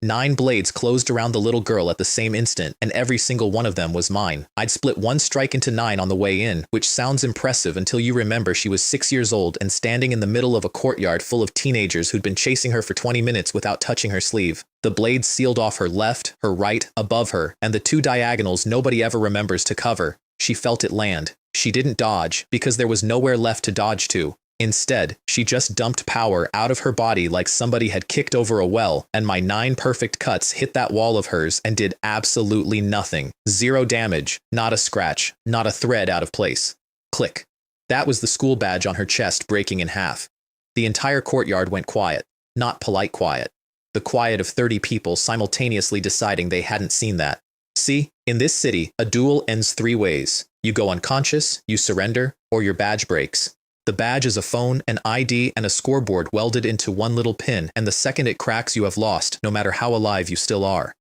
9 blades closed around the little girl at the same instant, and every single one of them was mine. I'd split one strike into 9 on the way in, which sounds impressive until you remember she was 6 years old and standing in the middle of a courtyard full of teenagers who'd been chasing her for 20 minutes without touching her sleeve. The blades sealed off her left, her right, above her, and the 2 diagonals nobody ever remembers to cover. She felt it land. She didn't dodge, because there was nowhere left to dodge to. Instead, she just dumped power out of her body like somebody had kicked over a well, and my 9 perfect cuts hit that wall of hers and did absolutely nothing. 0 damage, not a scratch, not a thread out of place. Click. That was the school badge on her chest breaking in half. The entire courtyard went quiet. Not polite quiet. The quiet of 30 people simultaneously deciding they hadn't seen that. See, in this city, a duel ends 3 ways. You go unconscious, you surrender, or your badge breaks. The badge is a phone, an ID, and a scoreboard welded into one little pin, and the second it cracks you have lost, no matter how alive you still are.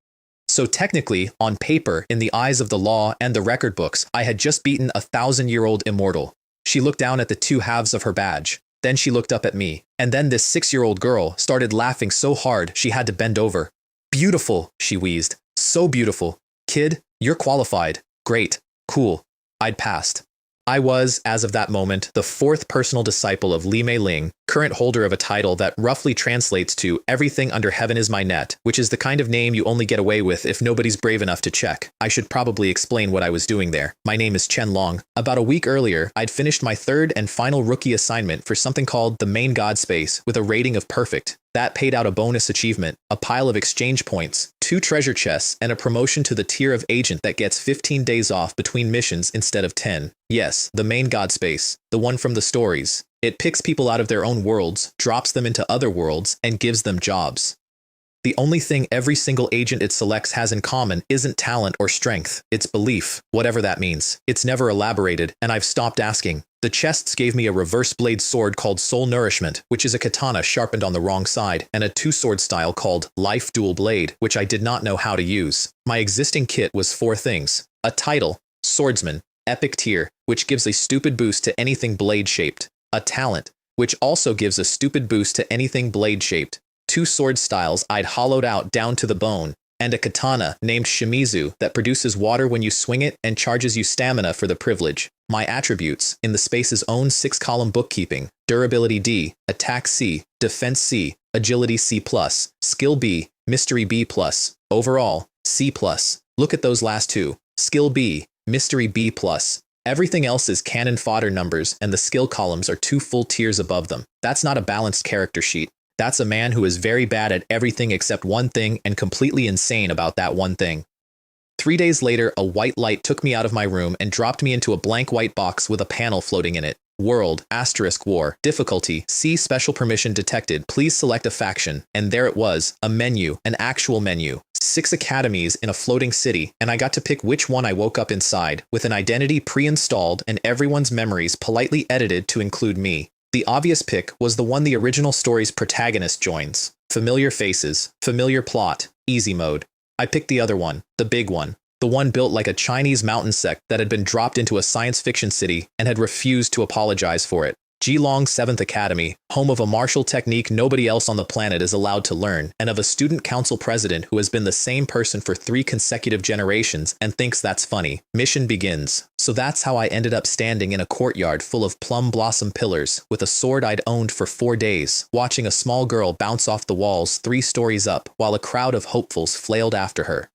So technically, on paper, in the eyes of the law and the record books, I had just beaten a 1,000-year-old immortal. She looked down at the 2 halves of her badge. Then she looked up at me. And then this 6-year-old girl started laughing so hard she had to bend over. "Beautiful," she wheezed. "So beautiful. Kid, you're qualified. Great. Cool." I'd passed. I was, as of that moment, the 4th personal disciple of Li Mei Ling, current holder of a title that roughly translates to "Everything under heaven is my net," which is the kind of name you only get away with if nobody's brave enough to check. I should probably explain what I was doing there. My name is Chen Long. About a week earlier, I'd finished my 3rd and final rookie assignment for something called the Main God Space with a rating of perfect. That paid out a bonus achievement, a pile of exchange points, 2 treasure chests, and a promotion to the tier of agent that gets 15 days off between missions instead of 10. Yes, the Main God Space, the one from the stories. It picks people out of their own worlds, drops them into other worlds, and gives them jobs. The only thing every single agent it selects has in common isn't talent or strength, it's belief, whatever that means. It's never elaborated, and I've stopped asking. The chests gave me a reverse blade sword called Soul Nourishment, which is a katana sharpened on the wrong side, and a 2-sword style called Life Dual Blade, which I did not know how to use. My existing kit was 4 things. A title, Swordsman, Epic Tier, which gives a stupid boost to anything blade-shaped. A talent, which also gives a stupid boost to anything blade-shaped. 2 sword styles I'd hollowed out down to the bone, and a katana named Shimizu that produces water when you swing it and charges you stamina for the privilege. My attributes, in the space's own 6-column bookkeeping: Durability D, Attack C, Defense C, Agility C+, Skill B, Mystery B+, overall, C+. Look at those last 2. Skill B, Mystery B+. Everything else is cannon fodder numbers, and the skill columns are 2 full tiers above them. That's not a balanced character sheet. That's a man who is very bad at everything except one thing and completely insane about that one thing. 3 days later, a white light took me out of my room and dropped me into a blank white box with a panel floating in it. World, Asterisk War, difficulty, C special permission detected, please select a faction. And there it was, a menu, an actual menu. 6 academies in a floating city, and I got to pick which one I woke up inside, with an identity pre-installed and everyone's memories politely edited to include me. The obvious pick was the one the original story's protagonist joins. Familiar faces, familiar plot, easy mode. I picked the other one, the big one. The one built like a Chinese mountain sect that had been dropped into a science fiction city and had refused to apologize for it. Geelong 7th Academy, home of a martial technique nobody else on the planet is allowed to learn, and of a student council president who has been the same person for 3 consecutive generations and thinks that's funny. Mission begins. So that's how I ended up standing in a courtyard full of plum blossom pillars, with a sword I'd owned for 4 days, watching a small girl bounce off the walls 3 stories up, while a crowd of hopefuls flailed after her.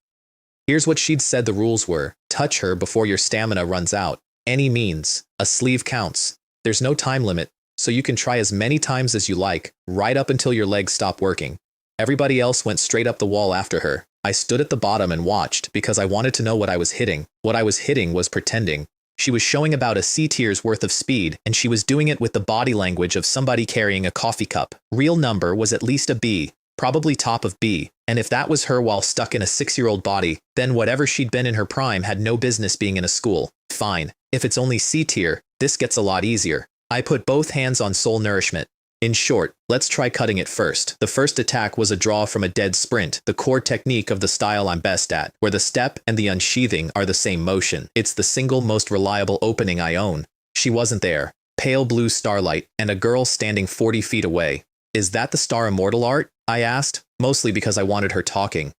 Here's what she'd said the rules were. Touch her before your stamina runs out. Any means. A sleeve counts. There's no time limit, so you can try as many times as you like, right up until your legs stop working. Everybody else went straight up the wall after her. I stood at the bottom and watched because I wanted to know what I was hitting. What I was hitting was pretending. She was showing about a C tier's worth of speed, and she was doing it with the body language of somebody carrying a coffee cup. Real number was at least a B, probably top of B, and if that was her while stuck in a 6-year-old body, then whatever she'd been in her prime had no business being in a school. Fine. If it's only C tier, this gets a lot easier. I put both hands on Soul Nourishment. In short, let's try cutting it first. The first attack was a draw from a dead sprint, the core technique of the style I'm best at, where the step and the unsheathing are the same motion. It's the single most reliable opening I own. She wasn't there. Pale blue starlight, and a girl standing 40 feet away. Is that the Star Immortal art? I asked, mostly because I wanted her talking.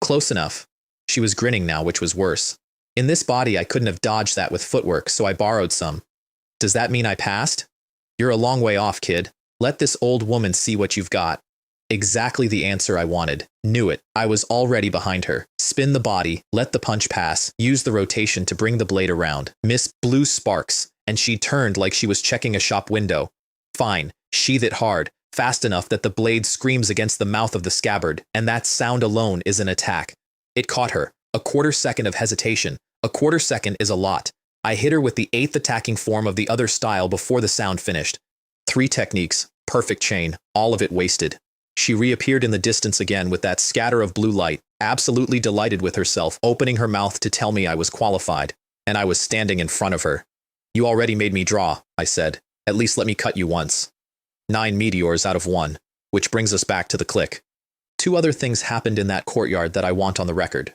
Close enough. She was grinning now, which was worse. In this body, I couldn't have dodged that with footwork, so I borrowed some. Does that mean I passed? You're a long way off, kid. Let this old woman see what you've got. Exactly the answer I wanted. Knew it. I was already behind her. Spin the body, let the punch pass, use the rotation to bring the blade around. Miss blue sparks, and she turned like she was checking a shop window. Fine. Sheath it hard, fast enough that the blade screams against the mouth of the scabbard, and that sound alone is an attack. It caught her. A quarter second of hesitation. A quarter second is a lot. I hit her with the 8th attacking form of the other style before the sound finished. 3 techniques, perfect chain, all of it wasted. She reappeared in the distance again with that scatter of blue light, absolutely delighted with herself, opening her mouth to tell me I was qualified, and I was standing in front of her. You already made me draw, I said. At least let me cut you once. 9 meteors out of 1, which brings us back to the click. 2 other things happened in that courtyard that I want on the record.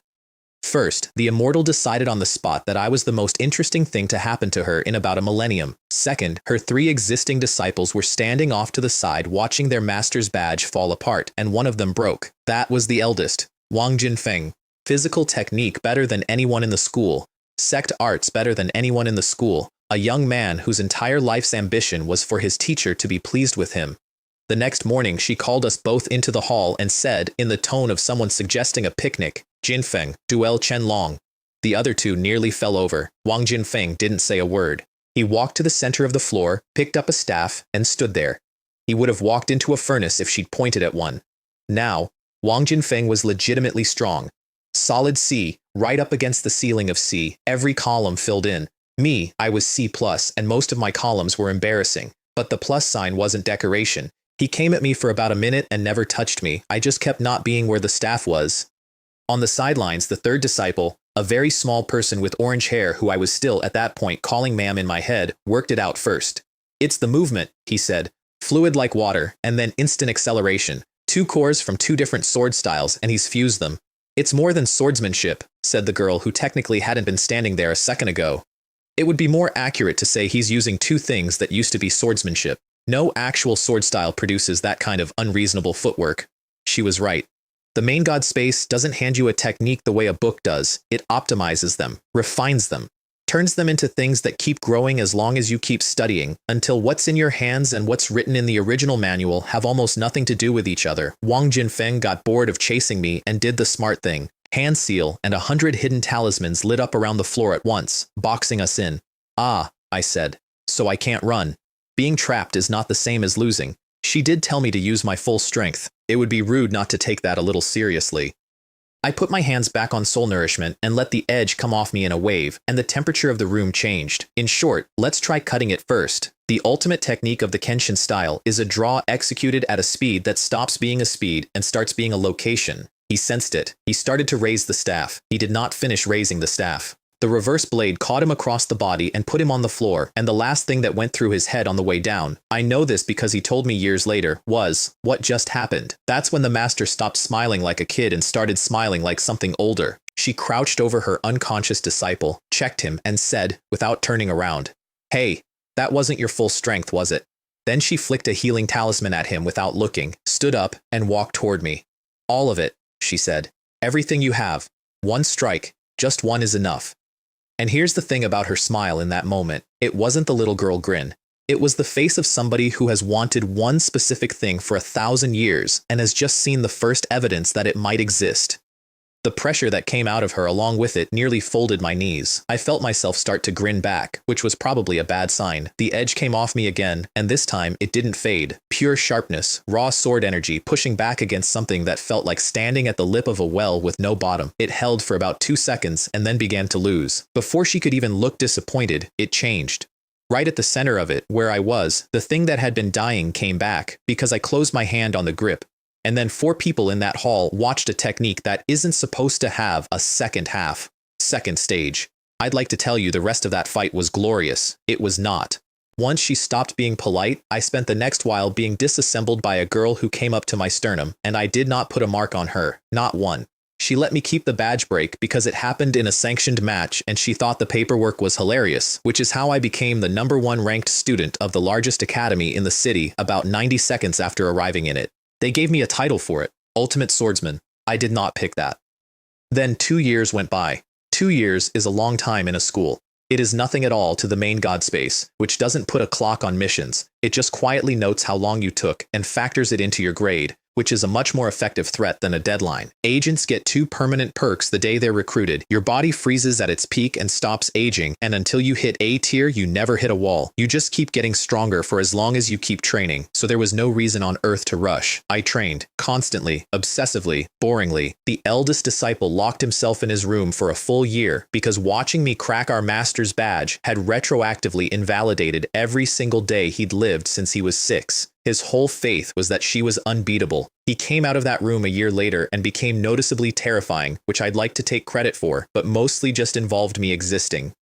First, the Immortal decided on the spot that I was the most interesting thing to happen to her in about a millennium. Second, her 3 existing disciples were standing off to the side watching their master's badge fall apart, and one of them broke. That was the eldest, Wang Jinfeng. Physical technique better than anyone in the school. Sect arts better than anyone in the school. A young man whose entire life's ambition was for his teacher to be pleased with him. The next morning, she called us both into the hall and said, in the tone of someone suggesting a picnic, Jinfeng, duel Chen-Long. The other 2 nearly fell over. Wang Jinfeng didn't say a word. He walked to the center of the floor, picked up a staff, and stood there. He would have walked into a furnace if she'd pointed at one. Now, Wang Jinfeng was legitimately strong. Solid C, right up against the ceiling of C, every column filled in. Me, I was C+, and most of my columns were embarrassing. But the plus sign wasn't decoration. He came at me for about a minute and never touched me. I just kept not being where the staff was. On the sidelines, the 3rd disciple, a very small person with orange hair who I was still at that point calling ma'am in my head, worked it out first. It's the movement, he said. Fluid like water, and then instant acceleration. 2 cores from 2 different sword styles, and he's fused them. It's more than swordsmanship, said the girl who technically hadn't been standing there a second ago. It would be more accurate to say he's using 2 things that used to be swordsmanship. No actual sword style produces that kind of unreasonable footwork. She was right. The main god space doesn't hand you a technique the way a book does. It optimizes them, refines them, turns them into things that keep growing as long as you keep studying, until what's in your hands and what's written in the original manual have almost nothing to do with each other. Wang Jinfeng got bored of chasing me and did the smart thing. Hand seal and 100 hidden talismans lit up around the floor at once, boxing us in. Ah, I said. So I can't run. Being trapped is not the same as losing. She did tell me to use my full strength. It would be rude not to take that a little seriously. I put my hands back on soul nourishment and let the edge come off me in a wave, and the temperature of the room changed. In short, let's try cutting it first. The ultimate technique of the Kenshin style is a draw executed at a speed that stops being a speed and starts being a location. He sensed it. He started to raise the staff. He did not finish raising the staff. The reverse blade caught him across the body and put him on the floor, and the last thing that went through his head on the way down, I know this because he told me years later, was, what just happened? That's when the master stopped smiling like a kid and started smiling like something older. She crouched over her unconscious disciple, checked him, and said, without turning around, "Hey, that wasn't your full strength, was it?" Then she flicked a healing talisman at him without looking, stood up, and walked toward me. "All of it," she said. "Everything you have. 1 strike, just 1 is enough." And here's the thing about her smile in that moment. It wasn't the little girl grin. It was the face of somebody who has wanted one specific thing for 1,000 years and has just seen the first evidence that it might exist. The pressure that came out of her along with it nearly folded my knees. I felt myself start to grin back, which was probably a bad sign. The edge came off me again, and this time it didn't fade. Pure sharpness, raw sword energy pushing back against something that felt like standing at the lip of a well with no bottom. It held for about 2 seconds and then began to lose. Before she could even look disappointed, it changed. Right at the center of it, where I was, the thing that had been dying came back, because I closed my hand on the grip. And then 4 people in that hall watched a technique that isn't supposed to have a second half, second stage. I'd like to tell you the rest of that fight was glorious. It was not. Once she stopped being polite, I spent the next while being disassembled by a girl who came up to my sternum, and I did not put a mark on her, not one. She let me keep the badge break because it happened in a sanctioned match and she thought the paperwork was hilarious, which is how I became the #1 ranked student of the largest academy in the city about 90 seconds after arriving in it. They gave me a title for it. Ultimate Swordsman. I did not pick that. Then 2 years went by. 2 years is a long time in a school. It is nothing at all to the main god space, which doesn't put a clock on missions. It just quietly notes how long you took and factors it into your grade, which is a much more effective threat than a deadline. Agents get 2 permanent perks the day they're recruited. Your body freezes at its peak and stops aging, and until you hit A tier, you never hit a wall. You just keep getting stronger for as long as you keep training, so there was no reason on earth to rush. I trained, constantly, obsessively, boringly. The eldest disciple locked himself in his room for a full year because watching me crack our master's badge had retroactively invalidated every single day he'd lived since he was 6. His whole faith was that she was unbeatable. He came out of that room a year later and became noticeably terrifying, which I'd like to take credit for, but mostly just involved me existing.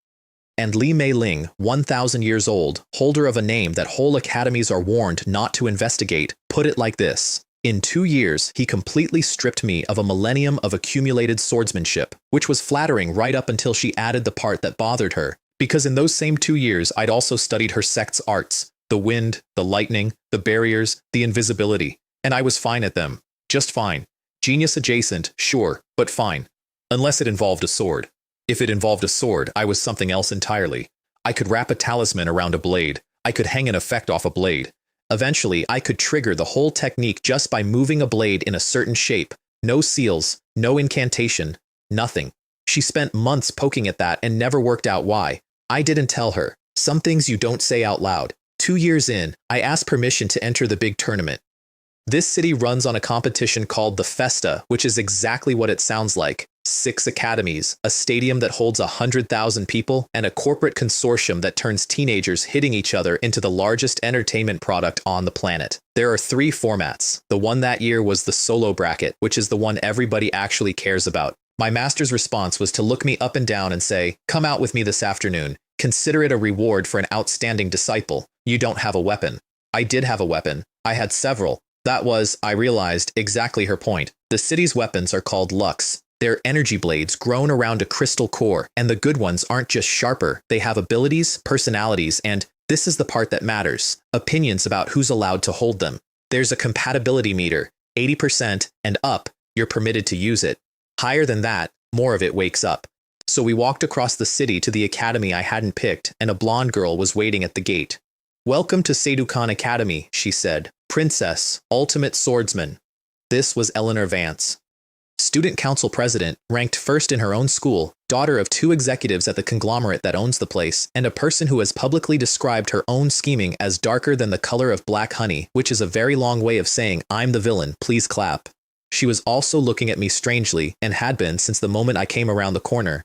And Li Mei Ling, 1,000 years old, holder of a name that whole academies are warned not to investigate, put it like this. In 2 years, he completely stripped me of a millennium of accumulated swordsmanship, which was flattering right up until she added the part that bothered her, because in those same 2 years, I'd also studied her sect's arts. The wind, the lightning, the barriers, the invisibility. And I was fine at them. Just fine. Genius adjacent, sure, but fine. Unless it involved a sword. If it involved a sword, I was something else entirely. I could wrap a talisman around a blade. I could hang an effect off a blade. Eventually, I could trigger the whole technique just by moving a blade in a certain shape. No seals, no incantation, nothing. She spent months poking at that and never worked out why. I didn't tell her. Some things you don't say out loud. 2 years in, I asked permission to enter the big tournament. This city runs on a competition called the Festa, which is exactly what it sounds like. 6 academies, a stadium that holds 100,000 people, and a corporate consortium that turns teenagers hitting each other into the largest entertainment product on the planet. There are 3 formats. The one that year was the solo bracket, which is the one everybody actually cares about. My master's response was to look me up and down and say, "Come out with me this afternoon. Consider it a reward for an outstanding disciple. You don't have a weapon." I did have a weapon. I had several. That was, I realized, exactly her point. The city's weapons are called Lux. They're energy blades grown around a crystal core, and the good ones aren't just sharper. They have abilities, personalities, and, this is the part that matters, opinions about who's allowed to hold them. There's a compatibility meter. 80% and up, you're permitted to use it. Higher than that, more of it wakes up. So we walked across the city to the academy I hadn't picked, and a blonde girl was waiting at the gate. "Welcome to Seidukan Academy," she said. "Princess, ultimate swordsman." This was Eleanor Vance. Student council president, ranked first in her own school, daughter of 2 executives at the conglomerate that owns the place, and a person who has publicly described her own scheming as darker than the color of black honey, which is a very long way of saying, "I'm the villain, please clap." She was also looking at me strangely, and had been since the moment I came around the corner.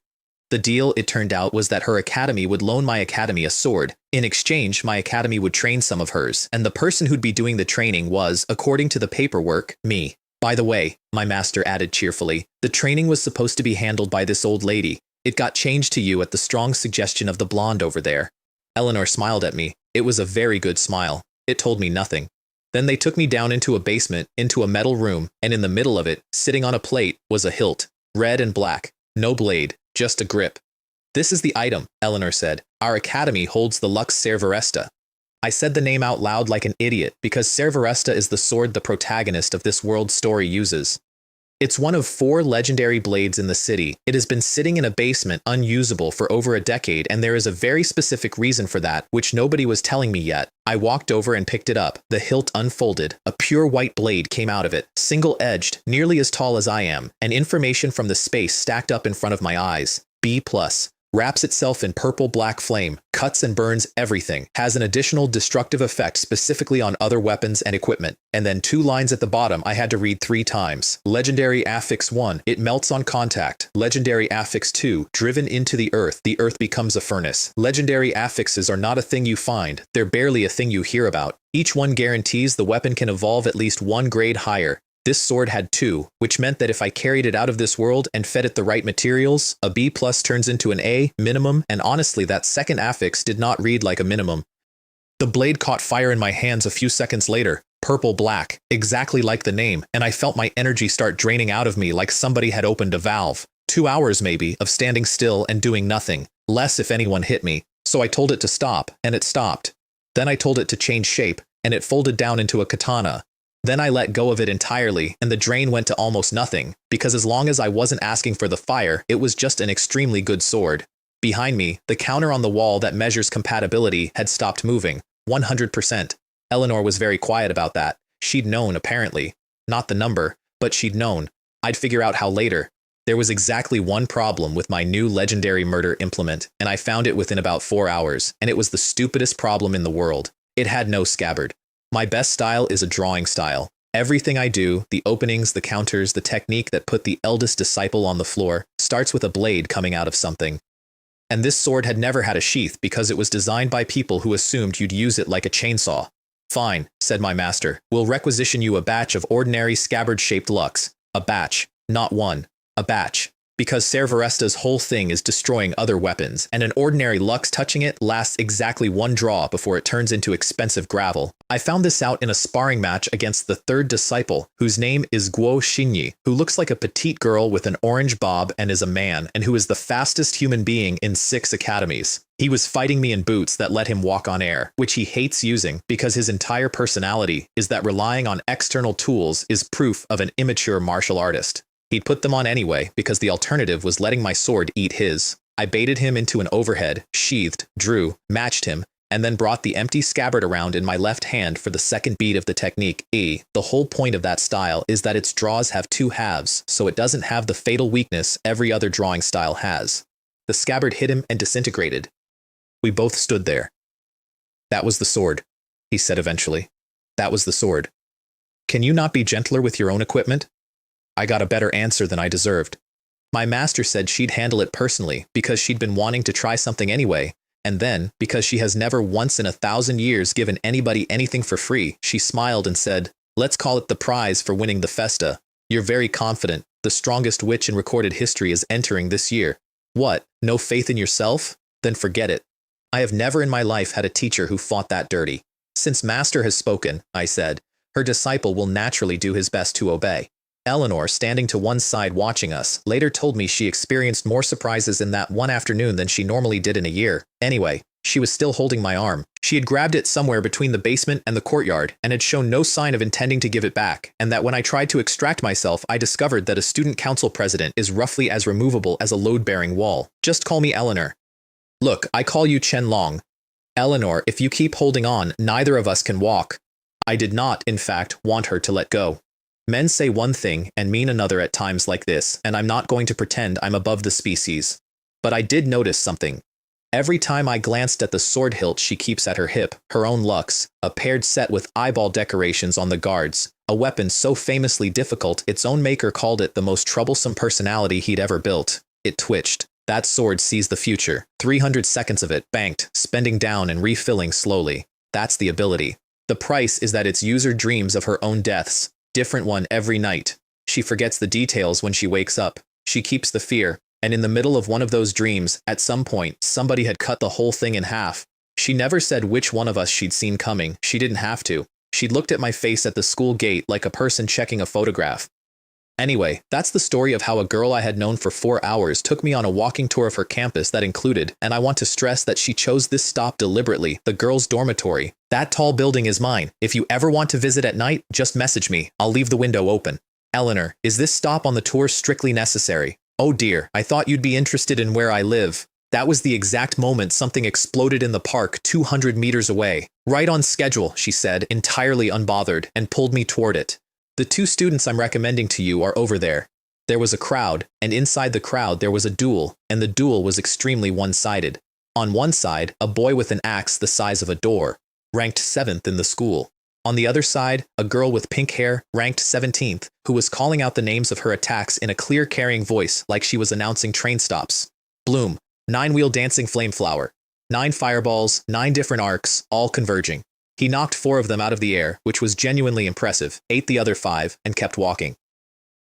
The deal, it turned out, was that her academy would loan my academy a sword. In exchange, my academy would train some of hers, and the person who'd be doing the training was, according to the paperwork, me. By the way, my master added cheerfully, the training was supposed to be handled by this old lady. It got changed to you at the strong suggestion of the blonde over there. Eleanor smiled at me. It was a very good smile. It told me nothing. Then they took me down into a basement, into a metal room, and in the middle of it, sitting on a plate, was a hilt. Red and black. No blade. Just a grip. "This is the item," Eleanor said. "Our academy holds the Lux Cervaresta." I said the name out loud like an idiot, because Cervaresta is the sword the protagonist of this world's story uses. It's one of 4 legendary blades in the city. It has been sitting in a basement unusable for over a decade, and there is a very specific reason for that, which nobody was telling me yet. I walked over and picked it up. The hilt unfolded. A pure white blade came out of it, single-edged, nearly as tall as I am, and information from the space stacked up in front of my eyes. B+. Wraps itself in purple-black flame, cuts and burns everything, has an additional destructive effect specifically on other weapons and equipment. And then 2 lines at the bottom I had to read 3 times. Legendary Affix 1, it melts on contact. Legendary Affix 2, driven into the earth becomes a furnace. Legendary affixes are not a thing you find, they're barely a thing you hear about. Each one guarantees the weapon can evolve at least 1 grade higher. This sword had 2, which meant that if I carried it out of this world and fed it the right materials, a B+ turns into an A, minimum, and honestly that second affix did not read like a minimum. The blade caught fire in my hands a few seconds later, purple-black, exactly like the name, and I felt my energy start draining out of me like somebody had opened a valve. 2 hours maybe, of standing still and doing nothing, less if anyone hit me, so I told it to stop, and it stopped. Then I told it to change shape, and it folded down into a katana. Then I let go of it entirely, and the drain went to almost nothing, because as long as I wasn't asking for the fire, it was just an extremely good sword. Behind me, the counter on the wall that measures compatibility had stopped moving, 100%. Eleanor was very quiet about that. She'd known, apparently. Not the number, but she'd known. I'd figure out how later. There was exactly one problem with my new legendary murder implement, and I found it within about 4 hours, and it was the stupidest problem in the world. It had no scabbard. My best style is a drawing style. Everything I do, the openings, the counters, the technique that put the eldest disciple on the floor, starts with a blade coming out of something. And this sword had never had a sheath because it was designed by people who assumed you'd use it like a chainsaw. Fine, said my master. We'll requisition you a batch of ordinary scabbard-shaped lux. A batch, not one. A batch. Because Cerberesta's whole thing is destroying other weapons, and an ordinary lux touching it lasts exactly one draw before it turns into expensive gravel. I found this out in a sparring match against the third disciple, whose name is Guo Xinyi, who looks like a petite girl with an orange bob and is a man, and who is the fastest human being in 6 academies. He was fighting me in boots that let him walk on air, which he hates using because his entire personality is that relying on external tools is proof of an immature martial artist. He'd put them on anyway because the alternative was letting my sword eat his. I baited him into an overhead, sheathed, drew, matched him, and then brought the empty scabbard around in my left hand for the second beat of the technique. The whole point of that style is that its draws have 2 halves, so it doesn't have the fatal weakness every other drawing style has. The scabbard hit him and disintegrated. We both stood there. That was the sword, he said eventually. That was the sword. Can you not be gentler with your own equipment? I got a better answer than I deserved. My master said she'd handle it personally because she'd been wanting to try something anyway, and then, because she has never once in 1,000 years given anybody anything for free, she smiled and said, "Let's call it the prize for winning the festa. You're very confident. The strongest witch in recorded history is entering this year. What, no faith in yourself? Then forget it. I have never in my life had a teacher who fought that dirty. Since master has spoken," I said, "her disciple will naturally do his best to obey." Eleanor, standing to one side watching us, later told me she experienced more surprises in that one afternoon than she normally did in a year. Anyway, she was still holding my arm. She had grabbed it somewhere between the basement and the courtyard and had shown no sign of intending to give it back, and that when I tried to extract myself, I discovered that a student council president is roughly as removable as a load-bearing wall. Just call me Eleanor. Look, I call you Chen Long. Eleanor, if you keep holding on, neither of us can walk. I did not, in fact, want her to let go. Men say one thing and mean another at times like this, and I'm not going to pretend I'm above the species. But I did notice something. Every time I glanced at the sword hilt she keeps at her hip, her own lux, a paired set with eyeball decorations on the guards, a weapon so famously difficult its own maker called it the most troublesome personality he'd ever built, it twitched. That sword sees the future. 300 seconds of it, banked, spending down and refilling slowly. That's the ability. The price is that its user dreams of her own deaths. Different one every night. She forgets the details when she wakes up. She keeps the fear, and in the middle of one of those dreams, at some point, somebody had cut the whole thing in half. She never said which one of us she'd seen coming. She didn't have to. She'd looked at my face at the school gate like a person checking a photograph. Anyway, that's the story of how a girl I had known for 4 hours took me on a walking tour of her campus that included, and I want to stress that she chose this stop deliberately, the girls' dormitory. That tall building is mine. If you ever want to visit at night, just message me. I'll leave the window open. Eleanor, is this stop on the tour strictly necessary? Oh dear, I thought you'd be interested in where I live. That was the exact moment something exploded in the park 200 meters away. Right on schedule, she said, entirely unbothered, and pulled me toward it. The 2 students I'm recommending to you are over there. There was a crowd, and inside the crowd there was a duel, and the duel was extremely one-sided. On one side, a boy with an axe the size of a door, ranked 7th in the school. On the other side, a girl with pink hair, ranked 17th, who was calling out the names of her attacks in a clear carrying voice like she was announcing train stops. Bloom, 9-wheel dancing flame flower, 9 fireballs, 9 different arcs, all converging. He knocked 4 of them out of the air, which was genuinely impressive, ate the other 5, and kept walking.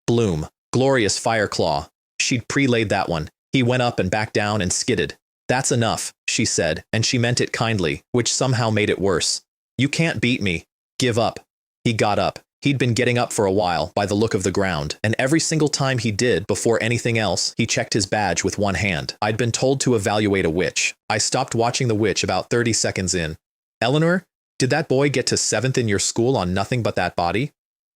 Bloom, glorious fire claw. She'd pre-laid that one. He went up and back down and skidded. That's enough, she said, and she meant it kindly, which somehow made it worse. You can't beat me. Give up. He got up. He'd been getting up for a while, by the look of the ground, and every single time he did, before anything else, he checked his badge with one hand. I'd been told to evaluate a witch. I stopped watching the witch about 30 seconds in. Eleanor, did that boy get to 7th in your school on nothing but that body?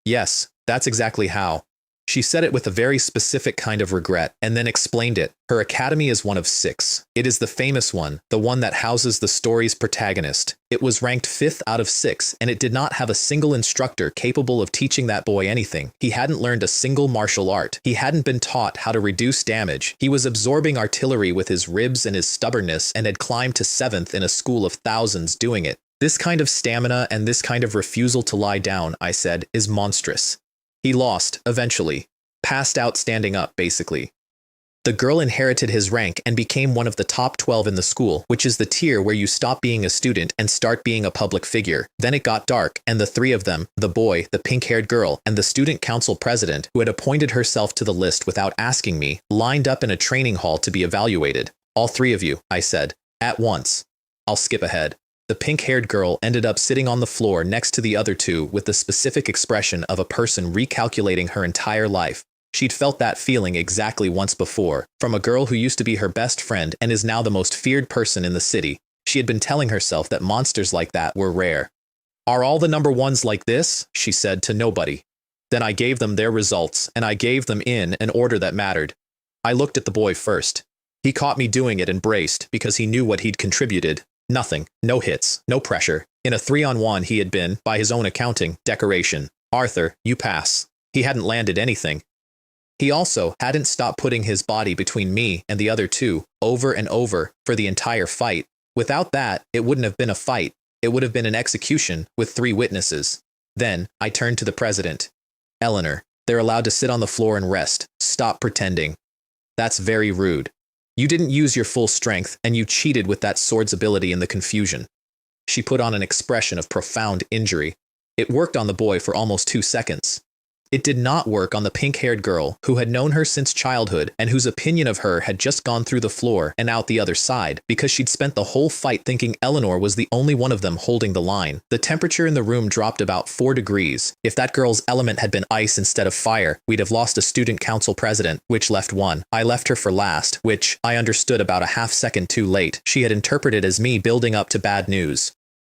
Yes, that's exactly how. She said it with a very specific kind of regret, and then explained it. Her academy is one of 6. It is the famous one, the one that houses the story's protagonist. It was ranked 5th out of 6, and it did not have a single instructor capable of teaching that boy anything. He hadn't learned a single martial art. He hadn't been taught how to reduce damage. He was absorbing artillery with his ribs and his stubbornness, and had climbed to 7th in a school of thousands doing it. This kind of stamina and this kind of refusal to lie down, I said, is monstrous. He lost, eventually. Passed out standing up, basically. The girl inherited his rank and became one of the top 12 in the school, which is the tier where you stop being a student and start being a public figure. Then it got dark, and the 3 of them, the boy, the pink-haired girl, and the student council president, who had appointed herself to the list without asking me, lined up in a training hall to be evaluated. All 3 of you, I said, at once. I'll skip ahead. The pink-haired girl ended up sitting on the floor next to the other 2 with the specific expression of a person recalculating her entire life. She'd felt that feeling exactly once before, from a girl who used to be her best friend and is now the most feared person in the city. She had been telling herself that monsters like that were rare. Are all the number 1s like this? She said to nobody. Then I gave them their results, and I gave them in an order that mattered. I looked at the boy first. He caught me doing it and braced because he knew what he'd contributed. Nothing. No hits. No pressure. In a 3-on-1 he had been, by his own accounting, decoration. Arthur, you pass. He hadn't landed anything. He also hadn't stopped putting his body between me and the other 2, over and over, for the entire fight. Without that, it wouldn't have been a fight. It would have been an execution with 3 witnesses. Then, I turned to the president. Eleanor, they're allowed to sit on the floor and rest. Stop pretending. That's very rude. You didn't use your full strength, and you cheated with that sword's ability in the confusion. She put on an expression of profound injury. It worked on the boy for almost 2 seconds. It did not work on the pink-haired girl, who had known her since childhood and whose opinion of her had just gone through the floor and out the other side, because she'd spent the whole fight thinking Eleanor was the only one of them holding the line. The temperature in the room dropped about 4 degrees. If that girl's element had been ice instead of fire, we'd have lost a student council president, which left 1. I left her for last, which I understood about a half-second too late. She had interpreted as me building up to bad news.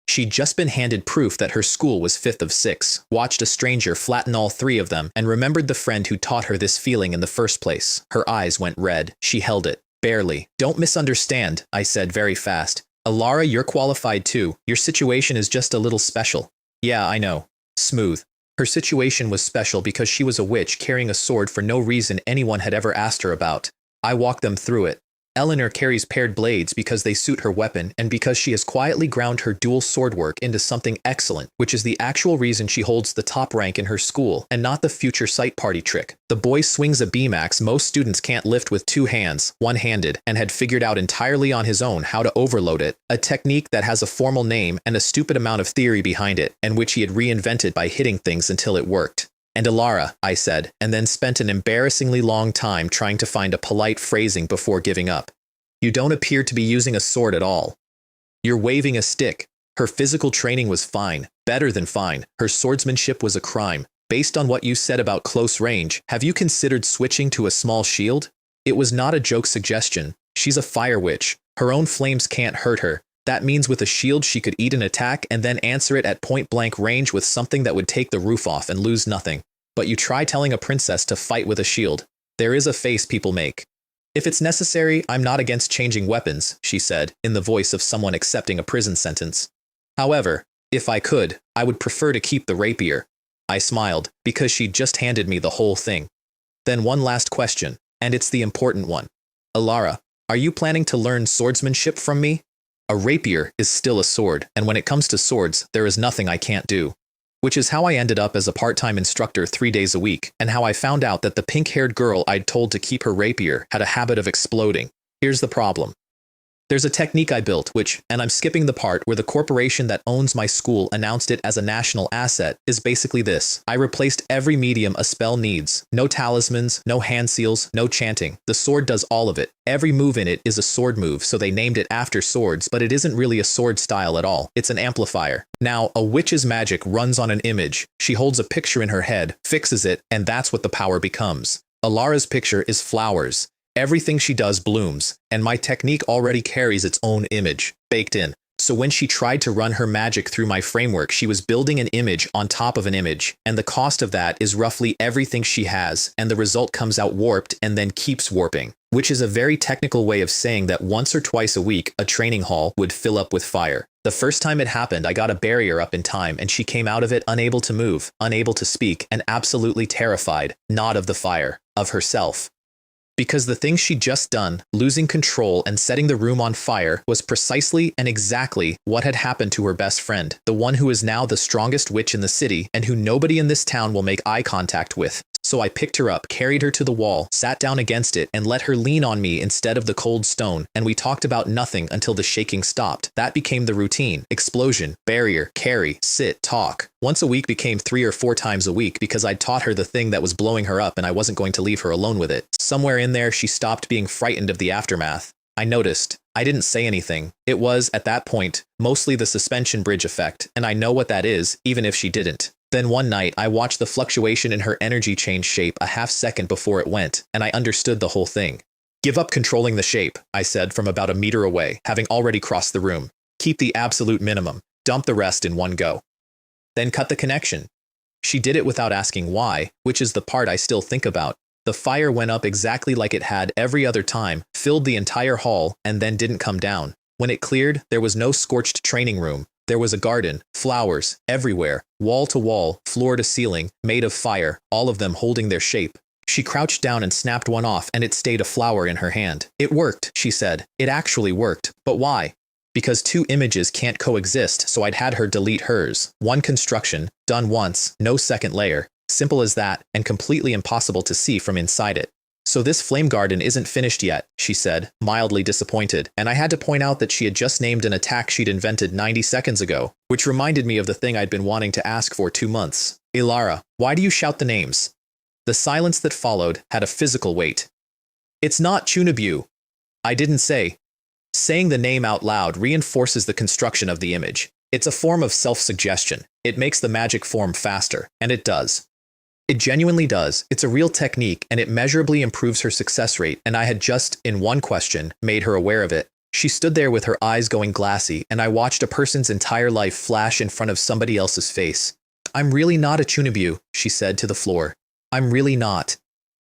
She'd just been handed proof that her school was 5th of 6, watched a stranger flatten all 3 of them, and remembered the friend who taught her this feeling in the first place. Her eyes went red. She held it. Barely. Don't misunderstand, I said very fast. Alara, you're qualified too. Your situation is just a little special. Yeah, I know. Smooth. Her situation was special because she was a witch carrying a sword for no reason anyone had ever asked her about. I walked them through it. Eleanor carries paired blades because they suit her weapon and because she has quietly ground her dual sword work into something excellent, which is the actual reason she holds the top rank in her school and not the future sight party trick. The boy swings a beam axe most students can't lift with 2 hands, one-handed, and had figured out entirely on his own how to overload it, a technique that has a formal name and a stupid amount of theory behind it, and which he had reinvented by hitting things until it worked. And Alara, I said, and then spent an embarrassingly long time trying to find a polite phrasing before giving up. You don't appear to be using a sword at all. You're waving a stick. Her physical training was fine, better than fine. Her swordsmanship was a crime. Based on what you said about close range, have you considered switching to a small shield? It was not a joke suggestion. She's a fire witch. Her own flames can't hurt her. That means with a shield she could eat an attack and then answer it at point-blank range with something that would take the roof off and lose nothing. But you try telling a princess to fight with a shield. There is a face people make. If it's necessary, I'm not against changing weapons, she said, in the voice of someone accepting a prison sentence. However, if I could, I would prefer to keep the rapier. I smiled, because she'd just handed me the whole thing. Then one last question, and it's the important one. Alara, are you planning to learn swordsmanship from me? A rapier is still a sword, and when it comes to swords, there is nothing I can't do. Which is how I ended up as a part-time instructor 3 days a week, and how I found out that the pink-haired girl I'd told to keep her rapier had a habit of exploding. Here's the problem. There's a technique I built which, and I'm skipping the part where the corporation that owns my school announced it as a national asset, is basically this. I replaced every medium a spell needs. No talismans, no hand seals, no chanting. The sword does all of it. Every move in it is a sword move, so they named it after swords, but it isn't really a sword style at all. It's an amplifier. Now, a witch's magic runs on an image. She holds a picture in her head, fixes it, and that's what the power becomes. Alara's picture is flowers. Everything she does blooms, and my technique already carries its own image, baked in. So when she tried to run her magic through my framework, she was building an image on top of an image, and the cost of that is roughly everything she has, and the result comes out warped and then keeps warping, which is a very technical way of saying that once or twice a week, a training hall would fill up with fire. The first time it happened, I got a barrier up in time, and she came out of it unable to move, unable to speak, and absolutely terrified, not of the fire, of herself. Because the thing she'd just done, losing control and setting the room on fire, was precisely and exactly what had happened to her best friend, the one who is now the strongest witch in the city and who nobody in this town will make eye contact with. So I picked her up, carried her to the wall, sat down against it, and let her lean on me instead of the cold stone, and we talked about nothing until the shaking stopped. That became the routine. Explosion, barrier, carry, sit, talk. Once a week became 3 or 4 times a week because I'd taught her the thing that was blowing her up and I wasn't going to leave her alone with it. Somewhere in there, she stopped being frightened of the aftermath. I noticed. I didn't say anything. It was, at that point, mostly the suspension bridge effect, and I know what that is, even if she didn't. Then one night, I watched the fluctuation in her energy change shape a half second before it went, and I understood the whole thing. Give up controlling the shape, I said from about a meter away, having already crossed the room. Keep the absolute minimum. Dump the rest in one go. Then cut the connection. She did it without asking why, which is the part I still think about. The fire went up exactly like it had every other time, filled the entire hall, and then didn't come down. When it cleared, there was no scorched training room. There was a garden, flowers, everywhere, wall to wall, floor to ceiling, made of fire, all of them holding their shape. She crouched down and snapped one off, and it stayed a flower in her hand. It worked, she said. It actually worked. But why? Because 2 images can't coexist, so I'd had her delete hers. One construction, done once, no second layer. Simple as that, and completely impossible to see from inside it. So this flame garden isn't finished yet, she said, mildly disappointed, and I had to point out that she had just named an attack she'd invented 90 seconds ago, which reminded me of the thing I'd been wanting to ask for 2 months. Ilara, why do you shout the names? The silence that followed had a physical weight. It's not Chunabu. I didn't say. Saying the name out loud reinforces the construction of the image. It's a form of self-suggestion. It makes the magic form faster, and it does. It genuinely does. It's a real technique, and it measurably improves her success rate, and I had just, in one question, made her aware of it. She stood there with her eyes going glassy, and I watched a person's entire life flash in front of somebody else's face. I'm really not a Chunabu, she said to the floor. I'm really not.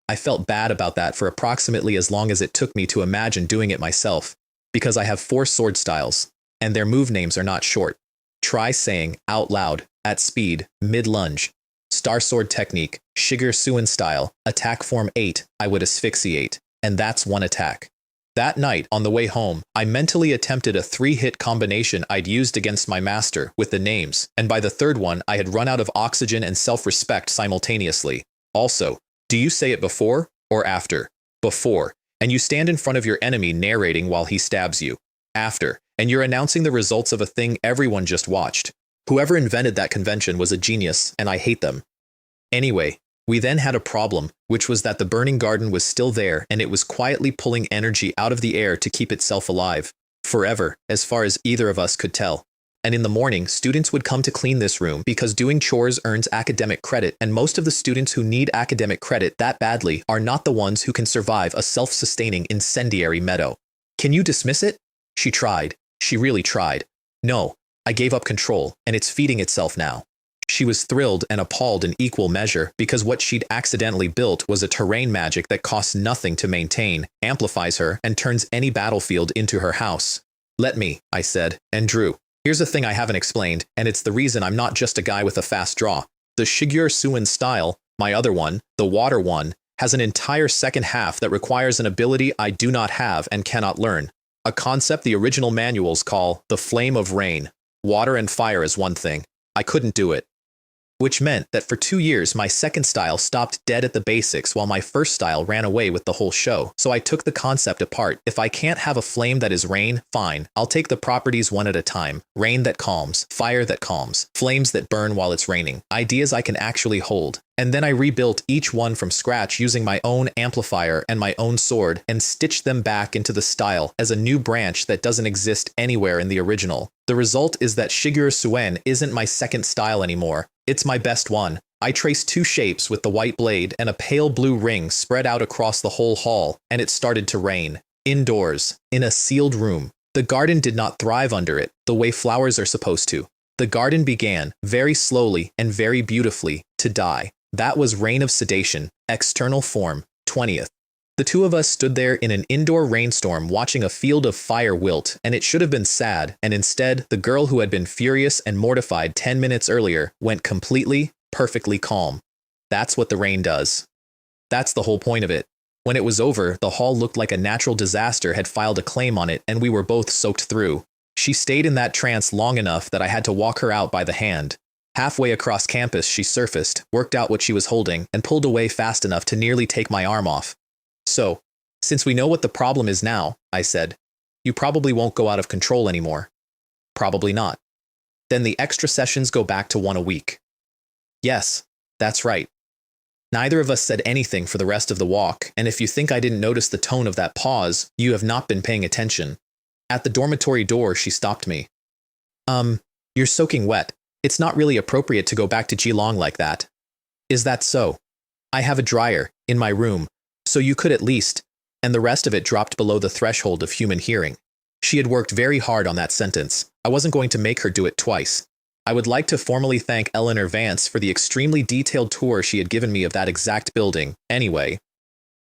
I felt bad about that for approximately as long as it took me to imagine doing it myself, because I have 4 sword styles, and their move names are not short. Try saying, out loud, at speed, mid-lunge. Star Sword Technique, Shiger Suin Style, Attack Form 8, I would asphyxiate, and that's 1 attack. That night, on the way home, I mentally attempted a 3-hit combination I'd used against my master with the names, and by the 3rd one, I had run out of oxygen and self-respect simultaneously. Also, do you say it before or after? Before, and you stand in front of your enemy narrating while he stabs you. After, and you're announcing the results of a thing everyone just watched. Whoever invented that convention was a genius, and I hate them. Anyway, we then had a problem, which was that the burning garden was still there, and it was quietly pulling energy out of the air to keep itself alive. Forever, as far as either of us could tell. And in the morning, students would come to clean this room because doing chores earns academic credit, and most of the students who need academic credit that badly are not the ones who can survive a self-sustaining incendiary meadow. Can you dismiss it? She tried. She really tried. No. I gave up control, and it's feeding itself now. She was thrilled and appalled in equal measure because what she'd accidentally built was a terrain magic that costs nothing to maintain, amplifies her, and turns any battlefield into her house. Let me, I said, and drew. Here's a thing I haven't explained, and it's the reason I'm not just a guy with a fast draw. The Shiger Suin style, my other one, the water one, has an entire second half that requires an ability I do not have and cannot learn. A concept the original manuals call the flame of rain. Water and fire is one thing. I couldn't do it. Which meant that for 2 years my second style stopped dead at the basics while my first style ran away with the whole show. So I took the concept apart. If I can't have a flame that is rain, fine. I'll take the properties one at a time. Rain that calms, fire that calms, flames that burn while it's raining. Ideas I can actually hold. And then I rebuilt each one from scratch using my own amplifier and my own sword and stitched them back into the style as a new branch that doesn't exist anywhere in the original. The result is that Shiger Suin isn't my second style anymore. It's my best one. I traced 2 shapes with the white blade and a pale blue ring spread out across the whole hall, and it started to rain. Indoors, in a sealed room. The garden did not thrive under it, the way flowers are supposed to. The garden began, very slowly and very beautifully, to die. That was Reign of Sedation, external form, 20th. The two of us stood there in an indoor rainstorm watching a field of fire wilt, and it should have been sad, and instead, the girl who had been furious and mortified 10 minutes earlier went completely, perfectly calm. That's what the rain does. That's the whole point of it. When it was over, the hall looked like a natural disaster had filed a claim on it, and we were both soaked through. She stayed in that trance long enough that I had to walk her out by the hand. Halfway across campus, she surfaced, worked out what she was holding, and pulled away fast enough to nearly take my arm off. So, since we know what the problem is now, I said, you probably won't go out of control anymore. Probably not. Then the extra sessions go back to 1 a week. Yes, that's right. Neither of us said anything for the rest of the walk, and if you think I didn't notice the tone of that pause, you have not been paying attention. At the dormitory door, she stopped me. You're soaking wet. It's not really appropriate to go back to Geelong like that. Is that so? I have a dryer, in my room, so you could at least, and the rest of it dropped below the threshold of human hearing. She had worked very hard on that sentence. I wasn't going to make her do it twice. I would like to formally thank Eleanor Vance for the extremely detailed tour she had given me of that exact building. Anyway,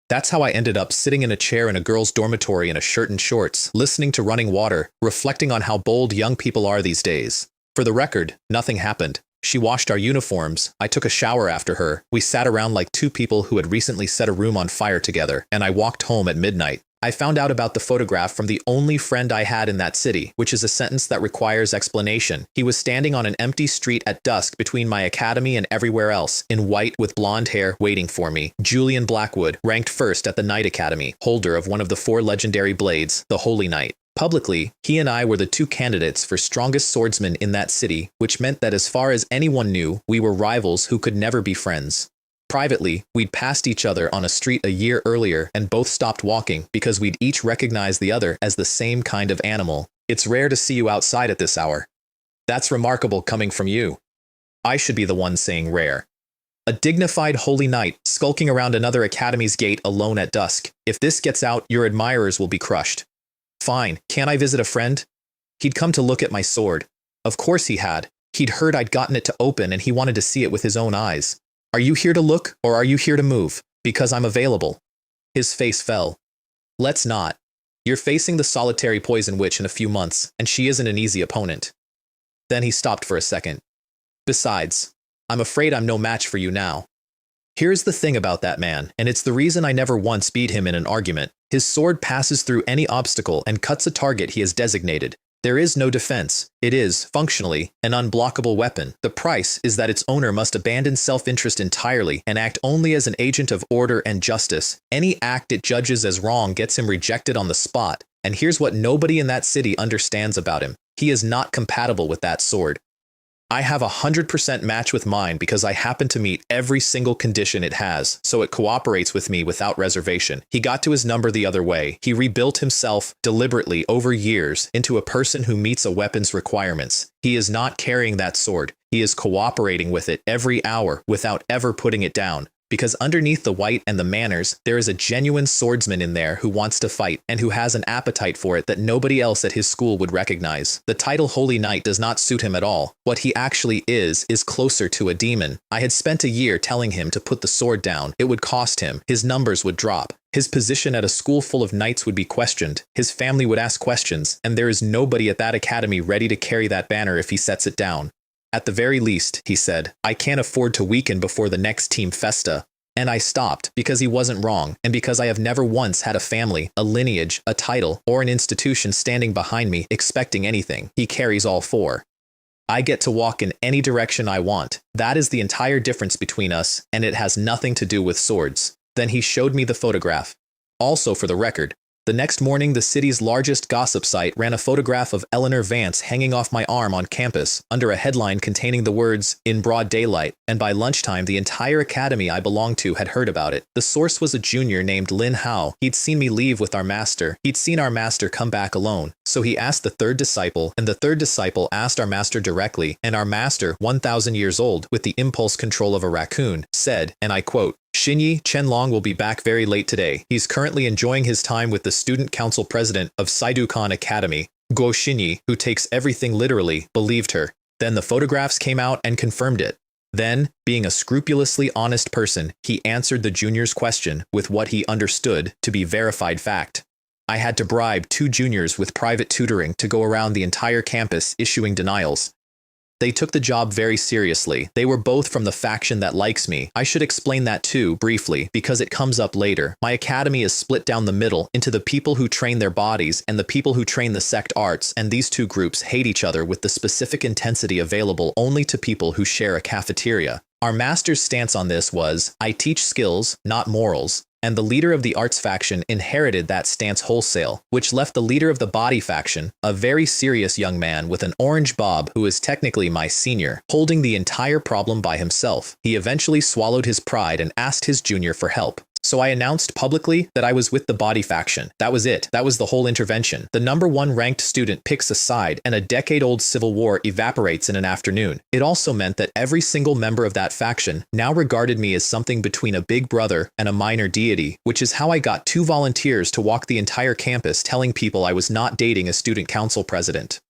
that's how I ended up sitting in a chair in a girl's dormitory in a shirt and shorts, listening to running water, reflecting on how bold young people are these days. For the record, nothing happened. She washed our uniforms, I took a shower after her, we sat around like two people who had recently set a room on fire together, and I walked home at midnight. I found out about the photograph from the only friend I had in that city, which is a sentence that requires explanation. He was standing on an empty street at dusk between my academy and everywhere else, in white with blonde hair, waiting for me. Julian Blackwood, ranked first at the Knight Academy, holder of one of the 4 legendary blades, the Holy Knight. Publicly, he and I were the 2 candidates for strongest swordsman in that city, which meant that as far as anyone knew, we were rivals who could never be friends. Privately, we'd passed each other on a street a year earlier and both stopped walking because we'd each recognized the other as the same kind of animal. It's rare to see you outside at this hour. That's remarkable coming from you. I should be the one saying rare. A dignified holy knight skulking around another academy's gate alone at dusk. If this gets out, your admirers will be crushed. Fine, can't I visit a friend? He'd come to look at my sword. Of course he had. He'd heard I'd gotten it to open and he wanted to see it with his own eyes. Are you here to look, or are you here to move? Because I'm available. His face fell. Let's not. You're facing the solitary poison witch in a few months, and she isn't an easy opponent. Then he stopped for a second. Besides, I'm afraid I'm no match for you now. Here's the thing about that man, and it's the reason I never once beat him in an argument. His sword passes through any obstacle and cuts a target he has designated. There is no defense. It is, functionally, an unblockable weapon. The price is that its owner must abandon self-interest entirely and act only as an agent of order and justice. Any act it judges as wrong gets him rejected on the spot. And here's what nobody in that city understands about him. He is not compatible with that sword. I have 100% match with mine because I happen to meet every single condition it has, so it cooperates with me without reservation. He got to his number the other way. He rebuilt himself deliberately over years into a person who meets a weapon's requirements. He is not carrying that sword. He is cooperating with it every hour without ever putting it down. Because underneath the white and the manners, there is a genuine swordsman in there who wants to fight and who has an appetite for it that nobody else at his school would recognize. The title Holy Knight does not suit him at all. What he actually is closer to a demon. I had spent a year telling him to put the sword down. It would cost him. His numbers would drop. His position at a school full of knights would be questioned. His family would ask questions, and there is nobody at that academy ready to carry that banner if he sets it down. At the very least, he said, I can't afford to weaken before the next team festa. And I stopped because he wasn't wrong, and because I have never once had a family, a lineage, a title, or an institution standing behind me expecting anything. He carries all 4. I get to walk in any direction I want. That is the entire difference between us, and it has nothing to do with swords. Then he showed me the photograph. Also, for the record, the next morning, the city's largest gossip site ran a photograph of Eleanor Vance hanging off my arm on campus under a headline containing the words, "In broad daylight," and by lunchtime, the entire academy I belonged to had heard about it. The source was a junior named Lin Hao. He'd seen me leave with our master. He'd seen our master come back alone. So he asked the 3rd disciple, and the 3rd disciple asked our master directly, and our master, 1,000 years old, with the impulse control of a raccoon, said, and I quote, Xinyi Chenlong will be back very late today. He's currently enjoying his time with the student council president of Saidukan Academy. Guo Xinyi, who takes everything literally, believed her. Then the photographs came out and confirmed it. Then, being a scrupulously honest person, he answered the junior's question with what he understood to be verified fact. I had to bribe 2 juniors with private tutoring to go around the entire campus issuing denials. They took the job very seriously. They were both from the faction that likes me. I should explain that too, briefly, because it comes up later. My academy is split down the middle into the people who train their bodies and the people who train the sect arts, and these 2 groups hate each other with the specific intensity available only to people who share a cafeteria. Our master's stance on this was, I teach skills, not morals. And the leader of the arts faction inherited that stance wholesale, which left the leader of the body faction, a very serious young man with an orange bob who is technically my senior, holding the entire problem by himself. He eventually swallowed his pride and asked his junior for help. So I announced publicly that I was with the body faction. That was it. That was the whole intervention. The #1 ranked student picks a side, and a decade-old civil war evaporates in an afternoon. It also meant that every single member of that faction now regarded me as something between a big brother and a minor deity, which is how I got 2 volunteers to walk the entire campus telling people I was not dating a student council president.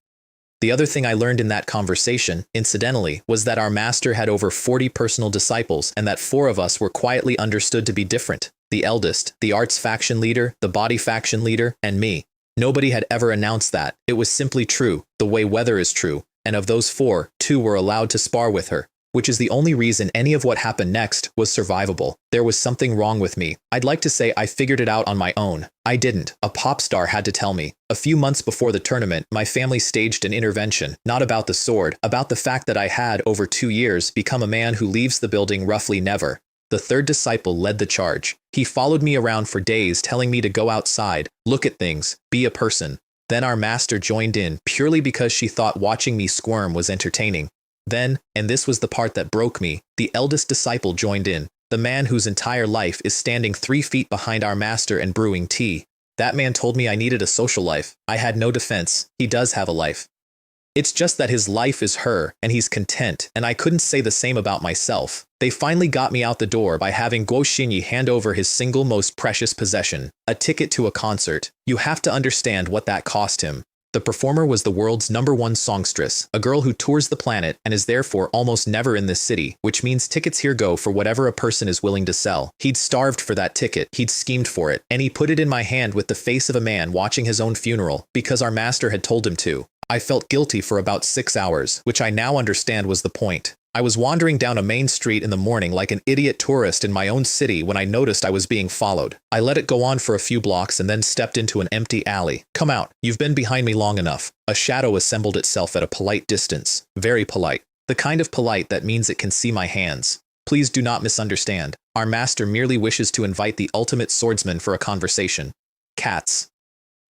The other thing I learned in that conversation, incidentally, was that our master had over 40 personal disciples and that 4 of us were quietly understood to be different. The eldest, the arts faction leader, the body faction leader, and me. Nobody had ever announced that. It was simply true, the way weather is true, and of those 4, 2 were allowed to spar with her, which is the only reason any of what happened next was survivable. There was something wrong with me. I'd like to say I figured it out on my own. I didn't. A pop star had to tell me. A few months before the tournament, my family staged an intervention, not about the sword, about the fact that I had, over 2 years, become a man who leaves the building roughly never. The 3rd disciple led the charge. He followed me around for days telling me to go outside, look at things, be a person. Then our master joined in, purely because she thought watching me squirm was entertaining. Then, and this was the part that broke me, the eldest disciple joined in, the man whose entire life is standing 3 feet behind our master and brewing tea. That man told me I needed a social life. I had no defense. He does have a life. It's just that his life is her, and he's content, and I couldn't say the same about myself. They finally got me out the door by having Guo Xinyi hand over his single most precious possession, a ticket to a concert. You have to understand what that cost him. The performer was the world's #1 songstress, a girl who tours the planet and is therefore almost never in this city, which means tickets here go for whatever a person is willing to sell. He'd starved for that ticket, he'd schemed for it, and he put it in my hand with the face of a man watching his own funeral, because our master had told him to. I felt guilty for about 6 hours, which I now understand was the point. I was wandering down a main street in the morning like an idiot tourist in my own city when I noticed I was being followed. I let it go on for a few blocks and then stepped into an empty alley. Come out, you've been behind me long enough. A shadow assembled itself at a polite distance. Very polite. The kind of polite that means it can see my hands. Please do not misunderstand. Our master merely wishes to invite the ultimate swordsman for a conversation. Cats.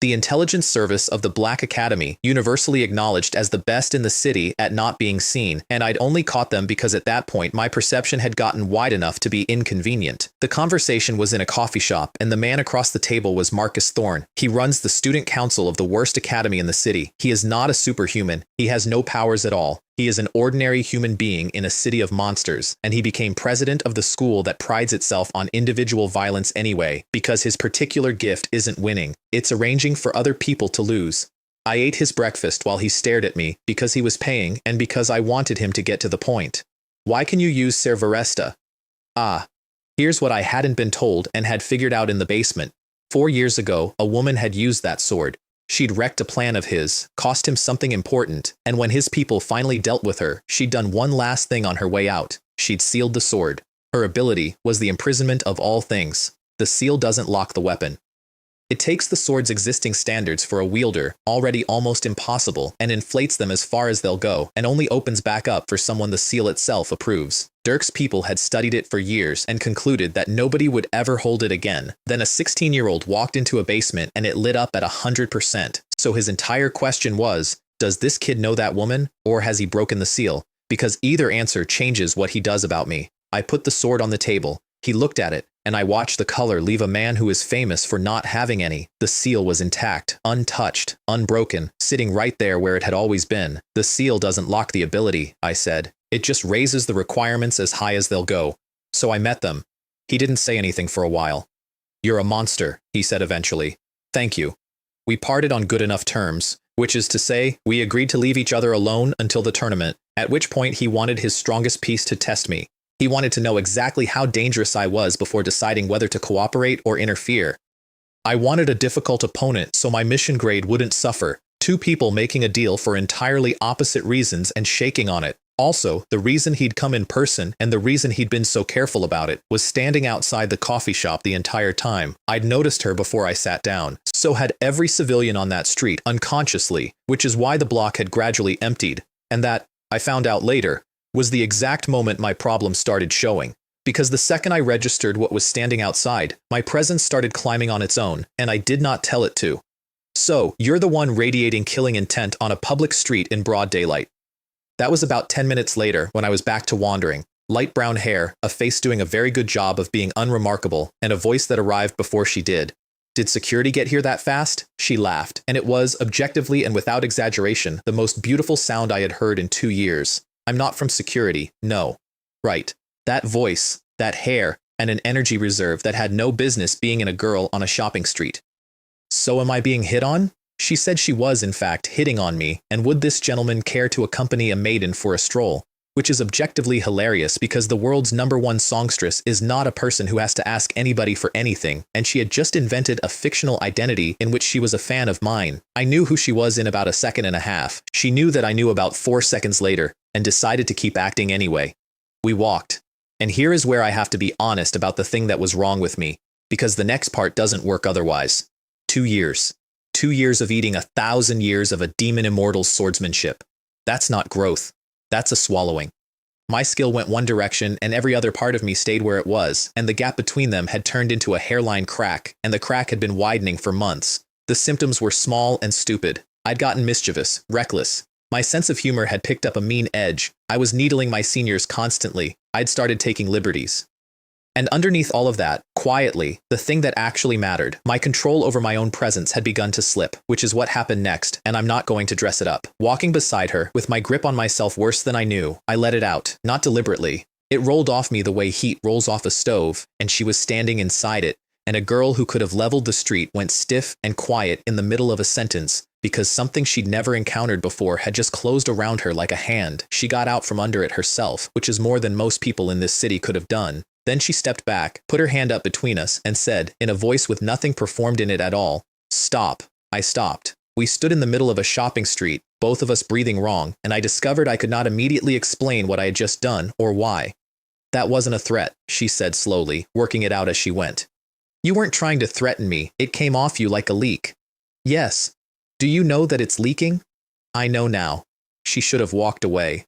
The intelligence service of the Black Academy, universally acknowledged as the best in the city at not being seen, and I'd only caught them because at that point my perception had gotten wide enough to be inconvenient. The conversation was in a coffee shop, and the man across the table was Marcus Thorne. He runs the student council of the worst academy in the city. He is not a superhuman. He has no powers at all. He is an ordinary human being in a city of monsters, and he became president of the school that prides itself on individual violence anyway, because his particular gift isn't winning, it's arranging for other people to lose. I ate his breakfast while he stared at me, because he was paying and because I wanted him to get to the point. Why can you use Cervaresta? Ah. Here's what I hadn't been told and had figured out in the basement. 4 years ago, a woman had used that sword. She'd wrecked a plan of his, cost him something important, and when his people finally dealt with her, she'd done one last thing on her way out. She'd sealed the sword. Her ability was the imprisonment of all things. The seal doesn't lock the weapon. It takes the sword's existing standards for a wielder, already almost impossible, and inflates them as far as they'll go, and only opens back up for someone the seal itself approves. Dirk's people had studied it for years and concluded that nobody would ever hold it again. Then a 16-year-old walked into a basement and it lit up at 100%. So his entire question was, does this kid know that woman, or has he broken the seal? Because either answer changes what he does about me. I put the sword on the table. He looked at it, and I watched the color leave a man who is famous for not having any. The seal was intact, untouched, unbroken, sitting right there where it had always been. The seal doesn't lock the ability, I said. It just raises the requirements as high as they'll go. So I met them. He didn't say anything for a while. You're a monster, he said eventually. Thank you. We parted on good enough terms. Which is to say, we agreed to leave each other alone until the tournament, at which point he wanted his strongest piece to test me. He wanted to know exactly how dangerous I was before deciding whether to cooperate or interfere. I wanted a difficult opponent so my mission grade wouldn't suffer. Two people making a deal for entirely opposite reasons and shaking on it. Also, the reason he'd come in person and the reason he'd been so careful about it was standing outside the coffee shop the entire time. I'd noticed her before I sat down. So had every civilian on that street, unconsciously, which is why the block had gradually emptied. And that, I found out later, was the exact moment my problem started showing. Because the second I registered what was standing outside, my presence started climbing on its own, and I did not tell it to. So, you're the one radiating killing intent on a public street in broad daylight. That was about 10 minutes later when I was back to wandering. Light brown hair, a face doing a very good job of being unremarkable, and a voice that arrived before she did. Did security get here that fast? She laughed, and it was, objectively and without exaggeration, the most beautiful sound I had heard in 2 years. I'm not from security, no. Right. That voice, that hair, and an energy reserve that had no business being in a girl on a shopping street. So am I being hit on? She said she was, in fact, hitting on me, and would this gentleman care to accompany a maiden for a stroll? Which is objectively hilarious because the world's #1 songstress is not a person who has to ask anybody for anything, and she had just invented a fictional identity in which she was a fan of mine. I knew who she was in about a second and a half. She knew that I knew about 4 seconds later, and decided to keep acting anyway. We walked. And here is where I have to be honest about the thing that was wrong with me, because the next part doesn't work otherwise. 2 years. 2 years of eating 1,000 years of a demon immortal's swordsmanship. That's not growth. That's a swallowing. My skill went one direction and every other part of me stayed where it was, and the gap between them had turned into a hairline crack, and the crack had been widening for months. The symptoms were small and stupid. I'd gotten mischievous, reckless. My sense of humor had picked up a mean edge. I was needling my seniors constantly. I'd started taking liberties. And underneath all of that, quietly, the thing that actually mattered, my control over my own presence had begun to slip, which is what happened next, and I'm not going to dress it up. Walking beside her, with my grip on myself worse than I knew, I let it out, not deliberately. It rolled off me the way heat rolls off a stove, and she was standing inside it, and a girl who could have leveled the street went stiff and quiet in the middle of a sentence, because something she'd never encountered before had just closed around her like a hand. She got out from under it herself, which is more than most people in this city could have done. Then she stepped back, put her hand up between us, and said, in a voice with nothing performed in it at all, "Stop." I stopped. We stood in the middle of a shopping street, both of us breathing wrong, and I discovered I could not immediately explain what I had just done, or why. "That wasn't a threat," she said slowly, working it out as she went. "You weren't trying to threaten me. It came off you like a leak." "Yes. Do you know that it's leaking?" "I know now." She should have walked away.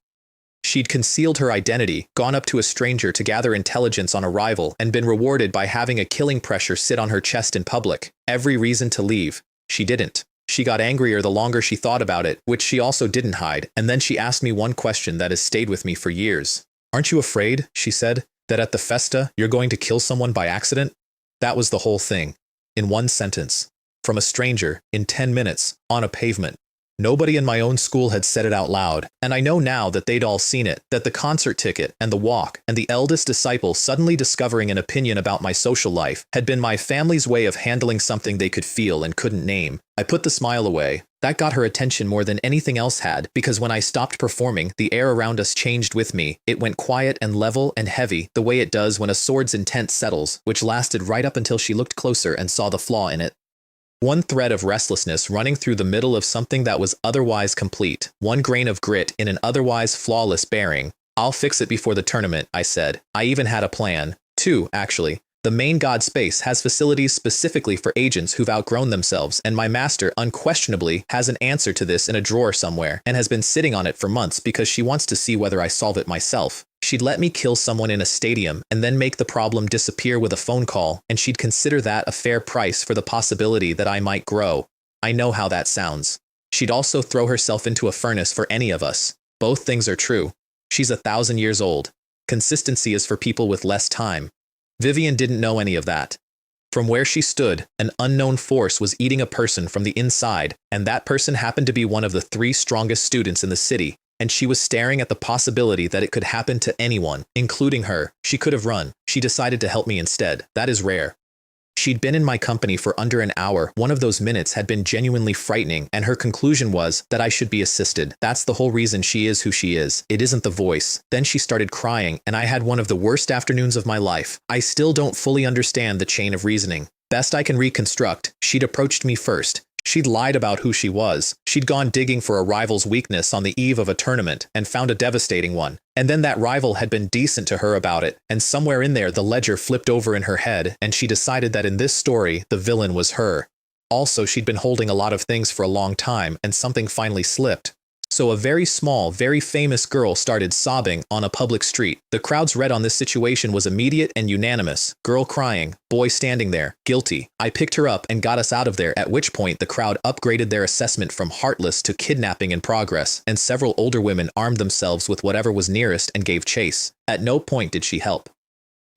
She'd concealed her identity, gone up to a stranger to gather intelligence on arrival, and been rewarded by having a killing pressure sit on her chest in public. Every reason to leave. She didn't. She got angrier the longer she thought about it, which she also didn't hide, and then she asked me one question that has stayed with me for years. "Aren't you afraid," she said, "that at the festa you're going to kill someone by accident?" That was the whole thing. In one sentence. From a stranger, in 10 minutes, on a pavement. Nobody in my own school had said it out loud, and I know now that they'd all seen it, that the concert ticket and the walk and the eldest disciple suddenly discovering an opinion about my social life had been my family's way of handling something they could feel and couldn't name. I put the smile away. That got her attention more than anything else had, because when I stopped performing, the air around us changed with me. It went quiet and level and heavy, the way it does when a sword's intent settles, which lasted right up until she looked closer and saw the flaw in it. One thread of restlessness running through the middle of something that was otherwise complete, one grain of grit in an otherwise flawless bearing. "I'll fix it before the tournament," I said. I even had a plan. 2, actually. The main god space has facilities specifically for agents who've outgrown themselves, and my master unquestionably has an answer to this in a drawer somewhere, and has been sitting on it for months because she wants to see whether I solve it myself. She'd let me kill someone in a stadium and then make the problem disappear with a phone call, and she'd consider that a fair price for the possibility that I might grow. I know how that sounds. She'd also throw herself into a furnace for any of us. Both things are true. She's 1,000 years old. Consistency is for people with less time. Vivian didn't know any of that. From where she stood, an unknown force was eating a person from the inside, and that person happened to be one of the 3 strongest students in the city, and she was staring at the possibility that it could happen to anyone, including her. She could have run. She decided to help me instead. That is rare. She'd been in my company for under an hour. One of those minutes had been genuinely frightening, and her conclusion was that I should be assisted. That's the whole reason she is who she is. It isn't the voice. Then she started crying, and I had one of the worst afternoons of my life. I still don't fully understand the chain of reasoning. Best I can reconstruct, she'd approached me first. She'd lied about who she was. She'd gone digging for a rival's weakness on the eve of a tournament and found a devastating one. And then that rival had been decent to her about it, and somewhere in there the ledger flipped over in her head, and she decided that in this story, the villain was her. Also, she'd been holding a lot of things for a long time, and something finally slipped. So a very small, very famous girl started sobbing on a public street. The crowd's read on this situation was immediate and unanimous. Girl crying, boy standing there, guilty. I picked her up and got us out of there, at which point the crowd upgraded their assessment from heartless to kidnapping in progress, and several older women armed themselves with whatever was nearest and gave chase. At no point did she help.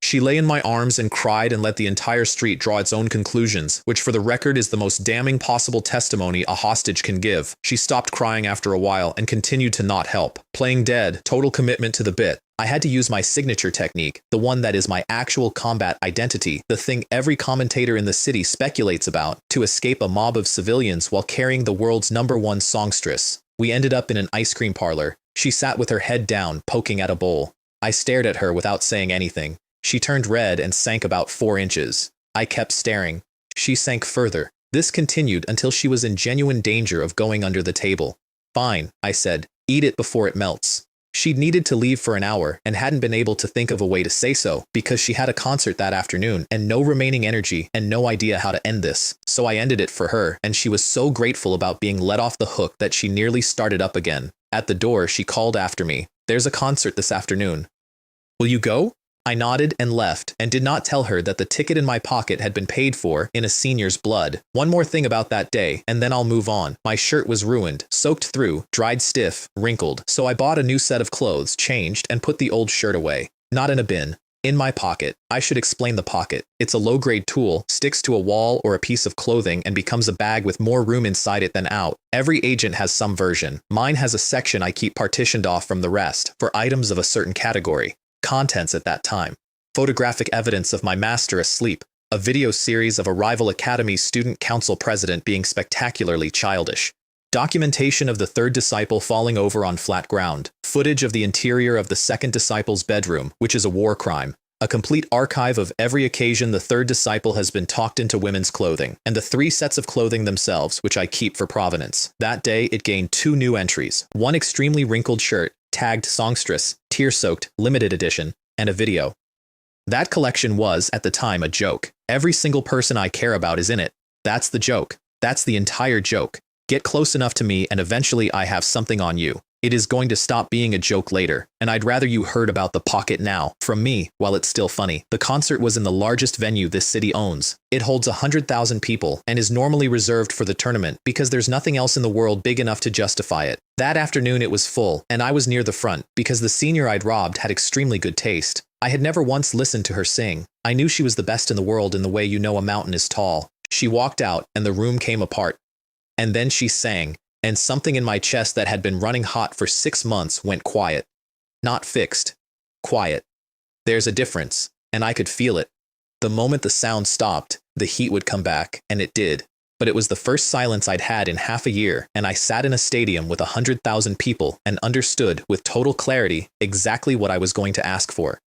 She lay in my arms and cried and let the entire street draw its own conclusions, which for the record is the most damning possible testimony a hostage can give. She stopped crying after a while and continued to not help. Playing dead, total commitment to the bit. I had to use my signature technique, the one that is my actual combat identity, the thing every commentator in the city speculates about, to escape a mob of civilians while carrying the world's #1 songstress. We ended up in an ice cream parlor. She sat with her head down, poking at a bowl. I stared at her without saying anything. She turned red and sank about 4 inches. I kept staring. She sank further. This continued until she was in genuine danger of going under the table. Fine, I said. Eat it before it melts. She'd needed to leave for an hour and hadn't been able to think of a way to say so because she had a concert that afternoon and no remaining energy and no idea how to end this. So I ended it for her, and she was so grateful about being let off the hook that she nearly started up again. At the door, she called after me. There's a concert this afternoon. Will you go? I nodded and left, and did not tell her that the ticket in my pocket had been paid for in a senior's blood. One more thing about that day, and then I'll move on. My shirt was ruined, soaked through, dried stiff, wrinkled, so I bought a new set of clothes, changed, and put the old shirt away. Not in a bin. In my pocket. I should explain the pocket. It's a low-grade tool, sticks to a wall or a piece of clothing, and becomes a bag with more room inside it than out. Every agent has some version. Mine has a section I keep partitioned off from the rest, for items of a certain category. Contents at that time. Photographic evidence of my master asleep. A video series of a rival academy student council president being spectacularly childish. Documentation of the third disciple falling over on flat ground. Footage of the interior of the second disciple's bedroom, which is a war crime. A complete archive of every occasion the third disciple has been talked into women's clothing, and the 3 sets of clothing themselves, which I keep for provenance. That day, it gained 2 new entries. One extremely wrinkled shirt, tagged songstress, tear-soaked, limited edition, and a video. That collection was, at the time, a joke. Every single person I care about is in it. That's the joke. That's the entire joke. Get close enough to me and eventually I have something on you. It is going to stop being a joke later, and I'd rather you heard about the pocket now, from me, while it's still funny. The concert was in the largest venue this city owns. It holds 100,000 people, and is normally reserved for the tournament, because there's nothing else in the world big enough to justify it. That afternoon it was full, and I was near the front, because the senior I'd robbed had extremely good taste. I had never once listened to her sing. I knew she was the best in the world in the way you know a mountain is tall. She walked out, and the room came apart. And then she sang. And something in my chest that had been running hot for 6 months went quiet. Not fixed. Quiet. There's a difference, and I could feel it. The moment the sound stopped, the heat would come back, and it did. But it was the first silence I'd had in half a year, and I sat in a stadium with 100,000 people and understood, with total clarity, exactly what I was going to ask for.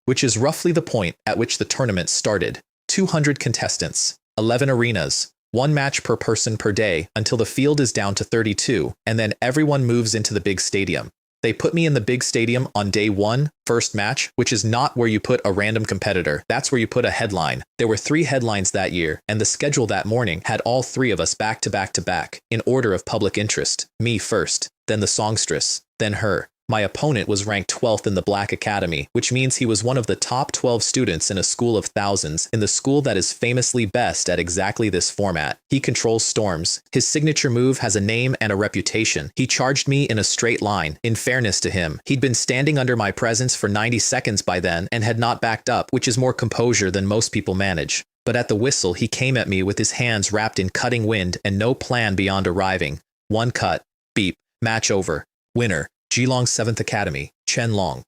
Which is roughly the point at which the tournament started. 200 contestants, 11 arenas, 1 match per person per day until the field is down to 32, and then everyone moves into the big stadium. They put me in the big stadium on day 1, first match, which is not where you put a random competitor. That's where you put a headline. There were 3 headlines that year, and the schedule that morning had all 3 of us back to back to back, in order of public interest. Me first, then the songstress, then her. My opponent was ranked 12th in the Black Academy, which means he was one of the top 12 students in a school of thousands, in the school that is famously best at exactly this format. He controls storms. His signature move has a name and a reputation. He charged me in a straight line. In fairness to him, he'd been standing under my presence for 90 seconds by then and had not backed up, which is more composure than most people manage. But at the whistle, he came at me with his hands wrapped in cutting wind and no plan beyond arriving. 1 cut. Beep. Match over. Winner. Geelong 7th Academy, Chen Long.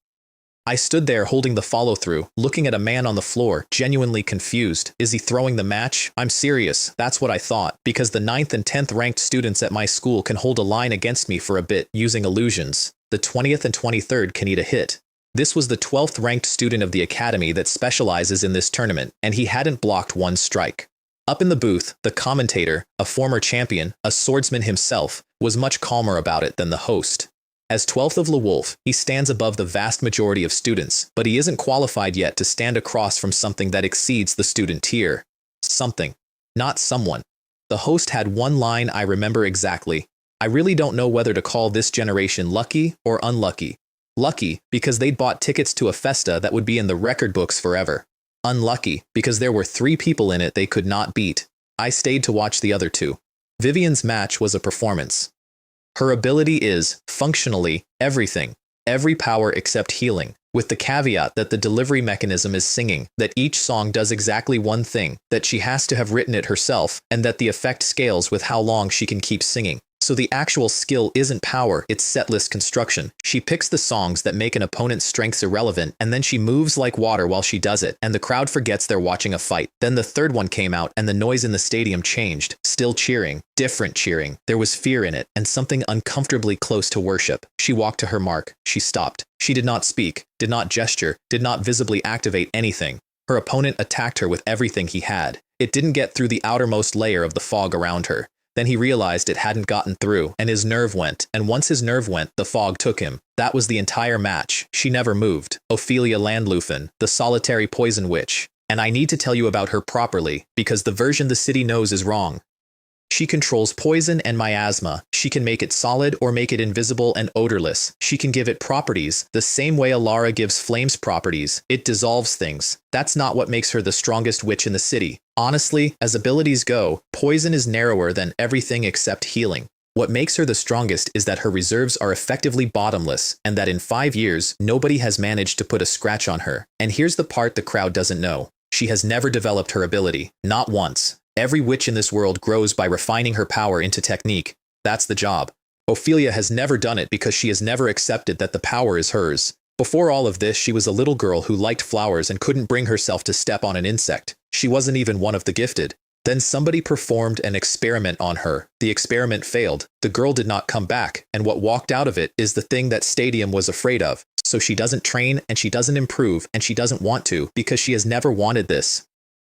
I stood there holding the follow-through, looking at a man on the floor, genuinely confused. Is he throwing the match? I'm serious, that's what I thought, because the 9th and 10th ranked students at my school can hold a line against me for a bit using illusions. The 20th and 23rd can eat a hit. This was the 12th ranked student of the academy that specializes in this tournament, and he hadn't blocked one strike. Up in the booth, the commentator, a former champion, a swordsman himself, was much calmer about it than the host. As 12th of LeWolf, he stands above the vast majority of students, but he isn't qualified yet to stand across from something that exceeds the student tier. Something. Not someone. The host had one line I remember exactly. I really don't know whether to call this generation lucky or unlucky. Lucky, because they'd bought tickets to a festa that would be in the record books forever. Unlucky, because there were 3 people in it they could not beat. I stayed to watch the other 2. Vivian's match was a performance. Her ability is, functionally, everything. Every power except healing, with the caveat that the delivery mechanism is singing, that each song does exactly one thing, that she has to have written it herself, and that the effect scales with how long she can keep singing. So the actual skill isn't power, it's setlist construction. She picks the songs that make an opponent's strengths irrelevant, and then she moves like water while she does it, and the crowd forgets they're watching a fight. Then the 3rd one came out, and the noise in the stadium changed. Still cheering. Different cheering. There was fear in it, and something uncomfortably close to worship. She walked to her mark. She stopped. She did not speak, did not gesture, did not visibly activate anything. Her opponent attacked her with everything he had. It didn't get through the outermost layer of the fog around her. Then he realized it hadn't gotten through, and his nerve went, and once his nerve went, the fog took him. That was the entire match. She never moved. Ophelia Landlufen, the solitary poison witch. And I need to tell you about her properly, because the version the city knows is wrong. She controls poison and miasma. She can make it solid or make it invisible and odorless. She can give it properties, the same way Alara gives flames properties. It dissolves things. That's not what makes her the strongest witch in the city. Honestly, as abilities go, poison is narrower than everything except healing. What makes her the strongest is that her reserves are effectively bottomless, and that in 5 years, nobody has managed to put a scratch on her. And here's the part the crowd doesn't know. She has never developed her ability. Not once. Every witch in this world grows by refining her power into technique. That's the job. Ophelia has never done it because she has never accepted that the power is hers. Before all of this, she was a little girl who liked flowers and couldn't bring herself to step on an insect. She wasn't even one of the gifted. Then somebody performed an experiment on her. The experiment failed. The girl did not come back, and what walked out of it is the thing that Stadium was afraid of. So she doesn't train, and she doesn't improve, and she doesn't want to, because she has never wanted this.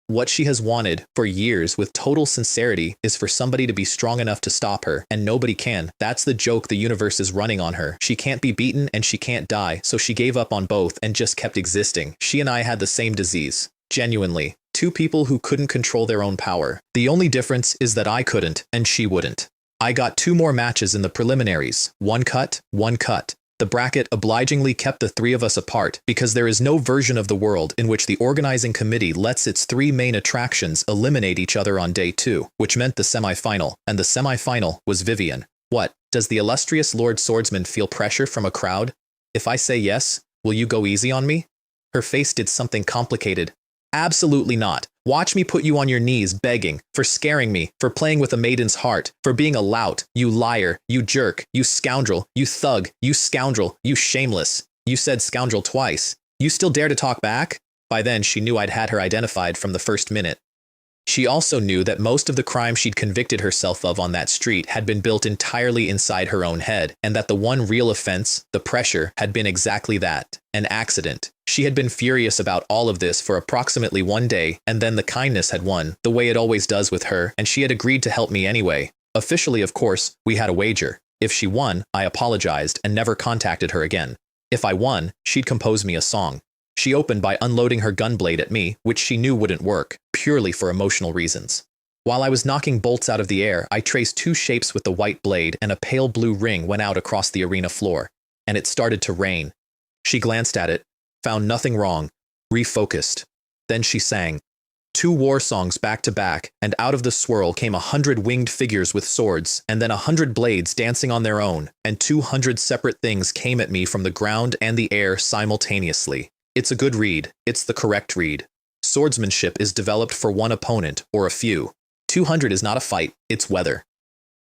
What she has wanted, for years with total sincerity, is for somebody to be strong enough to stop her, and nobody can. That's the joke the universe is running on her. She can't be beaten and she can't die, so she gave up on both and just kept existing. She and I had the same disease. Genuinely. 2 people who couldn't control their own power. The only difference is that I couldn't, and she wouldn't. I got 2 more matches in the preliminaries. 1 cut, 1 cut. The bracket obligingly kept the 3 of us apart, because there is no version of the world in which the organizing committee lets its 3 main attractions eliminate each other on day 2, which meant the semi-final, and the semi-final was Vivian. What, does the illustrious Lord Swordsman feel pressure from a crowd? If I say yes, will you go easy on me? Her face did something complicated. Absolutely not. Watch me put you on your knees begging, for scaring me, for playing with a maiden's heart, for being a lout, you liar, you jerk, you scoundrel, you thug, you scoundrel, you shameless. You said scoundrel twice. You still dare to talk back? By then she knew I'd had her identified from the first minute. She also knew that most of the crime she'd convicted herself of on that street had been built entirely inside her own head, and that the one real offense, the pressure, had been exactly that, an accident. She had been furious about all of this for approximately 1 day, and then the kindness had won, the way it always does with her, and she had agreed to help me anyway. Officially, of course, we had a wager. If she won, I apologized and never contacted her again. If I won, she'd compose me a song. She opened by unloading her gunblade at me, which she knew wouldn't work, purely for emotional reasons. While I was knocking bolts out of the air, I traced 2 shapes with the white blade, and a pale blue ring went out across the arena floor. And it started to rain. She glanced at it, found nothing wrong, refocused. Then she sang. 2 war songs back to back, and out of the swirl came 100 winged figures with swords, and then 100 blades dancing on their own, and 200 separate things came at me from the ground and the air simultaneously. It's a good read. It's the correct read. Swordsmanship is developed for one opponent, or a few. 200 is not a fight, it's weather.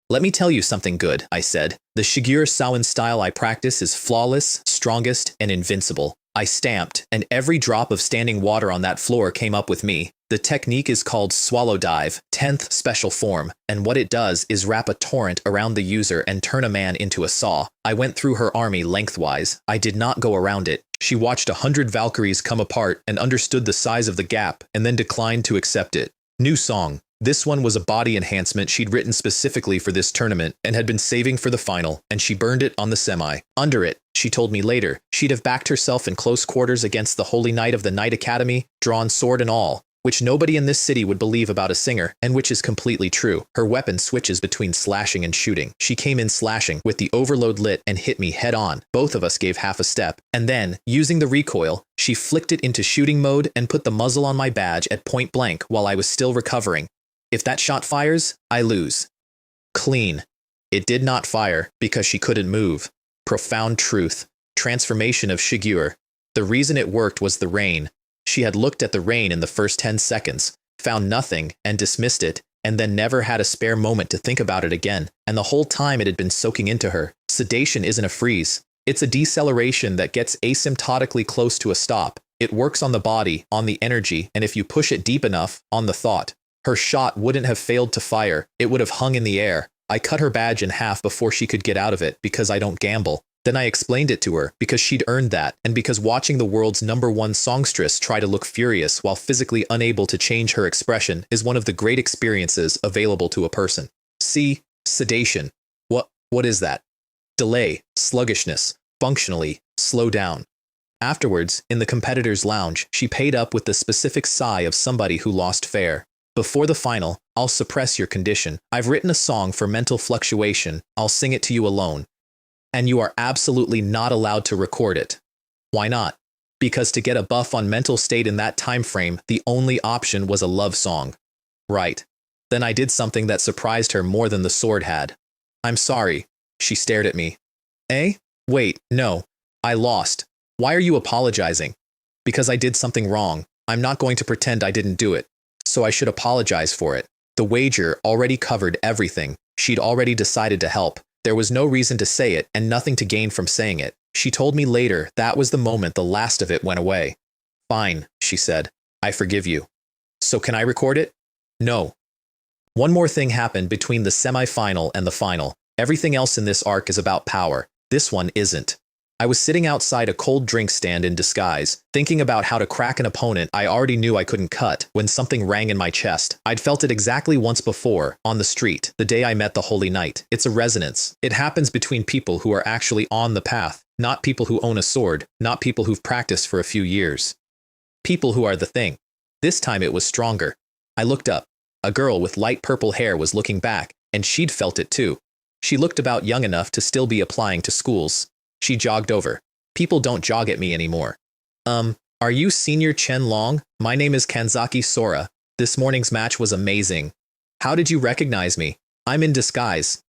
Let me tell you something good, I said. The Shigeru Sawan style I practice is flawless, strongest, and invincible. I stamped, and every drop of standing water on that floor came up with me. The technique is called swallow dive, 10th special form, and what it does is wrap a torrent around the user and turn a man into a saw. I went through her army lengthwise. I did not go around it. She watched 100 Valkyries come apart and understood the size of the gap and then declined to accept it. New song. This one was a body enhancement she'd written specifically for this tournament and had been saving for the final, and she burned it on the semi. Under it, she told me later, she'd have backed herself in close quarters against the Holy Knight of the Knight Academy, drawn sword and all, which nobody in this city would believe about a singer, and which is completely true. Her weapon switches between slashing and shooting. She came in slashing, with the overload lit, and hit me head on. Both of us gave half a step, and then, using the recoil, she flicked it into shooting mode and put the muzzle on my badge at point blank while I was still recovering. If that shot fires, I lose. Clean. It did not fire, because she couldn't move. Profound truth. Transformation of Shigure. The reason it worked was the rain. She had looked at the rain in the first 10 seconds, found nothing, and dismissed it, and then never had a spare moment to think about it again, and the whole time it had been soaking into her. Sedation isn't a freeze. It's a deceleration that gets asymptotically close to a stop. It works on the body, on the energy, and if you push it deep enough, on the thought. Her shot wouldn't have failed to fire. It would have hung in the air. I cut her badge in half before she could get out of it because I don't gamble. Then I explained it to her because she'd earned that, and because watching the world's #1 songstress try to look furious while physically unable to change her expression is one of the great experiences available to a person. See, sedation. What is that? Delay, sluggishness, functionally, slow down. Afterwards, in the competitor's lounge, she paid up with the specific sigh of somebody who lost fair. Before the final, I'll suppress your condition. I've written a song for mental fluctuation. I'll sing it to you alone. And you are absolutely not allowed to record it. Why not? Because to get a buff on mental state in that time frame, the only option was a love song. Right. Then I did something that surprised her more than the sword had. I'm sorry. She stared at me. Eh? Wait, no. I lost. Why are you apologizing? Because I did something wrong. I'm not going to pretend I didn't do it. So I should apologize for it. The wager already covered everything. She'd already decided to help. There was no reason to say it and nothing to gain from saying it. She told me later that was the moment the last of it went away. Fine, she said. I forgive you. So can I record it? No. One more thing happened between the semi-final and the final. Everything else in this arc is about power. This one isn't. I was sitting outside a cold drink stand in disguise, thinking about how to crack an opponent I already knew I couldn't cut, when something rang in my chest. I'd felt it exactly once before, on the street, the day I met the Holy Knight. It's a resonance. It happens between people who are actually on the path, not people who own a sword, not people who've practiced for a few years. People who are the thing. This time it was stronger. I looked up. A girl with light purple hair was looking back, and she'd felt it too. She looked about young enough to still be applying to schools. She jogged over. People don't jog at me anymore. Are you Senior Chen Long? My name is Kanzaki Sora. This morning's match was amazing. How did you recognize me? I'm in disguise.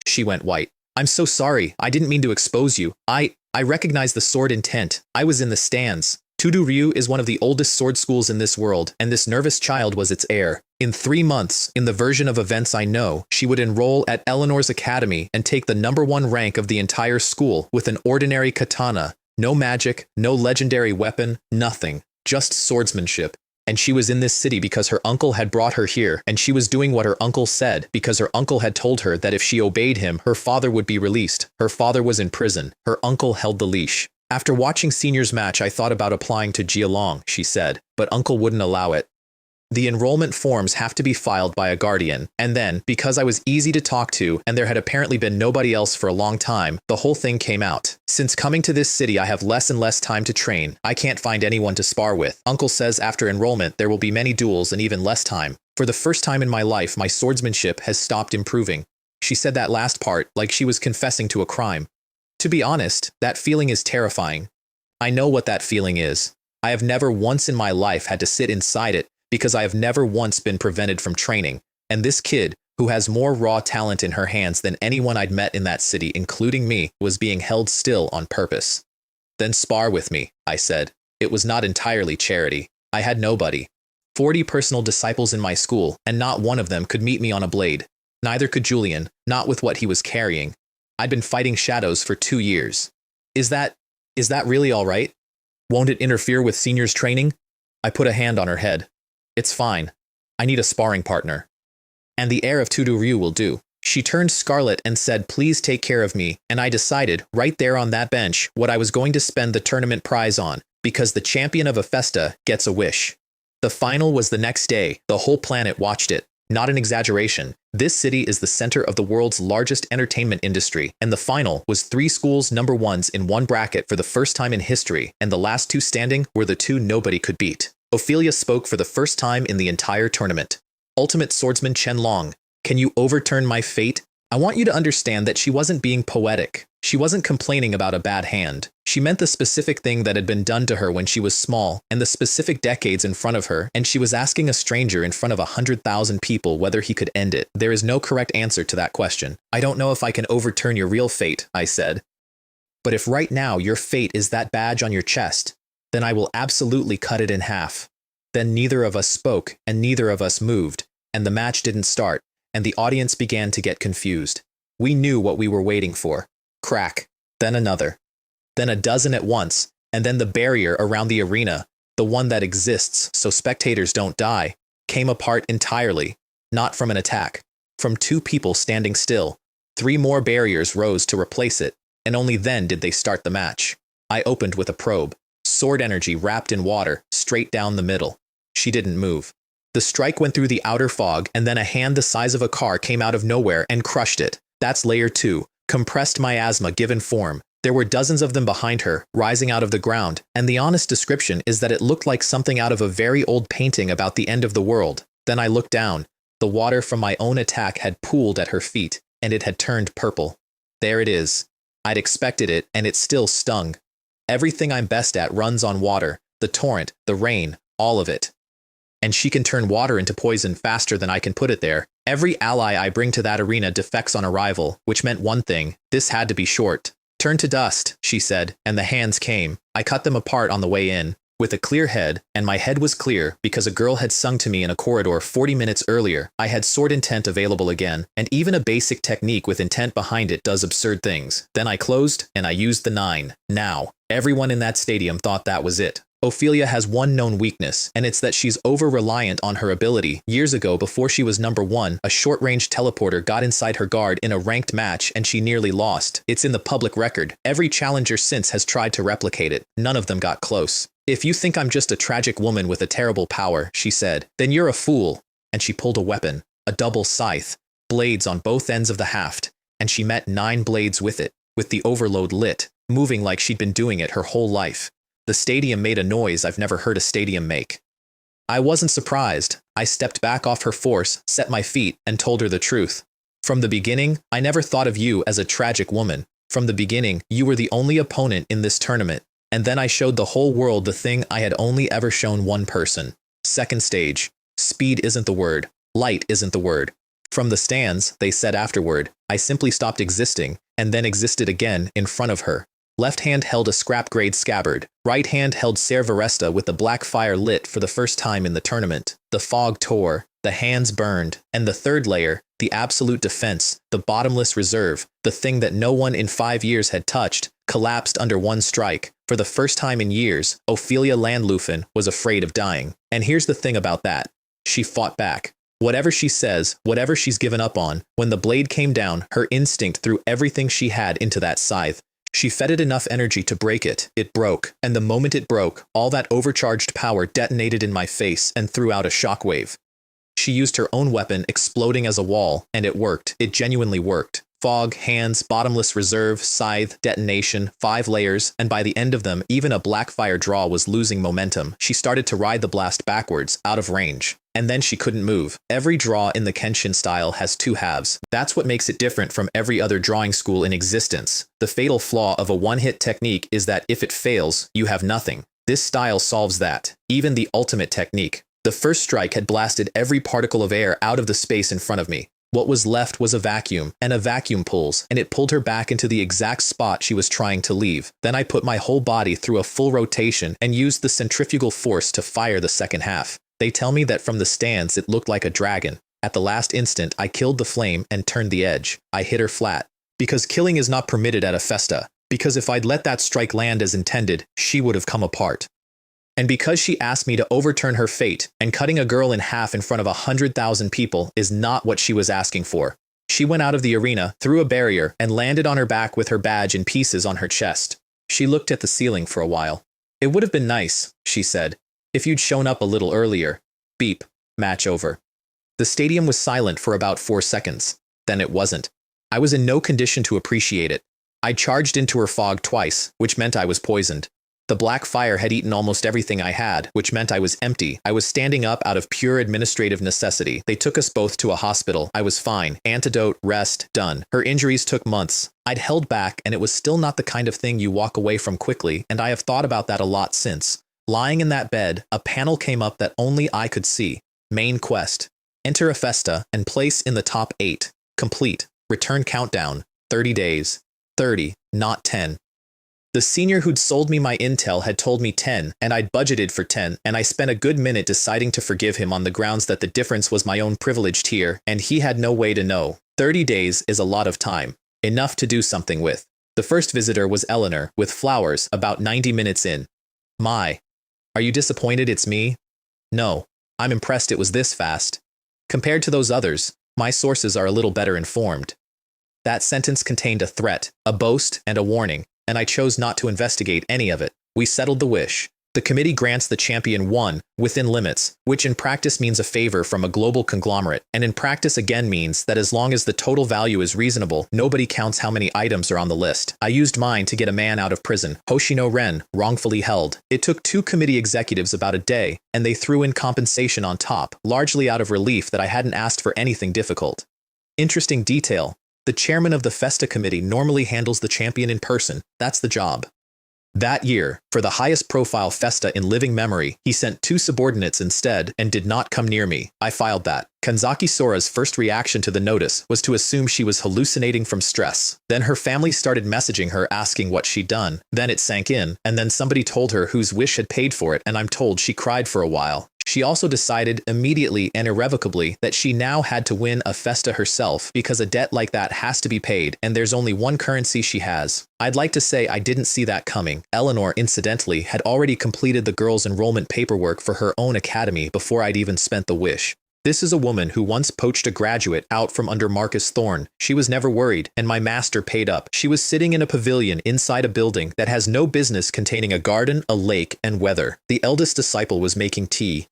She went white. I'm so sorry. I didn't mean to expose you. I recognize the sword intent. I was in the stands. Tudu Ryu is one of the oldest sword schools in this world, and this nervous child was its heir. In 3 months, in the version of events I know, she would enroll at Eleanor's Academy and take the #1 rank of the entire school with an ordinary katana. No magic, no legendary weapon, nothing. Just swordsmanship. And she was in this city because her uncle had brought her here, and she was doing what her uncle said because her uncle had told her that if she obeyed him, her father would be released. Her father was in prison. Her uncle held the leash. After watching Senior's match, I thought about applying to Jialong, she said, but Uncle wouldn't allow it. The enrollment forms have to be filed by a guardian, and then, because I was easy to talk to and there had apparently been nobody else for a long time, the whole thing came out. Since coming to this city, I have less and less time to train. I can't find anyone to spar with. Uncle says after enrollment, there will be many duels and even less time. For the first time in my life, my swordsmanship has stopped improving. She said that last part like she was confessing to a crime. To be honest, that feeling is terrifying. I know what that feeling is. I have never once in my life had to sit inside it because I have never once been prevented from training. And this kid, who has more raw talent in her hands than anyone I'd met in that city, including me, was being held still on purpose. Then spar with me, I said. It was not entirely charity. I had nobody. 40 personal disciples in my school, and not one of them could meet me on a blade. Neither could Julian, not with what he was carrying. I'd been fighting shadows for 2 years. Is that really all right? Won't it interfere with seniors training? I put a hand on her head. It's fine. I need a sparring partner. And the heir of Tudoryu will do. She turned scarlet and said, please take care of me, and I decided, right there on that bench, what I was going to spend the tournament prize on, because the champion of a festa gets a wish. The final was the next day. The whole planet watched it. Not an exaggeration. This city is the center of the world's largest entertainment industry, and the final was 3 schools number ones in one bracket for the first time in history, and the last 2 standing were the 2 nobody could beat. Ophelia spoke for the first time in the entire tournament. Ultimate swordsman Qianlong, can you overturn my fate? I want you to understand that she wasn't being poetic. She wasn't complaining about a bad hand. She meant the specific thing that had been done to her when she was small, and the specific decades in front of her, and she was asking a stranger in front of 100,000 people whether he could end it. There is no correct answer to that question. I don't know if I can overturn your real fate, I said. But if right now your fate is that badge on your chest, then I will absolutely cut it in half. Then neither of us spoke, and neither of us moved, and the match didn't start, and the audience began to get confused. We knew what we were waiting for. Crack. Then another. Then a dozen at once, and then the barrier around the arena, the one that exists so spectators don't die, came apart entirely, not from an attack, from 2 people standing still. 3 more barriers rose to replace it, and only then did they start the match. I opened with a probe, sword energy wrapped in water, straight down the middle. She didn't move. The strike went through the outer fog, and then a hand the size of a car came out of nowhere and crushed it. That's layer 2, compressed miasma given form. There were dozens of them behind her, rising out of the ground, and the honest description is that it looked like something out of a very old painting about the end of the world. Then I looked down. The water from my own attack had pooled at her feet, and it had turned purple. There it is. I'd expected it, and it still stung. Everything I'm best at runs on water, the torrent, the rain, all of it. And she can turn water into poison faster than I can put it there. Every ally I bring to that arena defects on arrival, which meant one thing: this had to be short. Turn to dust, she said, and the hands came. I cut them apart on the way in, with a clear head, and my head was clear because a girl had sung to me in a corridor 40 minutes earlier. I had sword intent available again, and even a basic technique with intent behind it does absurd things. Then I closed, and I used the 9. Now, everyone in that stadium thought that was it. Ophelia has one known weakness, and it's that she's over-reliant on her ability. Years ago, before she was number 1, a short-range teleporter got inside her guard in a ranked match and she nearly lost. It's in the public record. Every challenger since has tried to replicate it. None of them got close. If you think I'm just a tragic woman with a terrible power, she said, then you're a fool. And she pulled a weapon, a double scythe, blades on both ends of the haft, and she met 9 blades with it, with the overload lit, moving like she'd been doing it her whole life. The stadium made a noise I've never heard a stadium make. I wasn't surprised. I stepped back off her force, set my feet, and told her the truth. From the beginning, I never thought of you as a tragic woman. From the beginning, you were the only opponent in this tournament. And then I showed the whole world the thing I had only ever shown one person. Second stage. Speed isn't the word. Light isn't the word. From the stands, they said afterward, I simply stopped existing, and then existed again in front of her. Left hand held a scrap-grade scabbard. Right hand held Servaresta with the black fire lit for the first time in the tournament. The fog tore, the hands burned, and the third layer, the absolute defense, the bottomless reserve, the thing that no one in 5 years had touched, collapsed under one strike. For the first time in years, Ophelia Landlufen was afraid of dying. And here's the thing about that. She fought back. Whatever she says, whatever she's given up on, when the blade came down, her instinct threw everything she had into that scythe. She fed it enough energy to break it. It broke, and the moment it broke, all that overcharged power detonated in my face and threw out a shockwave. She used her own weapon, exploding as a wall, and it worked. It genuinely worked. Fog, hands, bottomless reserve, scythe, detonation, 5 layers, and by the end of them, even a blackfire draw was losing momentum. She started to ride the blast backwards, out of range. And then she couldn't move. Every draw in the Kenshin style has 2 halves. That's what makes it different from every other drawing school in existence. The fatal flaw of a one-hit technique is that if it fails, you have nothing. This style solves that. Even the ultimate technique. The first strike had blasted every particle of air out of the space in front of me. What was left was a vacuum, and a vacuum pulls, and it pulled her back into the exact spot she was trying to leave. Then I put my whole body through a full rotation and used the centrifugal force to fire the second half. They tell me that from the stands it looked like a dragon. At the last instant, I killed the flame and turned the edge. I hit her flat. Because killing is not permitted at a festa. because if I'd let that strike land as intended, she would have come apart. And because she asked me to overturn her fate, and cutting a girl in half in front of 100,000 people is not what she was asking for. She went out of the arena, through a barrier, and landed on her back with her badge in pieces on her chest. She looked at the ceiling for a while. It would have been nice, she said, if you'd shown up a little earlier. Beep. Match over. The stadium was silent for about 4 seconds. Then it wasn't. I was in no condition to appreciate it. I charged into her fog twice, which meant I was poisoned. The black fire had eaten almost everything I had, which meant I was empty. I was standing up out of pure administrative necessity. They took us both to a hospital. I was fine. Antidote, rest, done. Her injuries took months. I'd held back, and it was still not the kind of thing you walk away from quickly, and I have thought about that a lot since. Lying in that bed, a panel came up that only I could see. Main quest. Enter a festa and place in the top 8. Complete. Return countdown. 30 days. 30, not 10. The senior who'd sold me my intel had told me 10, and I'd budgeted for 10, and I spent a good minute deciding to forgive him on the grounds that the difference was my own privileged tier, and he had no way to know. 30 days is a lot of time. Enough to do something with. The first visitor was Eleanor, with flowers, about 90 minutes in. My. Are you disappointed it's me? No. I'm impressed it was this fast. Compared to those others, my sources are a little better informed. That sentence contained a threat, a boast, and a warning, and I chose not to investigate any of it. We settled the wish. The committee grants the champion one, within limits, which in practice means a favor from a global conglomerate, and in practice again means that as long as the total value is reasonable, nobody counts how many items are on the list. I used mine to get a man out of prison, Hoshino Ren, wrongfully held. It took 2 committee executives about a day, and they threw in compensation on top, largely out of relief that I hadn't asked for anything difficult. Interesting detail. The chairman of the Festa committee normally handles the champion in person. That's the job. That year, for the highest profile Festa in living memory, he sent 2 subordinates instead and did not come near me. I filed that. Kanzaki Sora's first reaction to the notice was to assume she was hallucinating from stress. Then her family started messaging her asking what she'd done. Then it sank in, and then somebody told her whose wish had paid for it, and I'm told she cried for a while. She also decided immediately and irrevocably that she now had to win a Festa herself because a debt like that has to be paid, and there's only one currency she has. I'd like to say I didn't see that coming. Eleanor, incidentally, had already completed the girls' enrollment paperwork for her own academy before I'd even spent the wish. This is a woman who once poached a graduate out from under Marcus Thorne. She was never worried, and my master paid up. She was sitting in a pavilion inside a building that has no business containing a garden, a lake, and weather. The eldest disciple was making tea.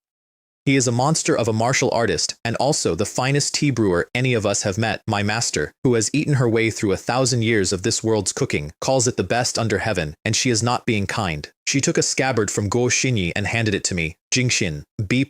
He is a monster of a martial artist, and also the finest tea brewer any of us have met. My master, who has eaten her way through 1,000 years of this world's cooking, calls it the best under heaven, and she is not being kind. She took a scabbard from Go Shinyi and handed it to me. Jingshin, B+,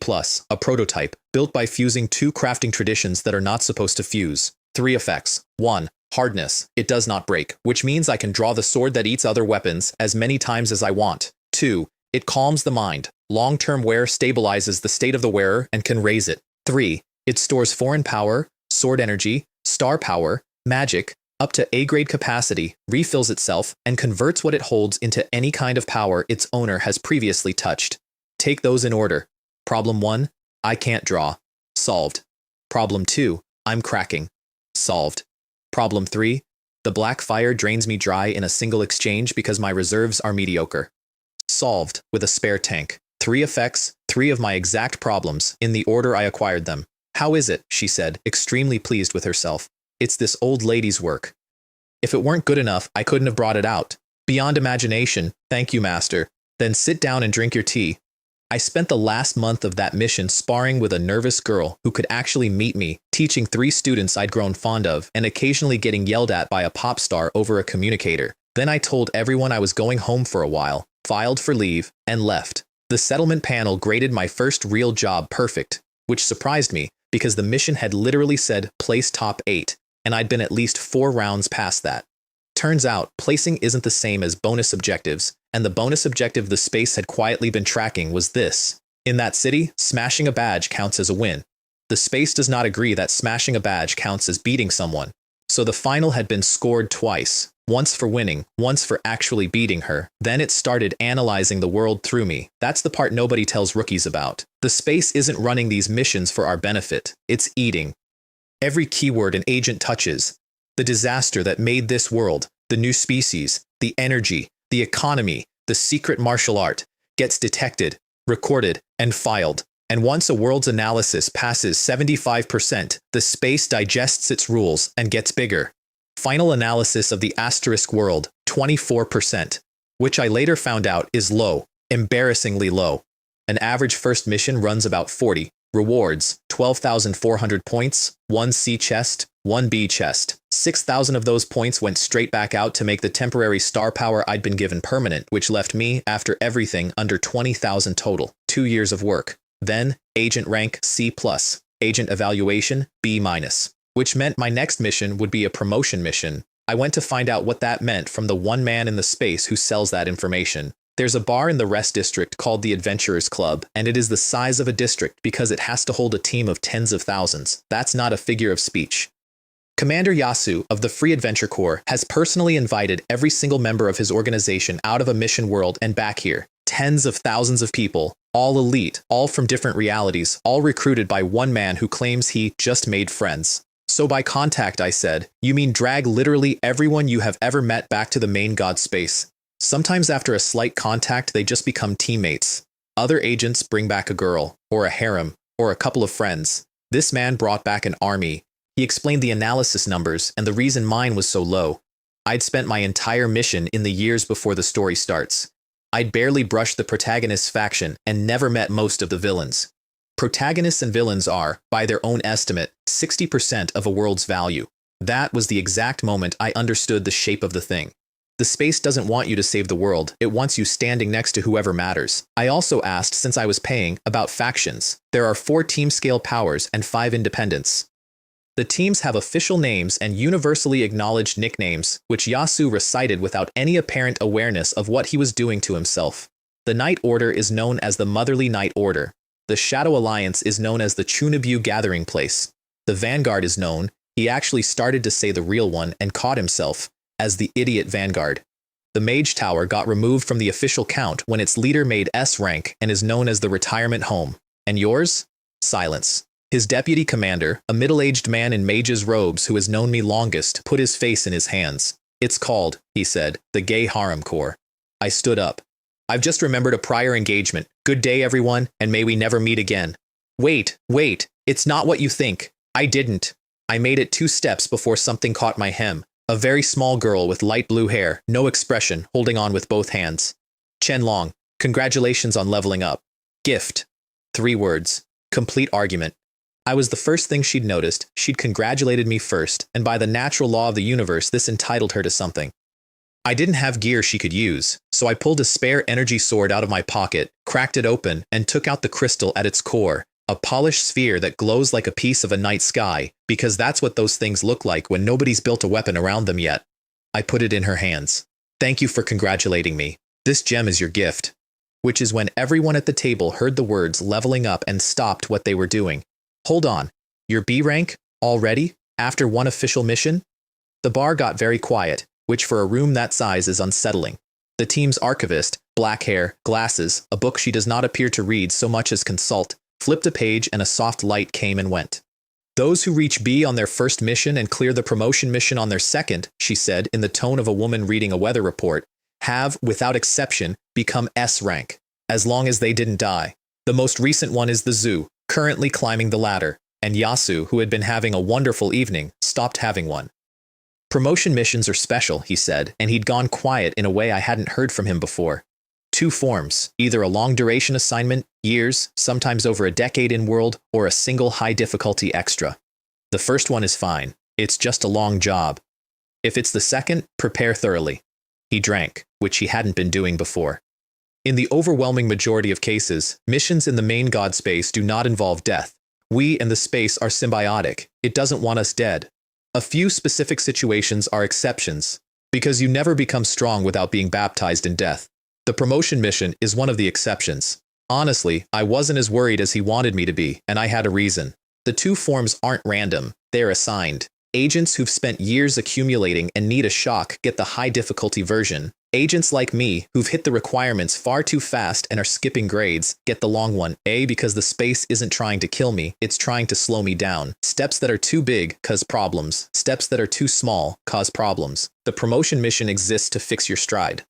a prototype, built by fusing 2 crafting traditions that are not supposed to fuse. 3 effects. 1. Hardness. It does not break, which means I can draw the sword that eats other weapons as many times as I want. 2. It calms the mind. Long-term wear stabilizes the state of the wearer and can raise it. 3. It stores foreign power, sword energy, star power, magic, up to A-grade capacity, refills itself, and converts what it holds into any kind of power its owner has previously touched. Take those in order. Problem 1. I can't draw. Solved. Problem 2. I'm cracking. Solved. Problem 3. The black fire drains me dry in a single exchange because my reserves are mediocre. Solved, with a spare tank. 3 effects, 3 of my exact problems, in the order I acquired them. How is it? She said, extremely pleased with herself. It's this old lady's work. If it weren't good enough, I couldn't have brought it out. Beyond imagination, thank you, master. Then sit down and drink your tea. I spent the last month of that mission sparring with a nervous girl who could actually meet me, teaching 3 students I'd grown fond of, and occasionally getting yelled at by a pop star over a communicator. Then I told everyone I was going home for a while, filed for leave, and left. The settlement panel graded my first real job perfect, which surprised me because the mission had literally said place top 8, and I'd been at least 4 rounds past that. Turns out, placing isn't the same as bonus objectives, and the bonus objective the space had quietly been tracking was this. In that city, smashing a badge counts as a win. The space does not agree that smashing a badge counts as beating someone. So the final had been scored twice, once for winning, once for actually beating her. Then it started analyzing the world through me. That's the part nobody tells rookies about. The space isn't running these missions for our benefit. It's eating every keyword an agent touches. The disaster that made this world, the new species, the energy, the economy, the secret martial art, gets detected, recorded, and filed. And once a world's analysis passes 75%, the space digests its rules and gets bigger. Final analysis of the Asterisk world, 24%, which I later found out is low, embarrassingly low. An average first mission runs about 40. Rewards, 12,400 points, 1 C chest, 1 B chest. 6,000 of those points went straight back out to make the temporary star power I'd been given permanent, which left me, after everything, under 20,000 total. 2 years of work. Then, agent rank C+, agent evaluation B-, which meant my next mission would be a promotion mission. I went to find out what that meant from the one man in the space who sells that information. There's a bar in the rest district called the Adventurers Club, and it is the size of a district because it has to hold a team of tens of thousands. That's not a figure of speech. Commander Yasu of the Free Adventure Corps has personally invited every single member of his organization out of a mission world and back here. Tens of thousands of people, all elite, all from different realities, all recruited by one man who claims he just made friends. So by contact, I said, you mean drag literally everyone you have ever met back to the main god space. Sometimes after a slight contact, they just become teammates. Other agents bring back a girl, or a harem, or a couple of friends. This man brought back an army. He explained the analysis numbers and the reason mine was so low. I'd spent my entire mission in the years before the story starts. I'd barely brushed the protagonist's faction and never met most of the villains. Protagonists and villains are, by their own estimate, 60% of a world's value. That was the exact moment I understood the shape of the thing. The space doesn't want you to save the world, it wants you standing next to whoever matters. I also asked, since I was paying, about factions. There are 4 team-scale powers and 5 independents. The teams have official names and universally acknowledged nicknames, which Yasu recited without any apparent awareness of what he was doing to himself. The Night Order is known as the Motherly Night Order. The Shadow Alliance is known as the Chunabu Gathering Place. The Vanguard is known, he actually started to say the real one and caught himself, as the Idiot Vanguard. The Mage Tower got removed from the official count when its leader made S rank and is known as the Retirement Home. And yours? Silence. His deputy commander, a middle-aged man in mage's robes who has known me longest, put his face in his hands. It's called, he said, the Gay Harem Corps. I stood up. I've just remembered a prior engagement. Good day, everyone, and may we never meet again. Wait, it's not what you think. I didn't. I made it 2 steps before something caught my hem. A very small girl with light blue hair, no expression, holding on with both hands. Chen Long, congratulations on leveling up. Gift. 3 words. Complete argument. I was the first thing she'd noticed. She'd congratulated me first, and by the natural law of the universe, this entitled her to something. I didn't have gear she could use, so I pulled a spare energy sword out of my pocket, cracked it open, and took out the crystal at its core, a polished sphere that glows like a piece of a night sky, because that's what those things look like when nobody's built a weapon around them yet. I put it in her hands. Thank you for congratulating me. This gem is your gift. Which is when everyone at the table heard the words leveling up and stopped what they were doing. Hold on. Your B rank? Already? After 1 official mission? The bar got very quiet, which for a room that size is unsettling. The team's archivist, black hair, glasses, a book she does not appear to read so much as consult, flipped a page and a soft light came and went. Those who reach B on their first mission and clear the promotion mission on their second, she said in the tone of a woman reading a weather report, have, without exception, become S rank, as long as they didn't die. The most recent one is the Zoo, currently climbing the ladder, and Yasu, who had been having a wonderful evening, stopped having one. Promotion missions are special, he said, and he'd gone quiet in a way I hadn't heard from him before. 2 forms, either a long-duration assignment, years, sometimes over a decade in world, or a single high-difficulty extra. The first one is fine. It's just a long job. If it's the second, prepare thoroughly. He drank, which he hadn't been doing before. In the overwhelming majority of cases, missions in the main god space do not involve death. We and the space are symbiotic. It doesn't want us dead. A few specific situations are exceptions, because you never become strong without being baptized in death. The promotion mission is one of the exceptions. Honestly, I wasn't as worried as he wanted me to be, and I had a reason. The 2 forms aren't random, they're assigned. Agents who've spent years accumulating and need a shock get the high-difficulty version. Agents like me, who've hit the requirements far too fast and are skipping grades, get the long one. A, because the space isn't trying to kill me, it's trying to slow me down. Steps that are too big cause problems. Steps that are too small cause problems. The promotion mission exists to fix your stride.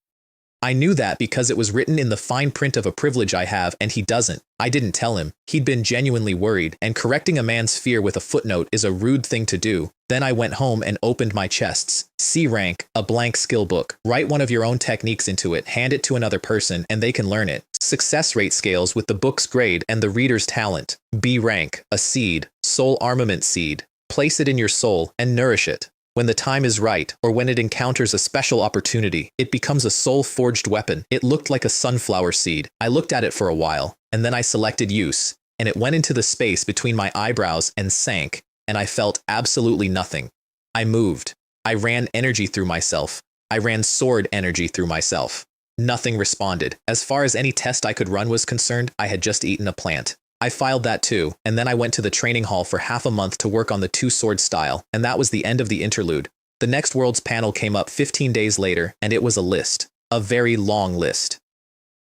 I knew that because it was written in the fine print of a privilege I have, and he doesn't. I didn't tell him. He'd been genuinely worried, and correcting a man's fear with a footnote is a rude thing to do. Then I went home and opened my chests. C rank, a blank skill book. Write one of your own techniques into it, hand it to another person, and they can learn it. Success rate scales with the book's grade and the reader's talent. B rank, a seed, soul armament seed. Place it in your soul and nourish it. When the time is right, or when it encounters a special opportunity, it becomes a soul-forged weapon. It looked like a sunflower seed. I looked at it for a while, and then I selected use, and it went into the space between my eyebrows and sank, and I felt absolutely nothing. I moved. I ran energy through myself. I ran sword energy through myself. Nothing responded. As far as any test I could run was concerned, I had just eaten a plant. I filed that too, and then I went to the training hall for half a month to work on the two-sword style, and that was the end of the interlude. The next Worlds panel came up 15 days later, and it was a list. A very long list.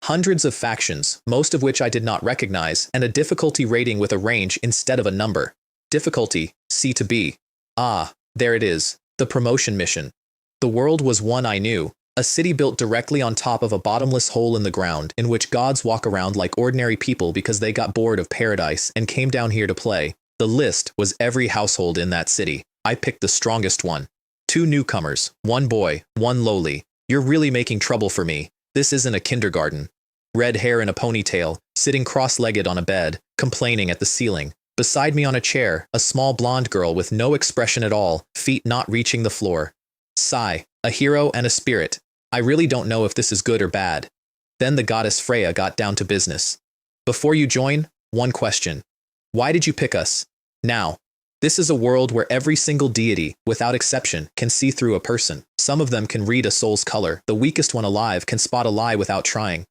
Hundreds of factions, most of which I did not recognize, and a difficulty rating with a range instead of a number. Difficulty, C to B. Ah, there it is. The promotion mission. The world was one I knew. A city built directly on top of a bottomless hole in the ground, in which gods walk around like ordinary people because they got bored of paradise and came down here to play. The list was every household in that city. I picked the strongest one. 2 newcomers, 1 boy, 1 lowly. You're really making trouble for me. This isn't a kindergarten. Red hair in a ponytail, sitting cross-legged on a bed, complaining at the ceiling. Beside me on a chair, a small blonde girl with no expression at all, feet not reaching the floor. Sigh, a hero and a spirit. I really don't know if this is good or bad. Then the goddess Freya got down to business. Before you join, one question. Why did you pick us? Now, this is a world where every single deity, without exception, can see through a person. Some of them can read a soul's color. The weakest one alive can spot a lie without trying.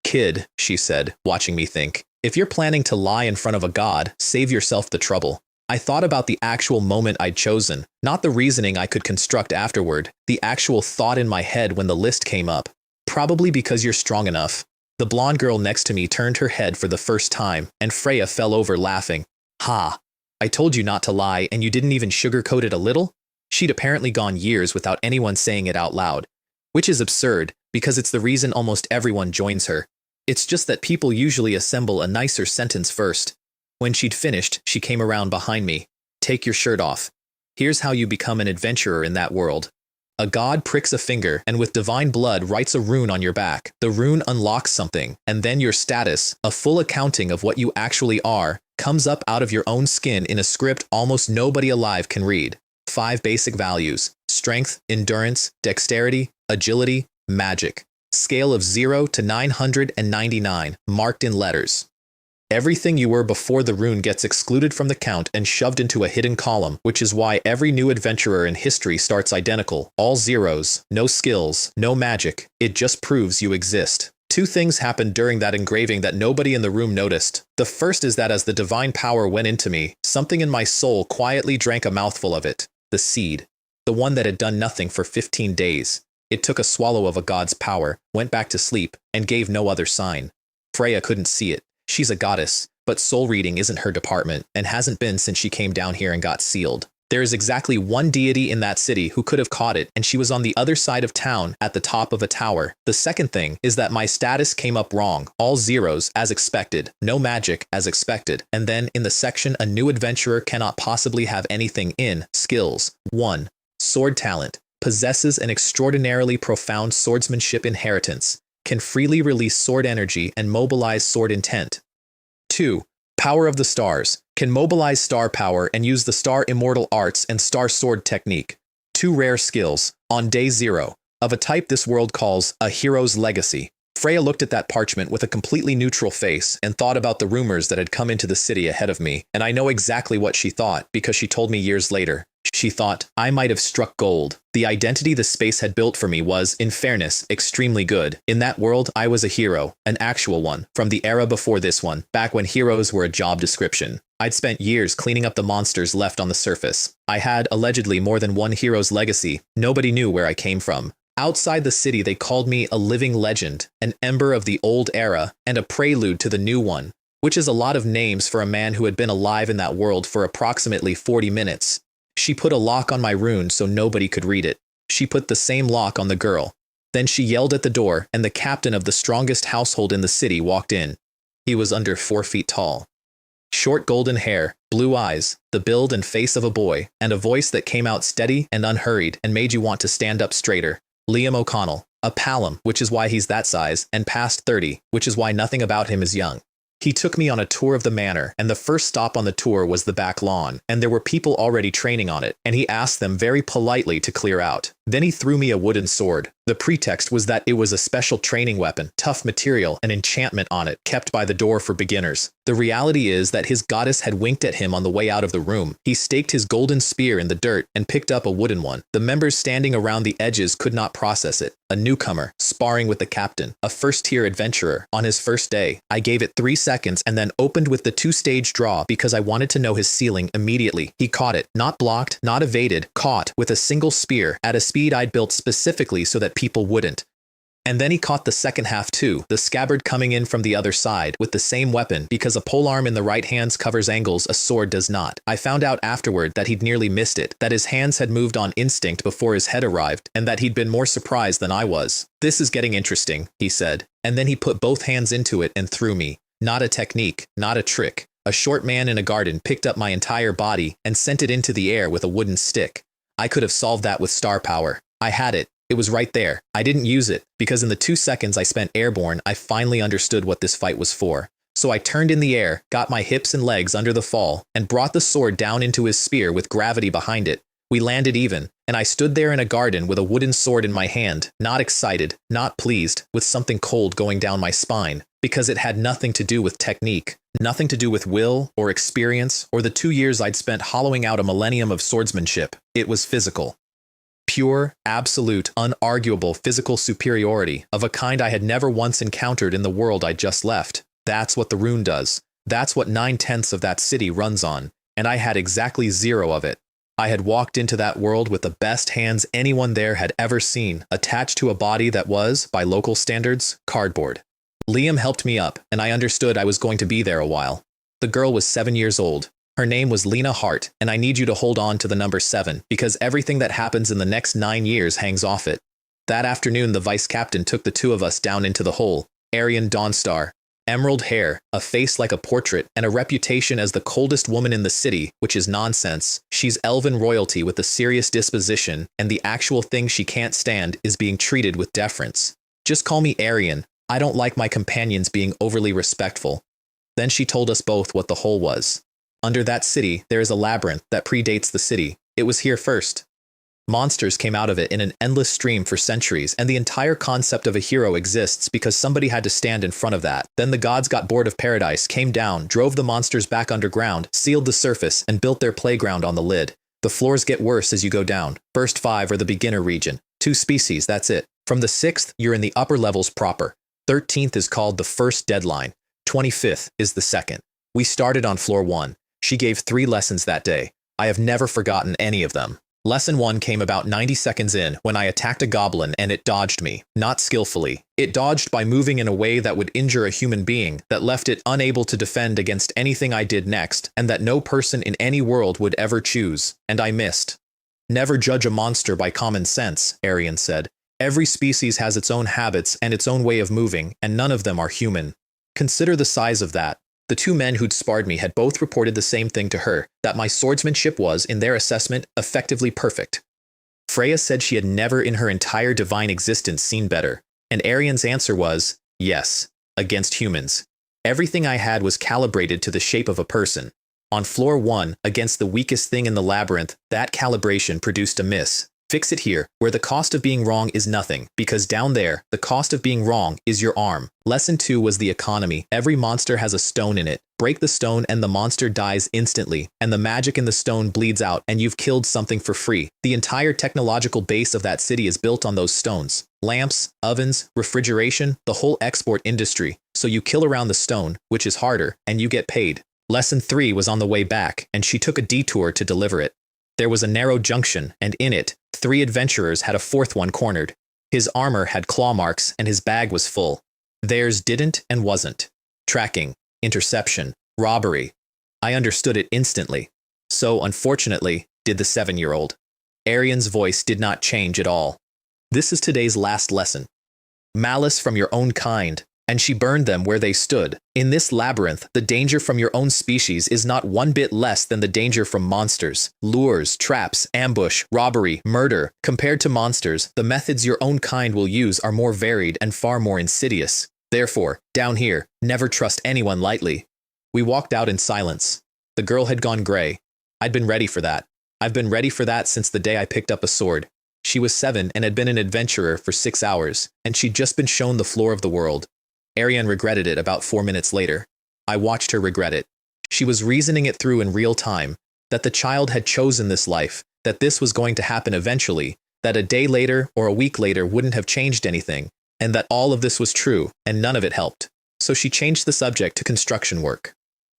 Kid, she said, watching me think, if you're planning to lie in front of a god, save yourself the trouble. I thought about the actual moment I'd chosen, not the reasoning I could construct afterward, the actual thought in my head when the list came up. Probably because you're strong enough. The blonde girl next to me turned her head for the first time, and Freya fell over laughing. Ha! I told you not to lie, and you didn't even sugarcoat it a little? She'd apparently gone years without anyone saying it out loud. Which is absurd, because it's the reason almost everyone joins her. It's just that people usually assemble a nicer sentence first. When she'd finished, she came around behind me. Take your shirt off. Here's how you become an adventurer in that world. A god pricks a finger and with divine blood writes a rune on your back. The rune unlocks something, and then your status, a full accounting of what you actually are, comes up out of your own skin in a script almost nobody alive can read. 5 basic values: strength, endurance, dexterity, agility, magic. Scale of 0 to 999, marked in letters. Everything you were before the rune gets excluded from the count and shoved into a hidden column, which is why every new adventurer in history starts identical. All zeros, no skills, no magic. It just proves you exist. 2 things happened during that engraving that nobody in the room noticed. The first is that as the divine power went into me, something in my soul quietly drank a mouthful of it. The seed. The one that had done nothing for 15 days. It took a swallow of a god's power, went back to sleep, and gave no other sign. Freya couldn't see it. She's a goddess, but soul reading isn't her department, and hasn't been since she came down here and got sealed. There is exactly one deity in that city who could have caught it, and she was on the other side of town at the top of a tower. The second thing is that my status came up wrong. All zeros, as expected. No magic, as expected. And then, in the section a new adventurer cannot possibly have anything in, skills. 1. Sword talent. Possesses an extraordinarily profound swordsmanship inheritance. Can freely release sword energy and mobilize sword intent. 2. Power of the stars. Can mobilize star power and use the star immortal arts and star sword technique. 2 rare skills, on day 0, of a type this world calls a hero's legacy. Freya looked at that parchment with a completely neutral face and thought about the rumors that had come into the city ahead of me, and I know exactly what she thought because she told me years later. She thought, I might have struck gold. The identity the space had built for me was, in fairness, extremely good. In that world, I was a hero, an actual one, from the era before this one, back when heroes were a job description. I'd spent years cleaning up the monsters left on the surface. I had, allegedly, more than one hero's legacy. Nobody knew where I came from. Outside the city, they called me a living legend, an ember of the old era, and a prelude to the new one, which is a lot of names for a man who had been alive in that world for approximately 40 minutes. She put a lock on my rune so nobody could read it. She put the same lock on the girl. Then she yelled at the door, and the captain of the strongest household in the city walked in. He was under 4 feet tall. Short golden hair, blue eyes, the build and face of a boy, and a voice that came out steady and unhurried and made you want to stand up straighter. Liam O'Connell, a Palom, which is why he's that size, and past 30, which is why nothing about him is young. He took me on a tour of the manor, and the first stop on the tour was the back lawn, and there were people already training on it, and he asked them very politely to clear out. Then he threw me a wooden sword. The pretext was that it was a special training weapon, tough material, an enchantment on it, kept by the door for beginners. The reality is that his goddess had winked at him on the way out of the room. He staked his golden spear in the dirt and picked up a wooden one. The members standing around the edges could not process it. A newcomer, sparring with the captain, a first-tier adventurer, on his first day. I gave it 3 seconds and then opened with the 2-stage draw because I wanted to know his ceiling immediately. He caught it, not blocked, not evaded, caught with a single spear at a speed I'd built specifically so that people wouldn't. And then he caught the second half too, the scabbard coming in from the other side with the same weapon because a polearm in the right hand covers angles a sword does not. I found out afterward that he'd nearly missed it, that his hands had moved on instinct before his head arrived, and that he'd been more surprised than I was. "This is getting interesting," he said, and then he put both hands into it and threw me. Not a technique, not a trick. A short man in a garden picked up my entire body and sent it into the air with a wooden stick. I could have solved that with star power. I had it. It was right there. I didn't use it, because in the 2 seconds I spent airborne, I finally understood what this fight was for. So I turned in the air, got my hips and legs under the fall, and brought the sword down into his spear with gravity behind it. We landed even, and I stood there in a garden with a wooden sword in my hand, not excited, not pleased, with something cold going down my spine, because it had nothing to do with technique, nothing to do with will or experience or the 2 years I'd spent hollowing out a millennium of swordsmanship. It was physical. Pure, absolute, unarguable physical superiority of a kind I had never once encountered in the world I just left. That's what the rune does. That's what 9/10 of that city runs on, and I had exactly 0 of it. I had walked into that world with the best hands anyone there had ever seen, attached to a body that was, by local standards, cardboard. Liam helped me up, and I understood I was going to be there a while. The girl was 7 years old. Her name was Lena Hart, and I need you to hold on to the number 7, because everything that happens in the next 9 years hangs off it. That afternoon, the vice captain took the 2 of us down into the hole. Aryan Dawnstar. Emerald hair, a face like a portrait, and a reputation as the coldest woman in the city, which is nonsense. She's elven royalty with a serious disposition, and the actual thing she can't stand is being treated with deference. Just call me Aryan. I don't like my companions being overly respectful. Then she told us both what the hole was. Under that city, there is a labyrinth that predates the city. It was here first. Monsters came out of it in an endless stream for centuries, and the entire concept of a hero exists because somebody had to stand in front of that. Then the gods got bored of paradise, came down, drove the monsters back underground, sealed the surface, and built their playground on the lid. The floors get worse as you go down. First 5 are the beginner region. 2 species, that's it. From the 6th, you're in the upper levels proper. 13th is called the first deadline. 25th is the second. We started on floor 1. She gave 3 lessons that day. I have never forgotten any of them. Lesson 1 came about 90 seconds in when I attacked a goblin and it dodged me, not skillfully. It dodged by moving in a way that would injure a human being, that left it unable to defend against anything I did next, and that no person in any world would ever choose. And I missed. Never judge a monster by common sense, Aryan said. Every species has its own habits and its own way of moving, and none of them are human. Consider the size of that. The 2 men who'd sparred me had both reported the same thing to her, that my swordsmanship was, in their assessment, effectively perfect. Freya said she had never in her entire divine existence seen better, and Aryan's answer was, yes, against humans. Everything I had was calibrated to the shape of a person. On floor 1, against the weakest thing in the labyrinth, that calibration produced a miss. Fix it here, where the cost of being wrong is nothing, because down there, the cost of being wrong is your arm. Lesson 2 was the economy. Every monster has a stone in it. Break the stone and the monster dies instantly, and the magic in the stone bleeds out, and you've killed something for free. The entire technological base of that city is built on those stones. Lamps, ovens, refrigeration, the whole export industry. So you kill around the stone, which is harder, and you get paid. Lesson 3 was on the way back, and she took a detour to deliver it. There was a narrow junction, and in it, 3 adventurers had a 4th one cornered. His armor had claw marks and his bag was full. Theirs didn't and wasn't. Tracking, interception, robbery. I understood it instantly. So, unfortunately, did the 7-year-old. Arian's voice did not change at all. This is today's last lesson. Malice from your own kind, and she burned them where they stood. In this labyrinth, the danger from your own species is not one bit less than the danger from monsters. Lures, traps, ambush, robbery, murder. Compared to monsters, the methods your own kind will use are more varied and far more insidious. Therefore, down here, never trust anyone lightly. We walked out in silence. The girl had gone gray. I'd been ready for that. I've been ready for that since the day I picked up a sword. She was 7 and had been an adventurer for 6 hours, and she'd just been shown the floor of the world. Arian regretted it about 4 minutes later. I watched her regret it. She was reasoning it through in real time, that the child had chosen this life, that this was going to happen eventually, that a day later or a week later wouldn't have changed anything, and that all of this was true, and none of it helped. So she changed the subject to construction work.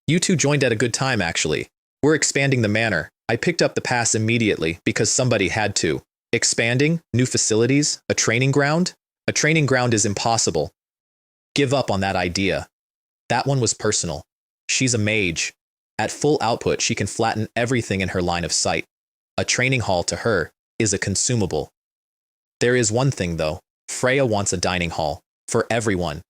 You two joined at a good time, actually. We're expanding the manor. I picked up the pass immediately because somebody had to. Expanding? New facilities? A training ground? A training ground is impossible. Give up on that idea. That one was personal. She's a mage. At full output, she can flatten everything in her line of sight. A training hall to her is a consumable. There is one thing, though. Freya wants a dining hall. For everyone.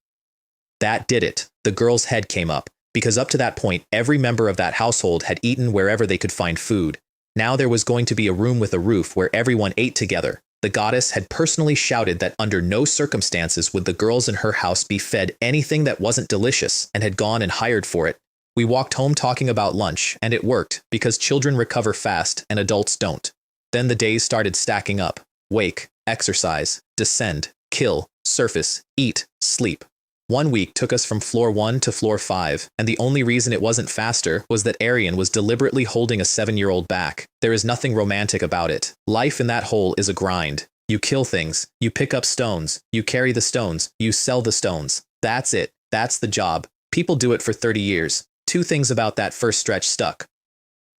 That did it. The girl's head came up. Because up to that point, every member of that household had eaten wherever they could find food. Now there was going to be a room with a roof where everyone ate together. The goddess had personally shouted that under no circumstances would the girls in her house be fed anything that wasn't delicious, and had gone and hired for it. We walked home talking about lunch, and it worked, because children recover fast and adults don't. Then the days started stacking up. Wake, exercise, descend, kill, surface, eat, sleep. 1 week took us from floor 1 to floor 5, and the only reason it wasn't faster was that Arian was deliberately holding a 7-year-old back. There is nothing romantic about it. Life in that hole is a grind. You kill things, you pick up stones, you carry the stones, you sell the stones. That's it. That's the job. People do it for 30 years. 2 things about that first stretch stuck.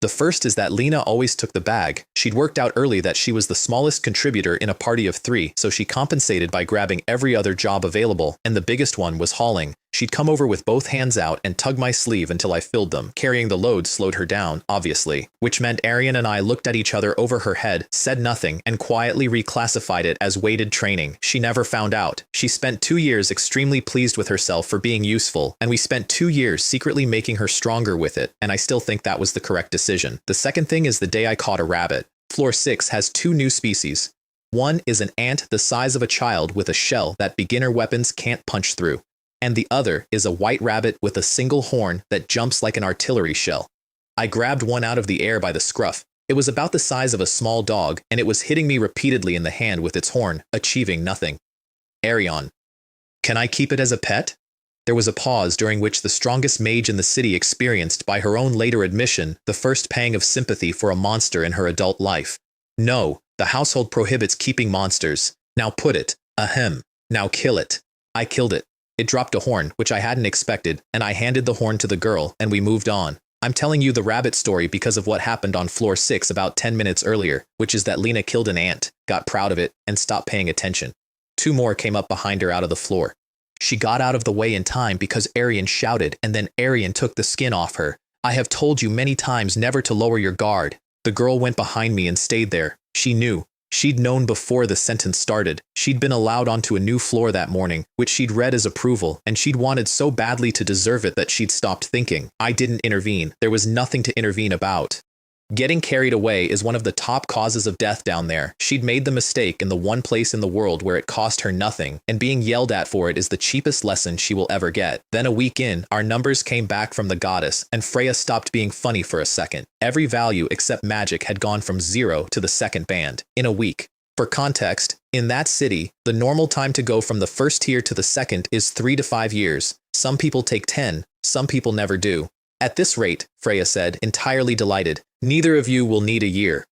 The first is that Lena always took the bag. She'd worked out early that she was the smallest contributor in a party of 3, so she compensated by grabbing every other job available, and the biggest one was hauling. She'd come over with both hands out and tug my sleeve until I filled them. Carrying the load slowed her down, obviously, which meant Arian and I looked at each other over her head, said nothing, and quietly reclassified it as weighted training. She never found out. She spent 2 years extremely pleased with herself for being useful, and we spent 2 years secretly making her stronger with it, and I still think that was the correct decision. The second thing is the day I caught a rabbit. Floor 6 has 2 new species. One is an ant the size of a child with a shell that beginner weapons can't punch through. And the other is a white rabbit with a single horn that jumps like an artillery shell. I grabbed one out of the air by the scruff. It was about the size of a small dog, and it was hitting me repeatedly in the hand with its horn, achieving nothing. Arion. Can I keep it as a pet? There was a pause during which the strongest mage in the city experienced, by her own later admission, the first pang of sympathy for a monster in her adult life. No, the household prohibits keeping monsters. Now put it. Ahem. Now kill it. I killed it. It dropped a horn, which I hadn't expected, and I handed the horn to the girl, and we moved on. I'm telling you the rabbit story because of what happened on floor 6 about 10 minutes earlier, which is that Lena killed an ant, got proud of it, and stopped paying attention. 2 more came up behind her out of the floor. She got out of the way in time because Arian shouted, and then Arian took the skin off her. I have told you many times never to lower your guard. The girl went behind me and stayed there. She knew. She'd known before the sentence started. She'd been allowed onto a new floor that morning, which she'd read as approval, and she'd wanted so badly to deserve it that she'd stopped thinking. I didn't intervene. There was nothing to intervene about. Getting carried away is one of the top causes of death down there. She'd made the mistake in the one place in the world where it cost her nothing, and being yelled at for it is the cheapest lesson she will ever get. Then a week in, our numbers came back from the goddess, and Freya stopped being funny for a second. Every value except magic had gone from 0 to the second band in a week. For context, in that city, the normal time to go from the first tier to the second is 3 to 5 years. Some people take 10, some people never do. At this rate, Freya said, entirely delighted, neither of you will need a year.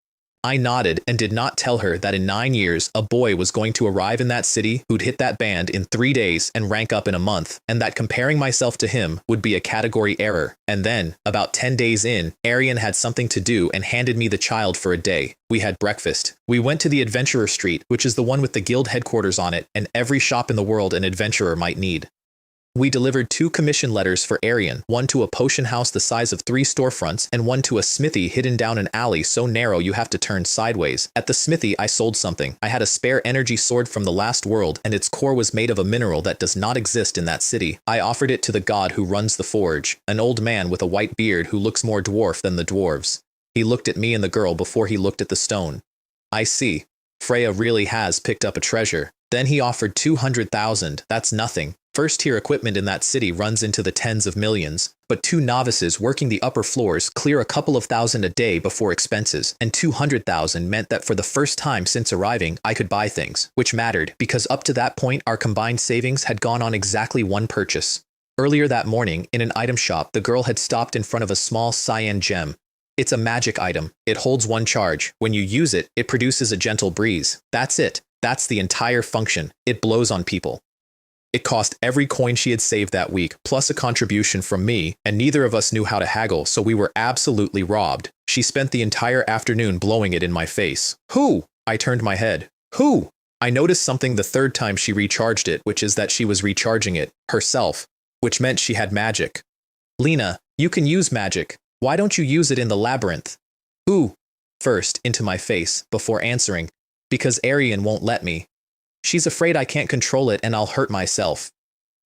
I nodded and did not tell her that in 9 years, a boy was going to arrive in that city who'd hit that band in 3 days and rank up in a month, and that comparing myself to him would be a category error. And then, about 10 days in, Arian had something to do and handed me the child for a day. We had breakfast. We went to the Adventurer Street, which is the one with the guild headquarters on it and every shop in the world an adventurer might need. We delivered 2 commission letters for Arian, one to a potion house the size of 3 storefronts and one to a smithy hidden down an alley so narrow you have to turn sideways. At the smithy, I sold something. I had a spare energy sword from the last world, and its core was made of a mineral that does not exist in that city. I offered it to the god who runs the forge, an old man with a white beard who looks more dwarf than the dwarves. He looked at me and the girl before he looked at the stone. I see. Freya really has picked up a treasure. Then he offered 200,000. That's nothing. First-tier equipment in that city runs into the tens of millions, but 2 novices working the upper floors clear a couple of thousand a day before expenses, and 200,000 meant that for the first time since arriving, I could buy things, which mattered, because up to that point our combined savings had gone on exactly 1 purchase. Earlier that morning, in an item shop, the girl had stopped in front of a small cyan gem. It's a magic item. It holds 1 charge. When you use it, it produces a gentle breeze. That's it. That's the entire function. It blows on people. It cost every coin she had saved that week, plus a contribution from me, and neither of us knew how to haggle, so we were absolutely robbed. She spent the entire afternoon blowing it in my face. Who? I turned my head. Who? I noticed something the 3rd time she recharged it, which is that she was recharging it herself, which meant she had magic. Lena, you can use magic. Why don't you use it in the labyrinth? Who? First, into my face, before answering. Because Arian won't let me. She's afraid I can't control it and I'll hurt myself.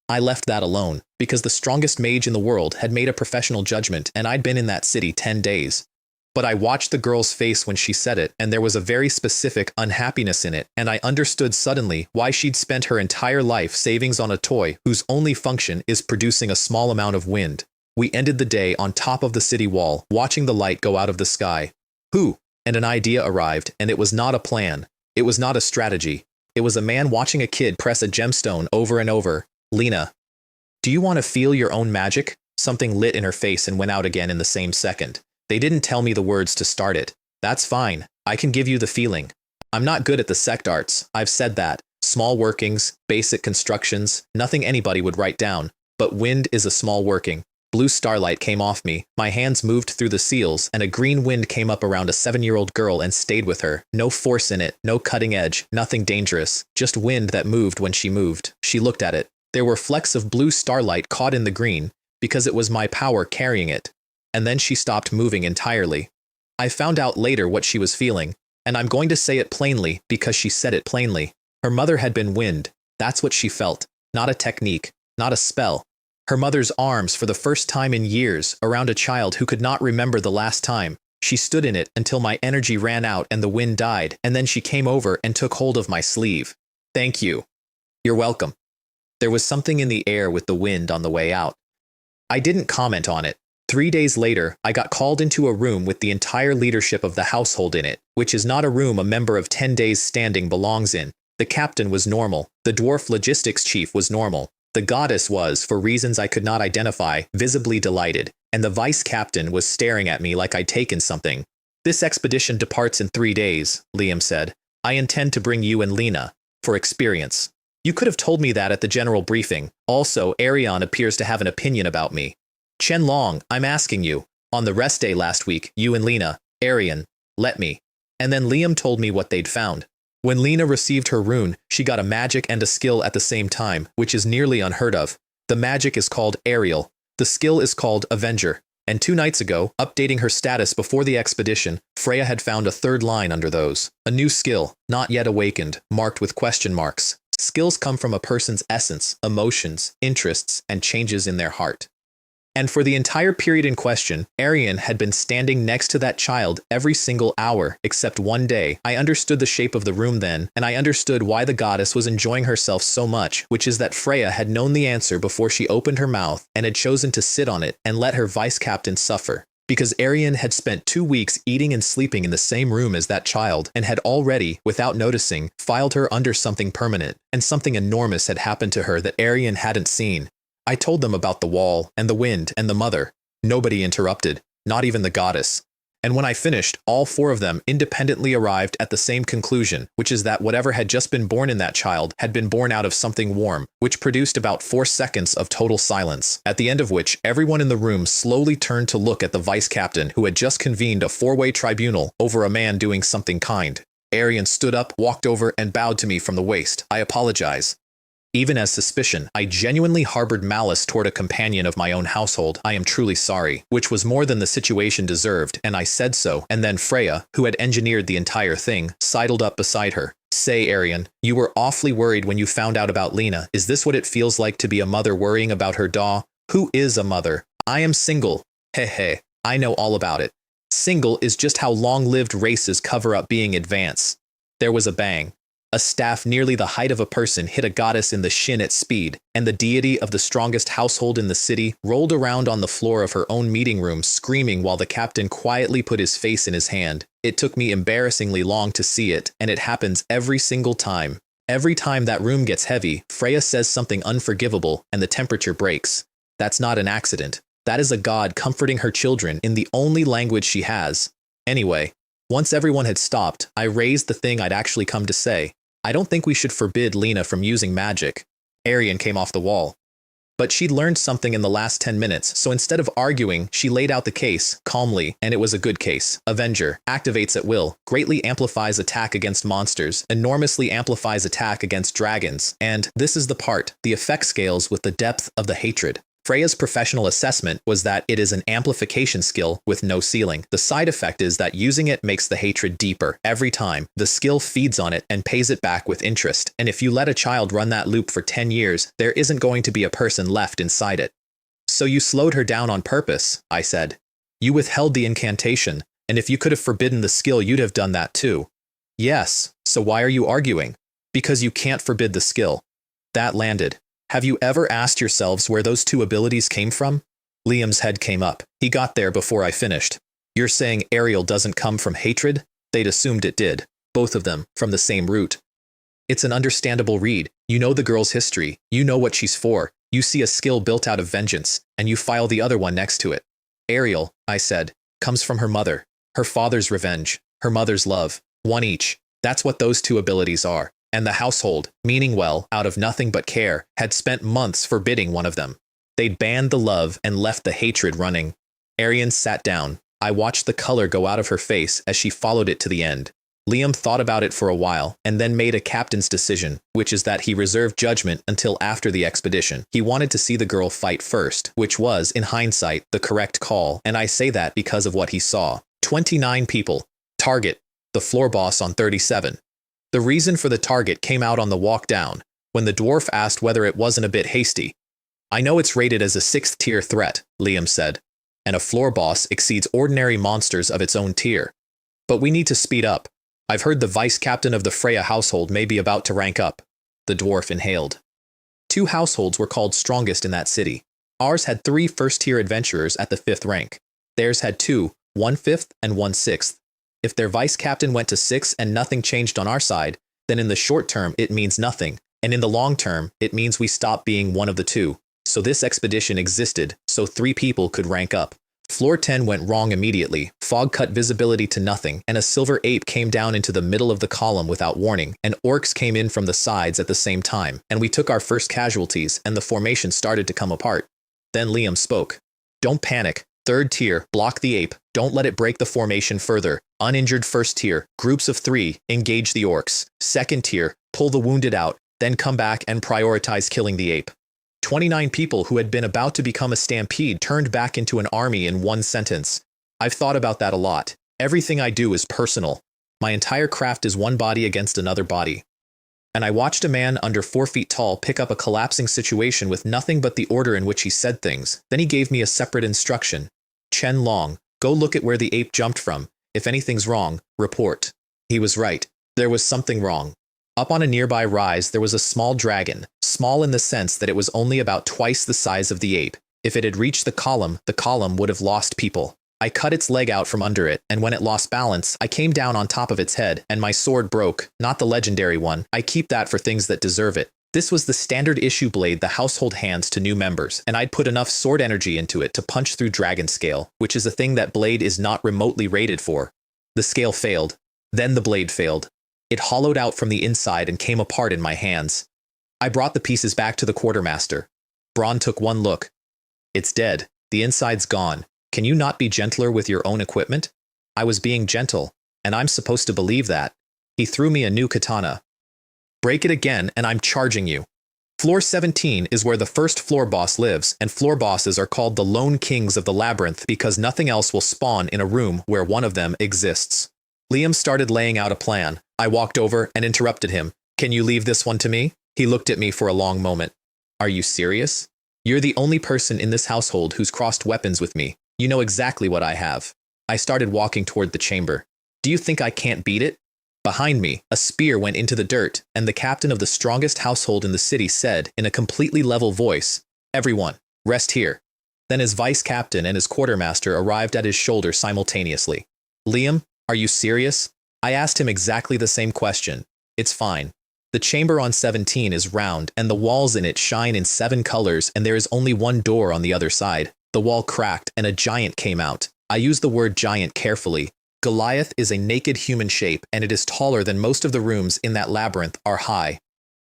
I left that alone, because the strongest mage in the world had made a professional judgment and I'd been in that city 10 days. But I watched the girl's face when she said it, and there was a very specific unhappiness in it, and I understood suddenly why she'd spent her entire life savings on a toy whose only function is producing a small amount of wind. We ended the day on top of the city wall, watching the light go out of the sky. Who? And an idea arrived, and it was not a plan. It was not a strategy. It was a man watching a kid press a gemstone over and over. Lena. Do you want to feel your own magic? Something lit in her face and went out again in the same second. They didn't tell me the words to start it. That's fine. I can give you the feeling. I'm not good at the sect arts. I've said that. Small workings, basic constructions, nothing anybody would write down. But wind is a small working. Blue starlight came off me, my hands moved through the seals, and a green wind came up around a 7-year-old girl and stayed with her. No force in it, no cutting edge, nothing dangerous, just wind that moved when she moved. She looked at it. There were flecks of blue starlight caught in the green, because it was my power carrying it. And then she stopped moving entirely. I found out later what she was feeling, and I'm going to say it plainly because she said it plainly. Her mother had been wind. That's what she felt. Not a technique, not a spell. Her mother's arms for the first time in years around a child who could not remember the last time. She stood in it until my energy ran out and the wind died, and then she came over and took hold of my sleeve. Thank you. You're welcome. There was something in the air with the wind on the way out. I didn't comment on it. 3 days later, I got called into a room with the entire leadership of the household in it, which is not a room a member of 10 Days Standing belongs in. The captain was normal. The dwarf logistics chief was normal. The goddess was, for reasons I could not identify, visibly delighted, and the vice captain was staring at me like I'd taken something. This expedition departs in 3 days, Liam said. I intend to bring you and Lena, for experience. You could have told me that at the general briefing. Also, Arian appears to have an opinion about me. Chen Long, I'm asking you. On the rest day last week, you and Lena, Arian, let me. And then Liam told me what they'd found. When Lena received her rune, she got a magic and a skill at the same time, which is nearly unheard of. The magic is called Aerial. The skill is called Avenger. And 2 nights ago, updating her status before the expedition, Freya had found a 3rd line under those. A new skill, not yet awakened, marked with question marks. Skills come from a person's essence, emotions, interests, and changes in their heart. And for the entire period in question, Arian had been standing next to that child every single hour, except one day. I understood the shape of the room then, and I understood why the goddess was enjoying herself so much, which is that Freya had known the answer before she opened her mouth and had chosen to sit on it and let her vice-captain suffer. Because Arian had spent 2 weeks eating and sleeping in the same room as that child, and had already, without noticing, filed her under something permanent, and something enormous had happened to her that Arian hadn't seen. I told them about the wall, and the wind, and the mother. Nobody interrupted, not even the goddess. And when I finished, all 4 of them independently arrived at the same conclusion, which is that whatever had just been born in that child had been born out of something warm, which produced about 4 seconds of total silence, at the end of which everyone in the room slowly turned to look at the vice captain who had just convened a 4-way tribunal over a man doing something kind. Arian stood up, walked over, and bowed to me from the waist. I apologize. Even as suspicion, I genuinely harbored malice toward a companion of my own household. I am truly sorry, which was more than the situation deserved, and I said so, and then Freya, who had engineered the entire thing, sidled up beside her. Say, Arian, you were awfully worried when you found out about Lena. Is this what it feels like to be a mother worrying about her daugh? Who is a mother? I am single. Heh, I know all about it. Single is just how long-lived races cover up being advanced. There was a bang. A staff nearly the height of a person hit a goddess in the shin at speed, and the deity of the strongest household in the city rolled around on the floor of her own meeting room screaming while the captain quietly put his face in his hand. It took me embarrassingly long to see it, and it happens every single time. Every time that room gets heavy, Freya says something unforgivable, and the temperature breaks. That's not an accident. That is a god comforting her children in the only language she has. Anyway, once everyone had stopped, I raised the thing I'd actually come to say. I don't think we should forbid Lena from using magic. Arian came off the wall. But she'd learned something in the last 10 minutes, so instead of arguing, she laid out the case, calmly, and it was a good case. Avenger, activates at will, greatly amplifies attack against monsters, enormously amplifies attack against dragons, and, this is the part, the effect scales with the depth of the hatred. Freya's professional assessment was that it is an amplification skill with no ceiling. The side effect is that using it makes the hatred deeper every time. The skill feeds on it and pays it back with interest, and if you let a child run that loop for 10 years, there isn't going to be a person left inside it. So you slowed her down on purpose, I said. You withheld the incantation, and if you could have forbidden the skill, you'd have done that too. Yes, so why are you arguing? Because you can't forbid the skill. That landed. Have you ever asked yourselves where those 2 abilities came from? Liam's head came up. He got there before I finished. You're saying Ariel doesn't come from hatred? They'd assumed it did. Both of them, from the same root. It's an understandable read. You know the girl's history. You know what she's for. You see a skill built out of vengeance, and you file the other one next to it. Ariel, I said, comes from her mother. Her father's revenge. Her mother's love. One each. That's what those 2 abilities are. And the household, meaning well, out of nothing but care, had spent months forbidding one of them. They'd banned the love and left the hatred running. Arian sat down. I watched the color go out of her face as she followed it to the end. Liam thought about it for a while, and then made a captain's decision, which is that he reserved judgment until after the expedition. He wanted to see the girl fight first, which was, in hindsight, the correct call, and I say that because of what he saw. 29 people. Target, the floor boss on 37. The reason for the target came out on the walk down, when the dwarf asked whether it wasn't a bit hasty. I know it's rated as a 6th-tier threat, Liam said, and a floor boss exceeds ordinary monsters of its own tier. But we need to speed up. I've heard the vice-captain of the Freya household may be about to rank up. The dwarf inhaled. 2 households were called strongest in that city. Ours had 3 first-tier adventurers at the 5th rank. Theirs had 2, 1 5th and 1 6th. If their vice-captain went to 6 and nothing changed on our side, then in the short term it means nothing, and in the long term it means we stop being one of the 2. So this expedition existed, so 3 people could rank up. Floor 10 went wrong immediately. Fog cut visibility to nothing, and a silver ape came down into the middle of the column without warning, and orcs came in from the sides at the same time, and we took our first casualties, and the formation started to come apart. Then Liam spoke. Don't panic. 3rd tier, block the ape. Don't let it break the formation further. Uninjured 1st tier, groups of 3, engage the orcs. 2nd tier, pull the wounded out, then come back and prioritize killing the ape. 29 people who had been about to become a stampede turned back into an army in 1 sentence. I've thought about that a lot. Everything I do is personal. My entire craft is one body against another body. And I watched a man under 4 feet tall pick up a collapsing situation with nothing but the order in which he said things. Then he gave me a separate instruction. Chen Long, go look at where the ape jumped from. If anything's wrong, report. He was right. There was something wrong. Up on a nearby rise there was a small dragon, small in the sense that it was only about twice the size of the ape. If it had reached the column would have lost people. I cut its leg out from under it, and when it lost balance, I came down on top of its head, and my sword broke, not the legendary one. I keep that for things that deserve it. This was the standard issue blade the household hands to new members, and I'd put enough sword energy into it to punch through dragon scale, which is a thing that blade is not remotely rated for. The scale failed. Then the blade failed. It hollowed out from the inside and came apart in my hands. I brought the pieces back to the quartermaster. Braun took one look. It's dead. The inside's gone. Can you not be gentler with your own equipment? I was being gentle, and I'm supposed to believe that. He threw me a new katana. Break it again, and I'm charging you. Floor 17 is where the first floor boss lives, and floor bosses are called the lone kings of the labyrinth because nothing else will spawn in a room where one of them exists. Liam started laying out a plan. I walked over and interrupted him. Can you leave this one to me? He looked at me for a long moment. Are you serious? You're the only person in this household who's crossed weapons with me. You know exactly what I have. I started walking toward the chamber. Do you think I can't beat it? Behind me, a spear went into the dirt, and the captain of the strongest household in the city said, in a completely level voice, "Everyone, rest here." Then his vice captain and his quartermaster arrived at his shoulder simultaneously. Liam, are you serious? I asked him exactly the same question. It's fine. The chamber on 17 is round, and the walls in it shine in 7 colors, and there is only one door on the other side. The wall cracked, and a giant came out. I use the word giant carefully. Goliath is a naked human shape, and it is taller than most of the rooms in that labyrinth are high.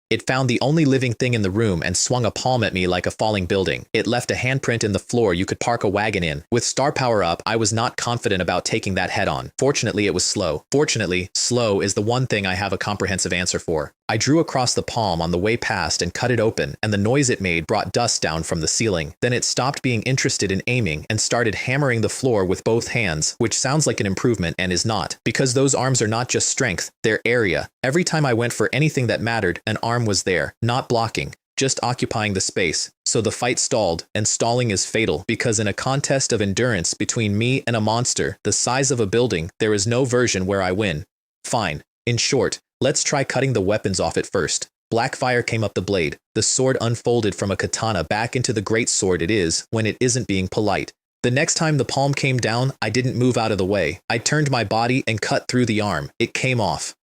It found the only living thing in the room and swung a palm at me like a falling building. It left a handprint in the floor you could park a wagon in. With star power up, I was not confident about taking that head on. Fortunately, it was slow. Fortunately, slow is the one thing I have a comprehensive answer for. I drew across the palm on the way past and cut it open, and the noise it made brought dust down from the ceiling. Then it stopped being interested in aiming and started hammering the floor with both hands, which sounds like an improvement and is not, because those arms are not just strength, they're area. Every time I went for anything that mattered, an arm was there, not blocking, just occupying the space. So the fight stalled, and stalling is fatal, because in a contest of endurance between me and a monster the size of a building, there is no version where I win. Fine. In short, let's try cutting the weapons off at first. Black fire came up the blade. The sword unfolded from a katana back into the great sword it is when it isn't being polite. The next time the palm came down, I didn't move out of the way. I turned my body and cut through the arm. It came off.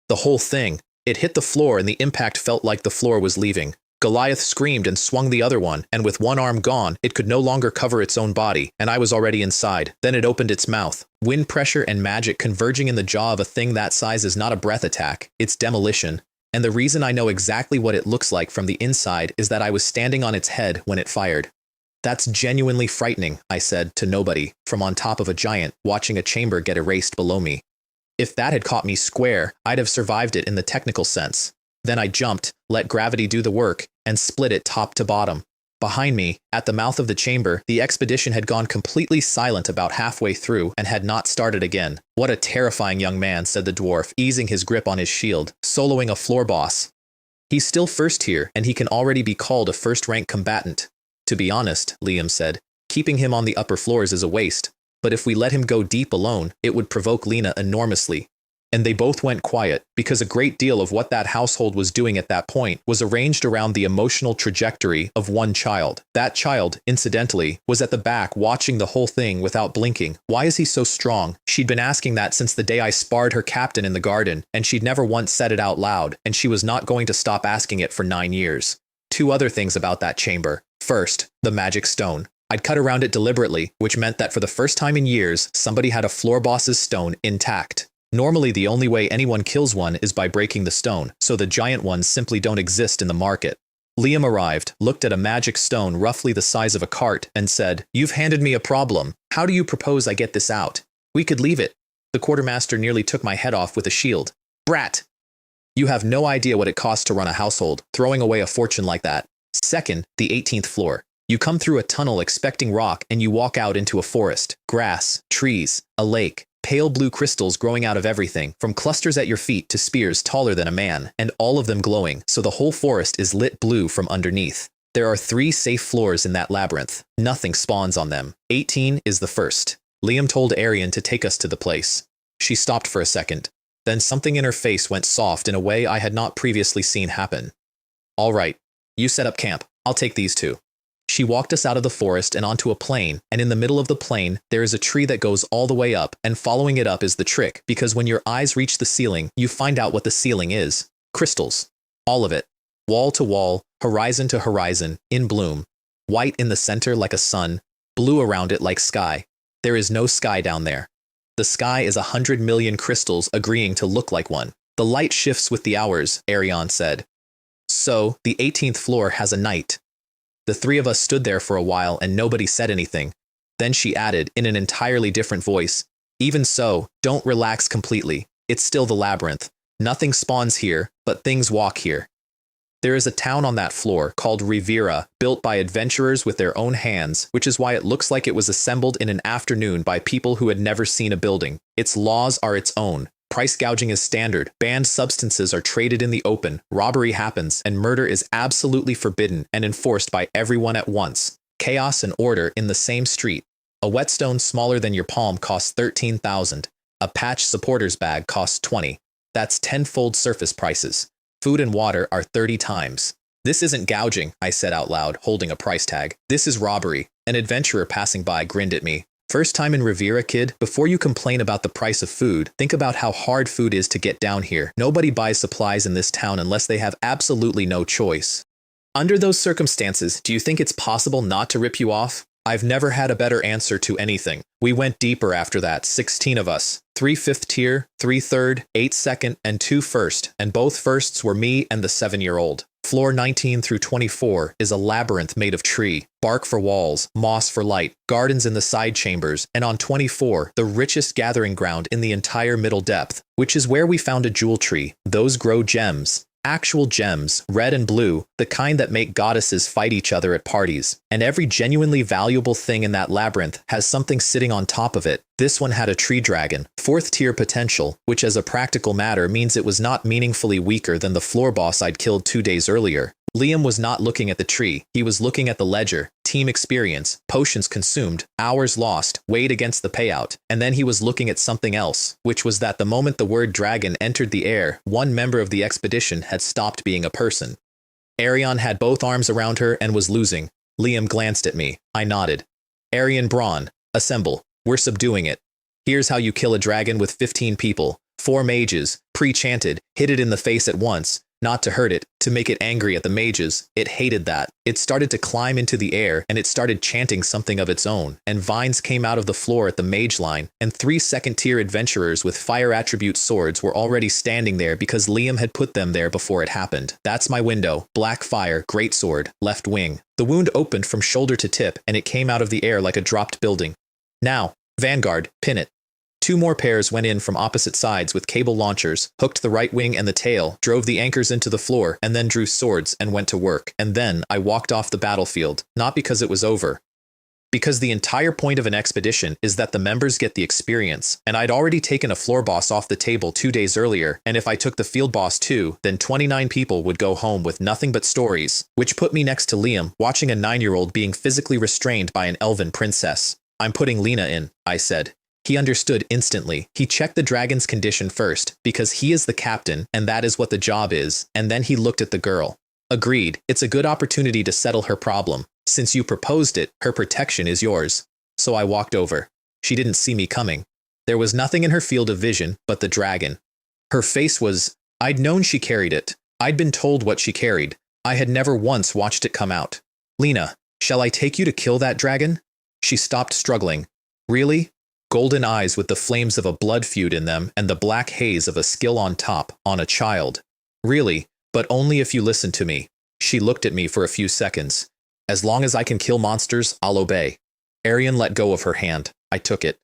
The whole thing. It hit the floor, and the impact felt like the floor was leaving. Goliath screamed and swung the other one, and with one arm gone, it could no longer cover its own body, and I was already inside. Then it opened its mouth. Wind pressure and magic converging in the jaw of a thing that size is not a breath attack, it's demolition. And the reason I know exactly what it looks like from the inside is that I was standing on its head when it fired. That's genuinely frightening, I said to nobody, from on top of a giant, watching a chamber get erased below me. If that had caught me square, I'd have survived it in the technical sense. Then I jumped, let gravity do the work, and split it top to bottom. Behind me, at the mouth of the chamber, the expedition had gone completely silent about halfway through and had not started again. What a terrifying young man, said the dwarf, easing his grip on his shield, soloing a floor boss. He's still first here, and he can already be called a first-rank combatant. To be honest, Liam said, keeping him on the upper floors is a waste. But if we let him go deep alone, it would provoke Lena enormously. And they both went quiet, because a great deal of what that household was doing at that point was arranged around the emotional trajectory of one child. That child, incidentally, was at the back watching the whole thing without blinking. Why is he so strong? She'd been asking that since the day I sparred her captain in the garden, and she'd never once said it out loud, and she was not going to stop asking it for 9 years. 2 other things about that chamber. First, the magic stone. I'd cut around it deliberately, which meant that for the first time in years, somebody had a floor boss's stone intact. Normally, the only way anyone kills one is by breaking the stone, so the giant ones simply don't exist in the market. Liam arrived, looked at a magic stone roughly the size of a cart, and said, "You've handed me a problem. How do you propose I get this out? We could leave it." The quartermaster nearly took my head off with a shield. "Brat! You have no idea what it costs to run a household, throwing away a fortune like that." Second, the 18th floor. You come through a tunnel expecting rock, and you walk out into a forest. Grass, trees, a lake, pale blue crystals growing out of everything, from clusters at your feet to spears taller than a man, and all of them glowing, so the whole forest is lit blue from underneath. There are 3 safe floors in that labyrinth. Nothing spawns on them. 18 is the first. Liam told Arian to take us to the place. She stopped for a second. Then something in her face went soft in a way I had not previously seen happen. "All right. You set up camp. I'll take these 2. She walked us out of the forest and onto a plain, and in the middle of the plain, there is a tree that goes all the way up, and following it up is the trick, because when your eyes reach the ceiling, you find out what the ceiling is. Crystals. All of it. wall to wall, horizon to horizon, in bloom. White in the center like a sun, blue around it like sky. There is no sky down there. The sky is 100 million crystals agreeing to look like one. The light shifts with the hours, Arion said. So, the 18th floor has a night. The three of us stood there for a while and nobody said anything. Then she added, in an entirely different voice, even so, don't relax completely. It's still the labyrinth. Nothing spawns here, but things walk here. There is a town on that floor called Rivera, built by adventurers with their own hands, which is why it looks like it was assembled in an afternoon by people who had never seen a building. Its laws are its own. Price gouging is standard, banned substances are traded in the open, robbery happens, and murder is absolutely forbidden and enforced by everyone at once. Chaos and order in the same street. A whetstone smaller than your palm costs 13,000. A patch supporter's bag costs 20. That's tenfold surface prices. Food and water are 30 times. This isn't gouging, I said out loud, holding a price tag. This is robbery. An adventurer passing by grinned at me. First time in Rivera, kid? Before you complain about the price of food, think about how hard food is to get down here. Nobody buys supplies in this town unless they have absolutely no choice. Under those circumstances, do you think it's possible not to rip you off? I've never had a better answer to anything. We went deeper after that, 16 of us. 3 5th tier, 3 3rd, 8 2nd, and 2 1st, and both firsts were me and the 7-year-old. Floor 19 through 24 is a labyrinth made of tree, bark for walls, moss for light, gardens in the side chambers, and on 24, the richest gathering ground in the entire middle depth, which is where we found a jewel tree. Those grow gems. Actual gems, red and blue, the kind that make goddesses fight each other at parties. And every genuinely valuable thing in that labyrinth has something sitting on top of it. This one had a tree dragon, 4th tier potential, which as a practical matter means it was not meaningfully weaker than the floor boss I'd killed 2 days earlier. Liam was not looking at the tree, he was looking at the ledger, team experience, potions consumed, hours lost, weighed against the payout, and then he was looking at something else, which was that the moment the word dragon entered the air, one member of the expedition had stopped being a person. Arion had both arms around her and was losing. Liam glanced at me. I nodded. Arion Braun, assemble. We're subduing it. Here's how you kill a dragon with 15 people. 4 mages, pre-chanted, hit it in the face at once. Not to hurt it, to make it angry at the mages. It hated that. It started to climb into the air, and it started chanting something of its own, and vines came out of the floor at the mage line, and 3 2nd-tier adventurers with fire attribute swords were already standing there because Liam had put them there before it happened. That's my window. Black fire, greatsword, left wing. The wound opened from shoulder to tip, and it came out of the air like a dropped building. Now, Vanguard, pin it. 2 more pairs went in from opposite sides with cable launchers, hooked the right wing and the tail, drove the anchors into the floor, and then drew swords and went to work. And then I walked off the battlefield, not because it was over. Because the entire point of an expedition is that the members get the experience, and I'd already taken a floor boss off the table 2 days earlier, and if I took the field boss too, then 29 people would go home with nothing but stories, which put me next to Liam, watching a 9-year-old being physically restrained by an elven princess. I'm putting Lena in, I said. He understood instantly. He checked the dragon's condition first, because he is the captain, and that is what the job is, and then he looked at the girl. Agreed, it's a good opportunity to settle her problem. Since you proposed it, her protection is yours. So I walked over. She didn't see me coming. There was nothing in her field of vision but the dragon. Her face was... I'd known she carried it. I'd been told what she carried. I had never once watched it come out. Lena, shall I take you to kill that dragon? She stopped struggling. Really? Golden eyes with the flames of a blood feud in them and the black haze of a skill on top, on a child. Really, but only if you listen to me. She looked at me for a few seconds. As long as I can kill monsters, I'll obey. Arion let go of her hand. I took it.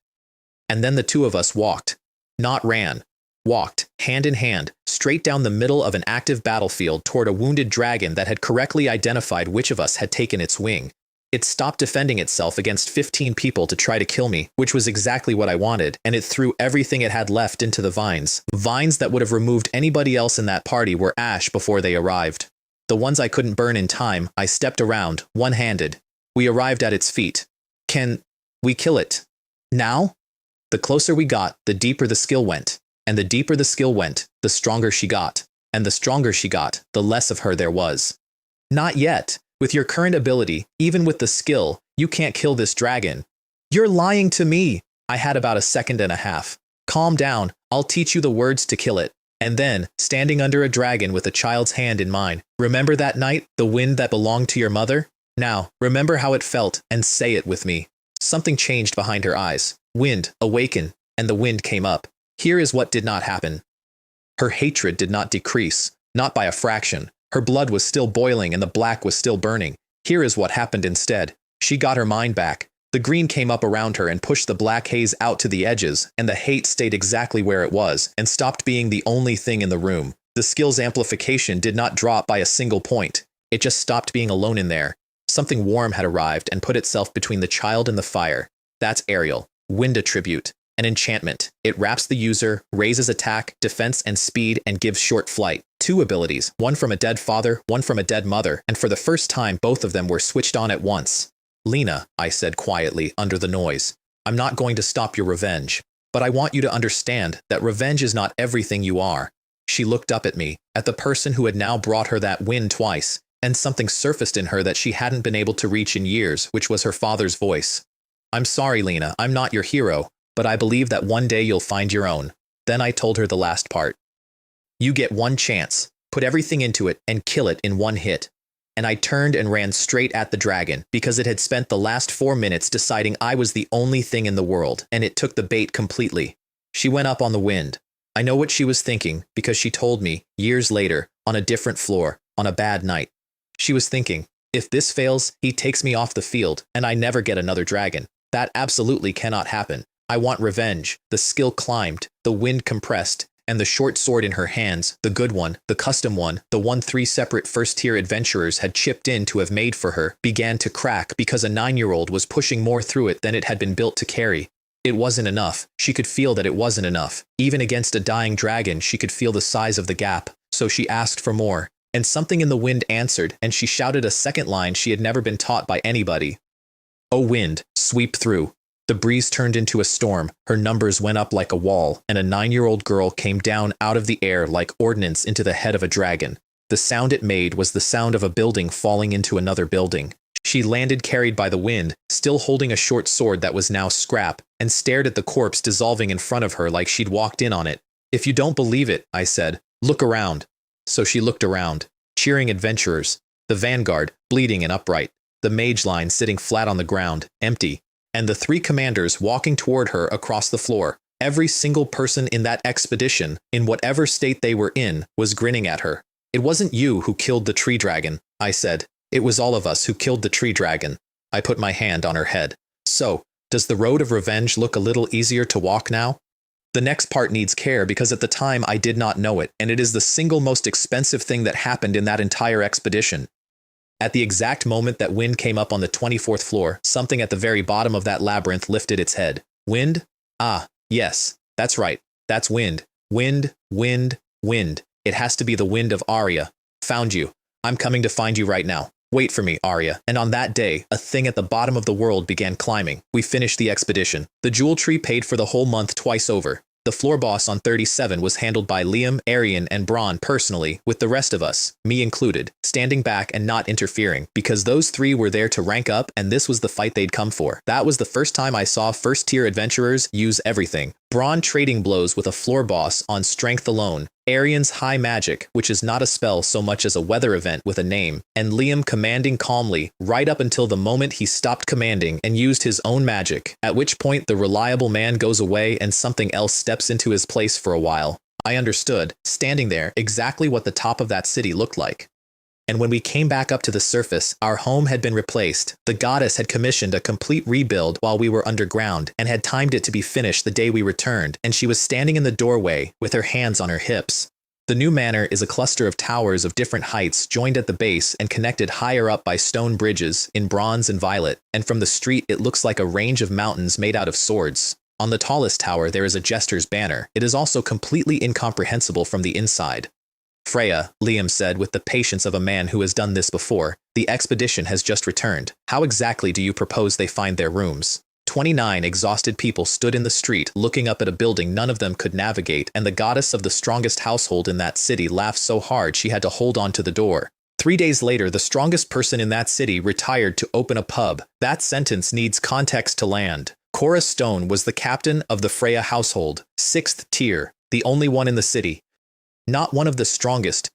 And then the 2 of us walked. Not ran. Walked, hand in hand, straight down the middle of an active battlefield toward a wounded dragon that had correctly identified which of us had taken its wing. It stopped defending itself against 15 people to try to kill me, which was exactly what I wanted, and it threw everything it had left into the vines. Vines that would have removed anybody else in that party were ash before they arrived. The ones I couldn't burn in time, I stepped around, one-handed. We arrived at its feet. Can we kill it? Now? The closer we got, the deeper the skill went. And the deeper the skill went, the stronger she got. And the stronger she got, the less of her there was. Not yet. With your current ability, even with the skill, you can't kill this dragon. You're lying to me. I had about a second and a half. Calm down. I'll teach you the words to kill it. And then, standing under a dragon with a child's hand in mine, remember that night, the wind that belonged to your mother? Now, remember how it felt, and say it with me. Something changed behind her eyes. Wind, awaken, and the wind came up. Here is what did not happen. Her hatred did not decrease, not by a fraction. Her blood was still boiling and the black was still burning. Here is what happened instead. She got her mind back. The green came up around her and pushed the black haze out to the edges, and the hate stayed exactly where it was, and stopped being the only thing in the room. The skill's amplification did not drop by a single point. It just stopped being alone in there. Something warm had arrived and put itself between the child and the fire. That's Ariel. Wind attribute. An enchantment. It wraps the user, raises attack, defense, and speed, and gives short flight. 2 abilities, one from a dead father, one from a dead mother, and for the first time both of them were switched on at once. Lena, I said quietly under the noise, I'm not going to stop your revenge, but I want you to understand that revenge is not everything you are. She looked up at me, at the person who had now brought her that win twice, and something surfaced in her that she hadn't been able to reach in years, which was her father's voice. I'm sorry, Lena, I'm not your hero, but I believe that one day you'll find your own. Then I told her the last part. You get one chance, put everything into it, and kill it in one hit. And I turned and ran straight at the dragon, because it had spent the last 4 minutes deciding I was the only thing in the world, and it took the bait completely. She went up on the wind. I know what she was thinking, because she told me, years later, on a different floor, on a bad night. She was thinking, if this fails, he takes me off the field, and I never get another dragon. That absolutely cannot happen. I want revenge. The skill climbed, the wind compressed, and the short sword in her hands, the good one, the custom one, the one 3 separate first-tier adventurers had chipped in to have made for her, began to crack because a 9-year-old was pushing more through it than it had been built to carry. It wasn't enough. She could feel that it wasn't enough. Even against a dying dragon, she could feel the size of the gap, so she asked for more. And something in the wind answered, and she shouted a second line she had never been taught by anybody. Oh wind, sweep through. The breeze turned into a storm, her numbers went up like a wall, and a 9-year-old girl came down out of the air like ordnance into the head of a dragon. The sound it made was the sound of a building falling into another building. She landed carried by the wind, still holding a short sword that was now scrap, and stared at the corpse dissolving in front of her like she'd walked in on it. If you don't believe it, I said, look around. So she looked around. Cheering adventurers. The vanguard, bleeding and upright. The mage line sitting flat on the ground, empty. And the 3 commanders walking toward her across the floor. Every single person in that expedition, in whatever state they were in, was grinning at her. It wasn't you who killed the tree dragon, I said. It was all of us who killed the tree dragon. I put my hand on her head. So, does the road of revenge look a little easier to walk now? The next part needs care because at the time I did not know it, and it is the single most expensive thing that happened in that entire expedition. At the exact moment that wind came up on the 24th floor, something at the very bottom of that labyrinth lifted its head. Wind? Ah, yes, that's right. That's wind. Wind, wind, wind. It has to be the wind of Arya. Found you. I'm coming to find you right now. Wait for me, Arya. And on that day, a thing at the bottom of the world began climbing. We finished the expedition. The jewel tree paid for the whole month twice over. The floor boss on 37 was handled by Liam, Arian, and Braun personally, with the rest of us, me included, standing back and not interfering, because those 3 were there to rank up and this was the fight they'd come for. That was the first time I saw first-tier adventurers use everything. Braun trading blows with a floor boss on strength alone, Arian's high magic, which is not a spell so much as a weather event with a name, and Liam commanding calmly right up until the moment he stopped commanding and used his own magic, at which point the reliable man goes away and something else steps into his place for a while. I understood, standing there, exactly what the top of that city looked like. And when we came back up to the surface, our home had been replaced. The goddess had commissioned a complete rebuild while we were underground and had timed it to be finished the day we returned, and she was standing in the doorway with her hands on her hips. The new manor is a cluster of towers of different heights joined at the base and connected higher up by stone bridges in bronze and violet, and from the street it looks like a range of mountains made out of swords. On the tallest tower there is a jester's banner. It is also completely incomprehensible from the inside. Freya, Liam said with the patience of a man who has done this before, the expedition has just returned. How exactly do you propose they find their rooms? 29 exhausted people stood in the street looking up at a building none of them could navigate, and the goddess of the strongest household in that city laughed so hard she had to hold on to the door. 3 days later, the strongest person in that city retired to open a pub. That sentence needs context to land. Cora Stone was the captain of the Freya household, 6th tier, the only one in the city. Not one of the strongest,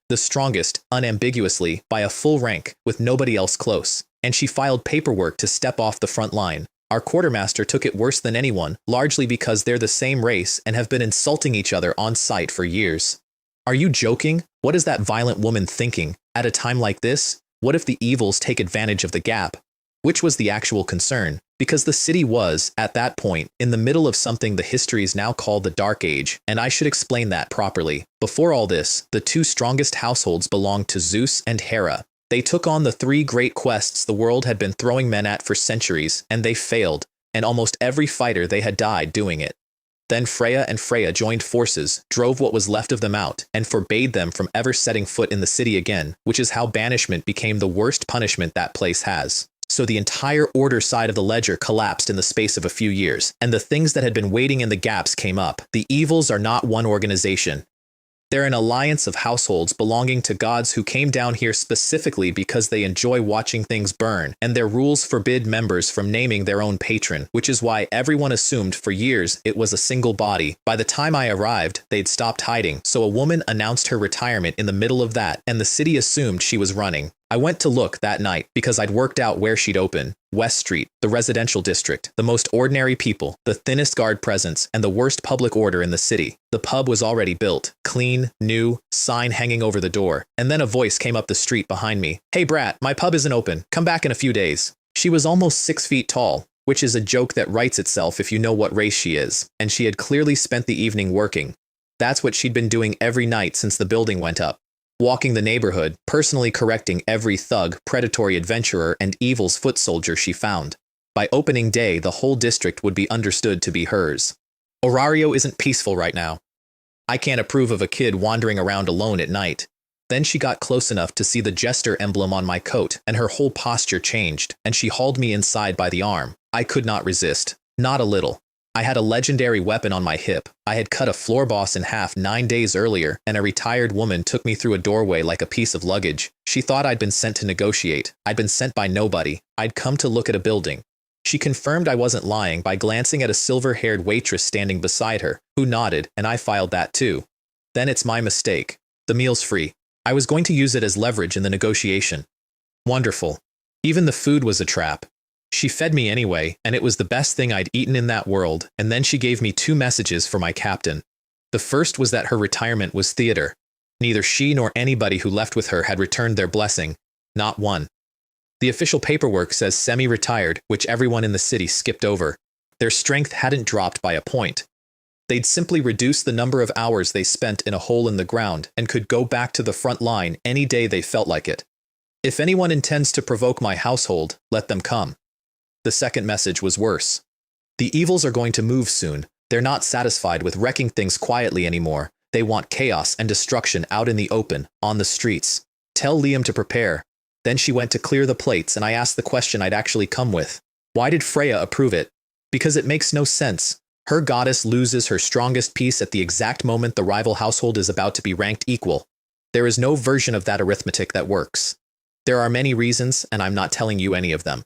unambiguously, by a full rank, with nobody else close. And she filed paperwork to step off the front line. Our quartermaster took it worse than anyone, largely because they're the same race and have been insulting each other on sight for years. Are you joking? What is that violent woman thinking? At a time like this, what if the evils take advantage of the gap? Which was the actual concern, because the city was, at that point, in the middle of something the histories now call the Dark Age, and I should explain that properly. Before all this, the two strongest households belonged to Zeus and Hera. They took on the three great quests the world had been throwing men at for centuries, and they failed, and almost every fighter they had died doing it. Then Freya joined forces, drove what was left of them out, and forbade them from ever setting foot in the city again, which is how banishment became the worst punishment that place has. So the entire order side of the ledger collapsed in the space of a few years, and the things that had been waiting in the gaps came up. The evils are not one organization. They're an alliance of households belonging to gods who came down here specifically because they enjoy watching things burn, and their rules forbid members from naming their own patron, which is why everyone assumed for years it was a single body. By the time I arrived, they'd stopped hiding, so a woman announced her retirement in the middle of that, and the city assumed she was running. I went to look that night because I'd worked out where she'd open. West Street, the residential district, the most ordinary people, the thinnest guard presence, and the worst public order in the city. The pub was already built, clean, new, sign hanging over the door, and then a voice came up the street behind me. "Hey brat, my pub isn't open. Come back in a few days." She was almost 6 feet tall, which is a joke that writes itself if you know what race she is, and she had clearly spent the evening working. That's what she'd been doing every night since the building went up. Walking the neighborhood, personally correcting every thug, predatory adventurer, and evil's foot soldier she found. By opening day, the whole district would be understood to be hers. Orario isn't peaceful right now. I can't approve of a kid wandering around alone at night. Then she got close enough to see the jester emblem on my coat, and her whole posture changed, and she hauled me inside by the arm. I could not resist. Not a little. I had a legendary weapon on my hip. I had cut a floor boss in half 9 days earlier, and a retired woman took me through a doorway like a piece of luggage. She thought I'd been sent to negotiate. I'd been sent by nobody. I'd come to look at a building. She confirmed I wasn't lying by glancing at a silver-haired waitress standing beside her, who nodded, and I filed that too. Then it's my mistake. The meal's free. I was going to use it as leverage in the negotiation. Wonderful. Even the food was a trap. She fed me anyway, and it was the best thing I'd eaten in that world, and then she gave me 2 messages for my captain. The first was that her retirement was theater. Neither she nor anybody who left with her had returned their blessing. Not one. The official paperwork says semi-retired, which everyone in the city skipped over. Their strength hadn't dropped by a point. They'd simply reduced the number of hours they spent in a hole in the ground and could go back to the front line any day they felt like it. If anyone intends to provoke my household, let them come. The second message was worse. The evils are going to move soon. They're not satisfied with wrecking things quietly anymore. They want chaos and destruction out in the open, on the streets. Tell Liam to prepare. Then she went to clear the plates, and I asked the question I'd actually come with. Why did Freya approve it? Because it makes no sense. Her goddess loses her strongest piece at the exact moment the rival household is about to be ranked equal. There is no version of that arithmetic that works. There are many reasons, and I'm not telling you any of them.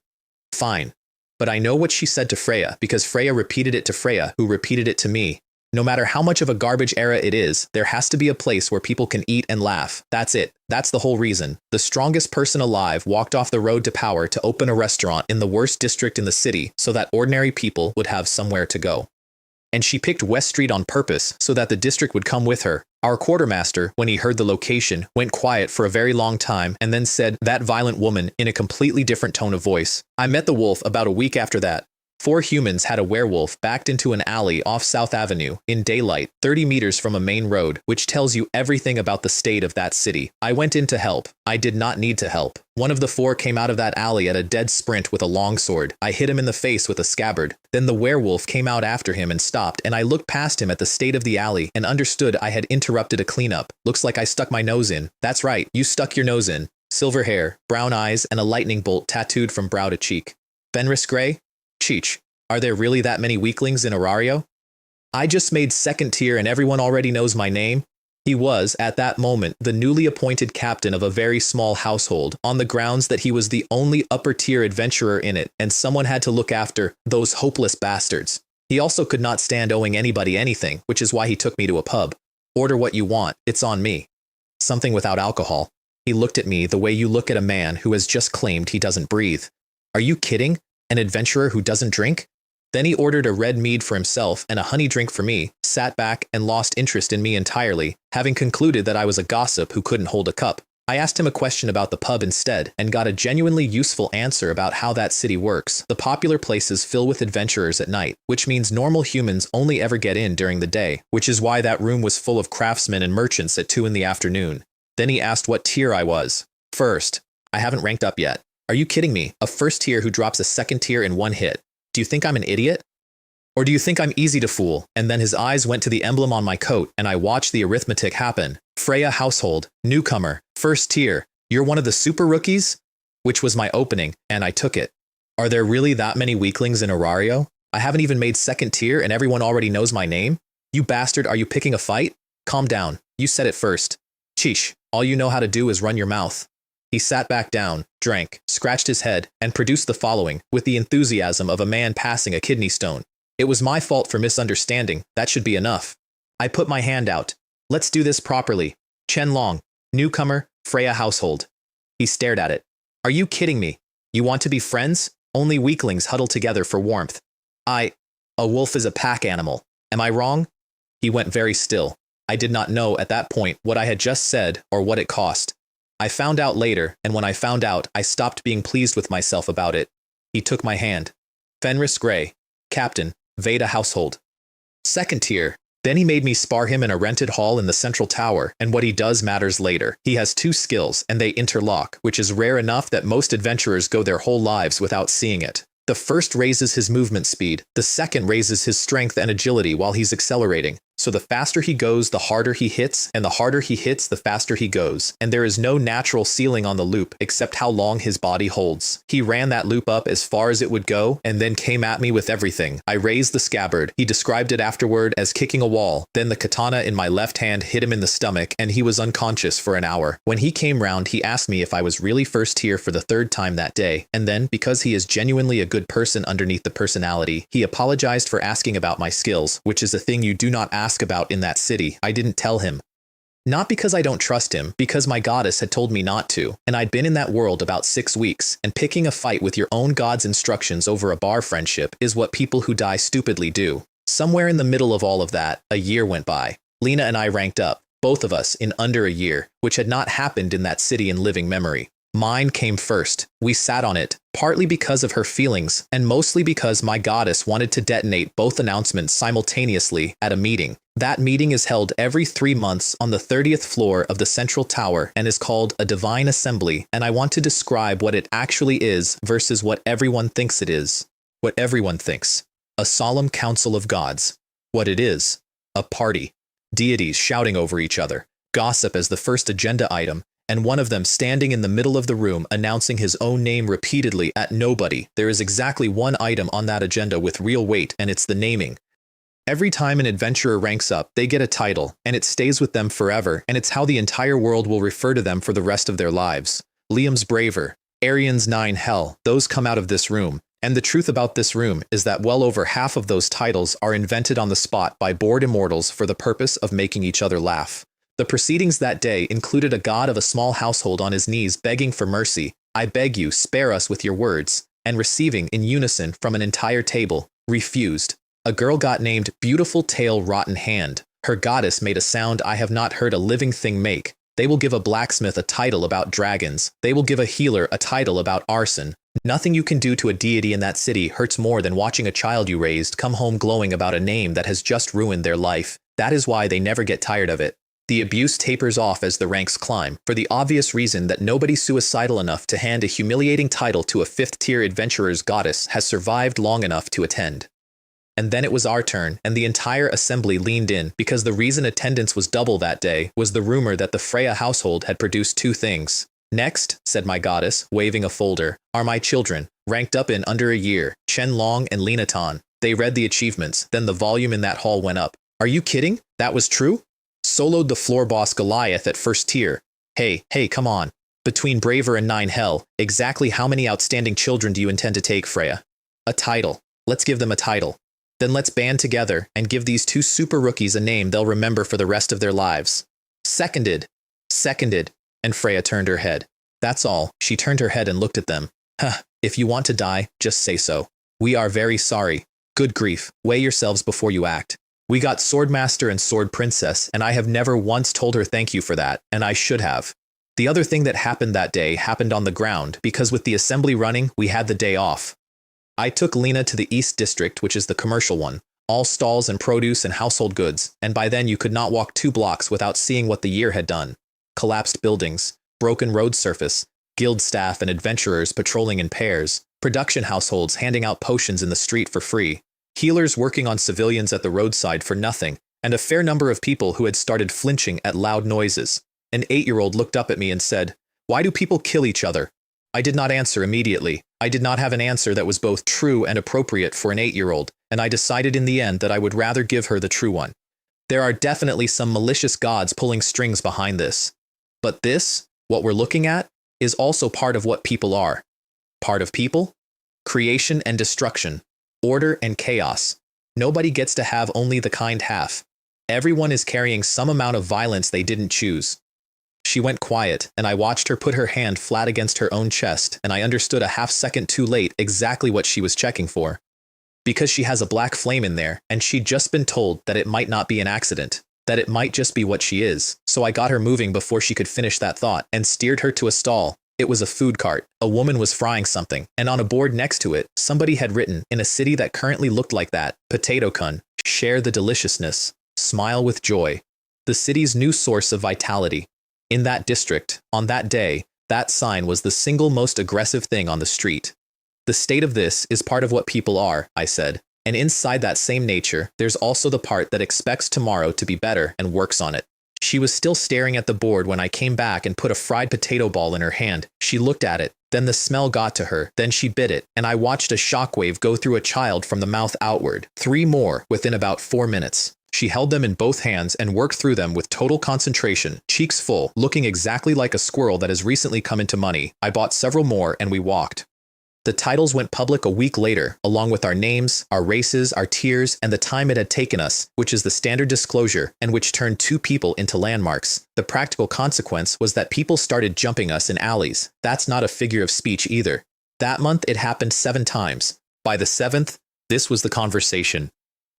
Fine. But I know what she said to Freya, because Freya repeated it to Freya, who repeated it to me. No matter how much of a garbage era it is, there has to be a place where people can eat and laugh. That's it. That's the whole reason. The strongest person alive walked off the road to power to open a restaurant in the worst district in the city so that ordinary people would have somewhere to go. And she picked West Street on purpose so that the district would come with her. Our quartermaster, when he heard the location, went quiet for a very long time and then said, "That violent woman," in a completely different tone of voice. I met the wolf about a week after that. 4 humans had a werewolf backed into an alley off South Avenue, in daylight, 30 meters from a main road, which tells you everything about the state of that city. I went in to help. I did not need to help. One of the 4 came out of that alley at a dead sprint with a longsword. I hit him in the face with a scabbard. Then the werewolf came out after him and stopped, and I looked past him at the state of the alley and understood I had interrupted a cleanup. Looks like I stuck my nose in. That's right, you stuck your nose in. Silver hair, brown eyes, and a lightning bolt tattooed from brow to cheek. Fenris Grey? Cheech. Are there really that many weaklings in Orario? I just made second tier and everyone already knows my name. He was, at that moment, the newly appointed captain of a very small household, on the grounds that he was the only upper-tier adventurer in it, and someone had to look after those hopeless bastards. He also could not stand owing anybody anything, which is why he took me to a pub. Order what you want, it's on me. Something without alcohol. He looked at me the way you look at a man who has just claimed he doesn't breathe. Are you kidding? An adventurer who doesn't drink? Then he ordered a red mead for himself and a honey drink for me, sat back and lost interest in me entirely, having concluded that I was a gossip who couldn't hold a cup. I asked him a question about the pub instead, and got a genuinely useful answer about how that city works. The popular places fill with adventurers at night, which means normal humans only ever get in during the day, which is why that room was full of craftsmen and merchants at 2 in the afternoon. Then he asked what tier I was. First. I haven't ranked up yet. Are you kidding me? A first tier who drops a second tier in one hit. Do you think I'm an idiot? Or do you think I'm easy to fool? And then his eyes went to the emblem on my coat, and I watched the arithmetic happen. Freya household, newcomer, first tier. You're one of the super rookies? Which was my opening, and I took it. Are there really that many weaklings in Aurario? I haven't even made second tier and everyone already knows my name? You bastard, are you picking a fight? Calm down. You said it first. Sheesh, all you know how to do is run your mouth. He sat back down, drank, scratched his head, and produced the following, with the enthusiasm of a man passing a kidney stone. It was my fault for misunderstanding, that should be enough. I put my hand out. Let's do this properly. Chen Long, newcomer, Freya household. He stared at it. Are you kidding me? You want to be friends? Only weaklings huddle together for warmth. A wolf is a pack animal. Am I wrong? He went very still. I did not know at that point what I had just said or what it cost. I found out later, and when I found out, I stopped being pleased with myself about it. He took my hand. Fenris Gray, captain, Veda household. Second tier. Then he made me spar him in a rented hall in the central tower, and what he does matters later. He has 2 skills, and they interlock, which is rare enough that most adventurers go their whole lives without seeing it. The first raises his movement speed, the second raises his strength and agility while he's accelerating. So the faster he goes, the harder he hits, and the harder he hits, the faster he goes. And there is no natural ceiling on the loop except how long his body holds. He ran that loop up as far as it would go, and then came at me with everything. I raised the scabbard. He described it afterward as kicking a wall. Then the katana in my left hand hit him in the stomach, and he was unconscious for an hour. When he came round, he asked me if I was really first tier for the 3rd time that day. And then, because he is genuinely a good person underneath the personality, he apologized for asking about my skills, which is a thing you do not ask about in that city. I didn't tell him. Not because I don't trust him, because my goddess had told me not to, and I'd been in that world about 6 weeks, and picking a fight with your own god's instructions over a bar friendship is what people who die stupidly do. Somewhere in the middle of all of that, a year went by. Lena and I ranked up, both of us, in under a year, which had not happened in that city in living memory. Mine came first. We sat on it, partly because of her feelings, and mostly because my goddess wanted to detonate both announcements simultaneously at a meeting. That meeting is held every 3 months on the 30th floor of the central tower and is called a divine assembly, and I want to describe what it actually is versus what everyone thinks it is. What everyone thinks. A solemn council of gods. What it is. A party. Deities shouting over each other. Gossip as the first agenda item, and one of them standing in the middle of the room announcing his own name repeatedly at nobody. There is exactly one item on that agenda with real weight, and it's the naming. Every time an adventurer ranks up, they get a title, and it stays with them forever, and it's how the entire world will refer to them for the rest of their lives. Liam's Braver, Arian's 9 Hell, those come out of this room. And the truth about this room is that well over half of those titles are invented on the spot by bored immortals for the purpose of making each other laugh. The proceedings that day included a god of a small household on his knees begging for mercy, "I beg you, spare us with your words," and receiving in unison from an entire table, "Refused." A girl got named Beautiful Tail Rotten Hand. Her goddess made a sound I have not heard a living thing make. They will give a blacksmith a title about dragons. They will give a healer a title about arson. Nothing you can do to a deity in that city hurts more than watching a child you raised come home glowing about a name that has just ruined their life. That is why they never get tired of it. The abuse tapers off as the ranks climb, for the obvious reason that nobody suicidal enough to hand a humiliating title to a 5th-tier adventurer's goddess has survived long enough to attend. And then it was our turn, and the entire assembly leaned in, because the reason attendance was double that day was the rumor that the Freya household had produced 2 things. "Next," said my goddess, waving a folder, "are my children, ranked up in under a year, Chen Long and Lena Tan." They read the achievements, then the volume in that hall went up. "Are you kidding? That was true?" Soloed the floor boss Goliath at 1st tier. Hey, come on. Between Braver and 9 Hell, exactly how many outstanding children do you intend to take, Freya?" "A title. Let's give them a title." Then let's band together and give these two super rookies a name they'll remember for the rest of their lives. Seconded. Seconded. And Freya turned her head. That's all. She turned her head and looked at them. Huh, if you want to die, just say so. We are very sorry. Good grief, weigh yourselves before you act. We got Swordmaster and Sword Princess, and I have never once told her thank you for that, and I should have. The other thing that happened that day happened on the ground, because with the assembly running, we had the day off. I took Lena to the East District, which is the commercial one. All stalls and produce and household goods, and by then you could not walk 2 blocks without seeing what the year had done. Collapsed buildings, broken road surface, guild staff and adventurers patrolling in pairs, production households handing out potions in the street for free, healers working on civilians at the roadside for nothing, and a fair number of people who had started flinching at loud noises. An 8-year-old looked up at me and said, "Why do people kill each other?" I did not answer immediately. I did not have an answer that was both true and appropriate for an 8-year-old, and I decided in the end that I would rather give her the true one. There are definitely some malicious gods pulling strings behind this. But this, what we're looking at, is also part of what people are. Part of people? Creation and destruction. Order and chaos. Nobody gets to have only the kind half. Everyone is carrying some amount of violence they didn't choose. She went quiet, and I watched her put her hand flat against her own chest, and I understood a half-second too late exactly what she was checking for. Because she has a black flame in there, and she'd just been told that it might not be an accident, that it might just be what she is. So I got her moving before she could finish that thought, and steered her to a stall. It was a food cart. A woman was frying something, and on a board next to it, somebody had written, in a city that currently looked like that, "Potato-kun, share the deliciousness, smile with joy." The city's new source of vitality. In that district, on that day, that sign was the single most aggressive thing on the street. The state of this is part of what people are, I said. And inside that same nature, there's also the part that expects tomorrow to be better and works on it. She was still staring at the board when I came back and put a fried potato ball in her hand. She looked at it, then the smell got to her, then she bit it, and I watched a shockwave go through a child from the mouth outward. 3 more within about 4 minutes. She held them in both hands and worked through them with total concentration, cheeks full, looking exactly like a squirrel that has recently come into money. I bought several more and we walked. The titles went public a week later, along with our names, our races, our tiers, and the time it had taken us, which is the standard disclosure, and which turned 2 people into landmarks. The practical consequence was that people started jumping us in alleys. That's not a figure of speech either. That month it happened 7 times. By the 7th, this was the conversation.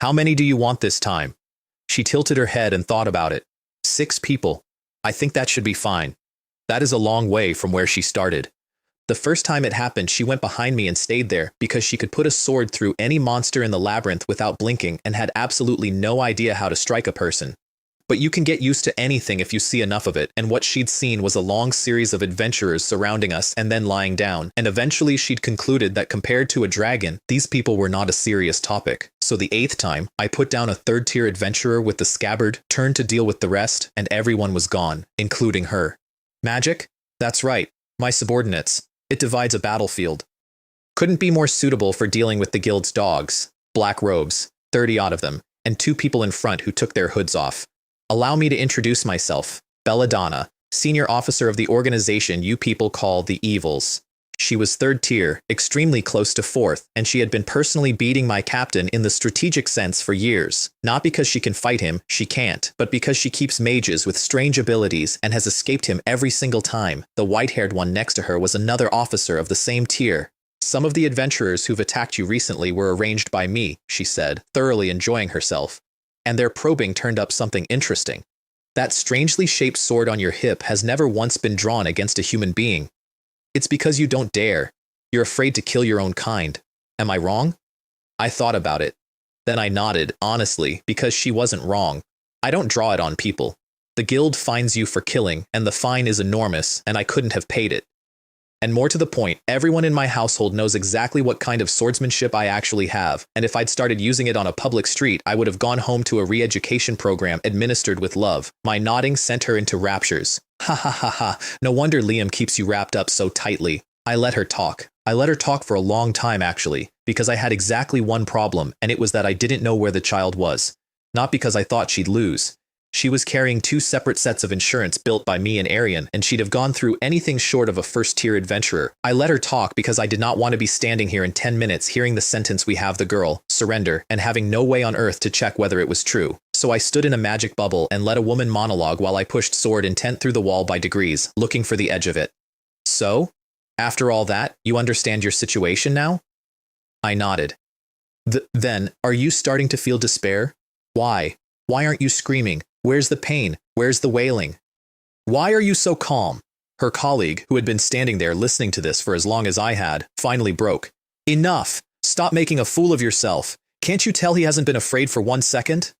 "How many do you want this time?" She tilted her head and thought about it. 6 people. I think that should be fine. That is a long way from where she started. The first time it happened, she went behind me and stayed there because she could put a sword through any monster in the labyrinth without blinking and had absolutely no idea how to strike a person. But you can get used to anything if you see enough of it, and what she'd seen was a long series of adventurers surrounding us and then lying down, and eventually she'd concluded that compared to a dragon, these people were not a serious topic. So the 8th time, I put down a 3rd-tier adventurer with the scabbard, turned to deal with the rest, and everyone was gone, including her. Magic? That's right, my subordinates. It divides a battlefield. Couldn't be more suitable for dealing with the guild's dogs, black robes, 30 odd of them, and 2 people in front who took their hoods off. Allow me to introduce myself, Belladonna, senior officer of the organization you people call the Evils. She was 3rd tier, extremely close to 4th, and she had been personally beating my captain in the strategic sense for years. Not because she can fight him, she can't, but because she keeps mages with strange abilities and has escaped him every single time. The white-haired one next to her was another officer of the same tier. "Some of the adventurers who've attacked you recently were arranged by me," she said, thoroughly enjoying herself. "And their probing turned up something interesting. That strangely shaped sword on your hip has never once been drawn against a human being. It's because you don't dare. You're afraid to kill your own kind. Am I wrong?" I thought about it. Then I nodded, honestly, because she wasn't wrong. I don't draw it on people. The guild fines you for killing, and the fine is enormous, and I couldn't have paid it. And more to the point, everyone in my household knows exactly what kind of swordsmanship I actually have, and if I'd started using it on a public street, I would have gone home to a re-education program administered with love. My nodding sent her into raptures. "Ha ha ha ha, no wonder Liam keeps you wrapped up so tightly." I let her talk. I let her talk for a long time, actually, because I had exactly one problem, and it was that I didn't know where the child was. Not because I thought she'd lose. She was carrying 2 separate sets of insurance built by me and Arian, and she'd have gone through anything short of a first-tier adventurer. I let her talk because I did not want to be standing here in 10 minutes hearing the sentence "we have the girl, surrender," and having no way on earth to check whether it was true. So I stood in a magic bubble and let a woman monologue while I pushed sword intent through the wall by degrees, looking for the edge of it. "So? After all that, you understand your situation now?" I nodded. Then, are you starting to feel despair? Why? Why aren't you screaming? Where's the pain? Where's the wailing? Why are you so calm?" Her colleague, who had been standing there listening to this for as long as I had, finally broke. "Enough! Stop making a fool of yourself. Can't you tell he hasn't been afraid for 1 second?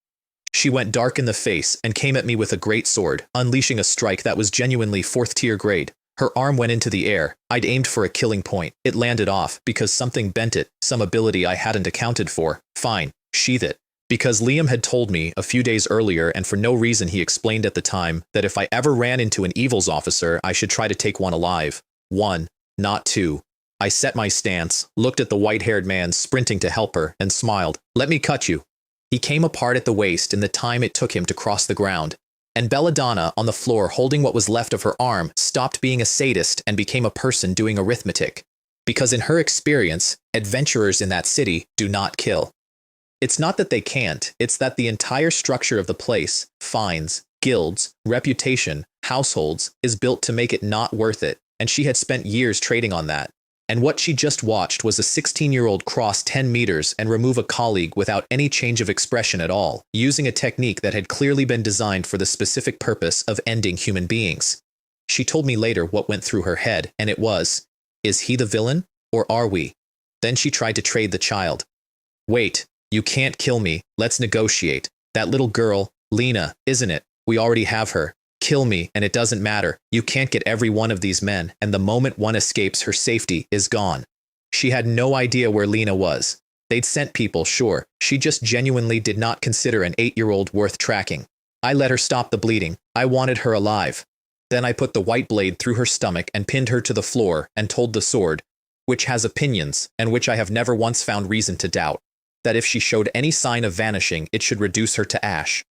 She went dark in the face and came at me with a great sword, unleashing a strike that was genuinely 4th-tier grade. Her arm went into the air. I'd aimed for a killing point. It landed off because something bent it, some ability I hadn't accounted for. Fine, sheath it. Because Liam had told me a few days earlier, and for no reason he explained at the time, that if I ever ran into an evils officer, I should try to take one alive. 1, not 2. I set my stance, looked at the white-haired man sprinting to help her, and smiled. "Let me cut you." He came apart at the waist in the time it took him to cross the ground, and Belladonna, on the floor holding what was left of her arm, stopped being a sadist and became a person doing arithmetic. Because in her experience, adventurers in that city do not kill. It's not that they can't, it's that the entire structure of the place, fines, guilds, reputation, households, is built to make it not worth it, and she had spent years trading on that. And what she just watched was a 16-year-old cross 10 meters and remove a colleague without any change of expression at all, using a technique that had clearly been designed for the specific purpose of ending human beings. She told me later what went through her head, and it was, "Is he the villain, or are we?" Then she tried to trade the child. "Wait, you can't kill me, let's negotiate. That little girl, Lena, isn't it? We already have her. Kill me, and it doesn't matter. You can't get every one of these men, and the moment one escapes, her safety is gone." She had no idea where Lena was. They'd sent people, sure. She just genuinely did not consider an 8-year-old worth tracking. I let her stop the bleeding. I wanted her alive. Then I put the white blade through her stomach and pinned her to the floor and told the sword, which has opinions, and which I have never once found reason to doubt, that if she showed any sign of vanishing, it should reduce her to ash.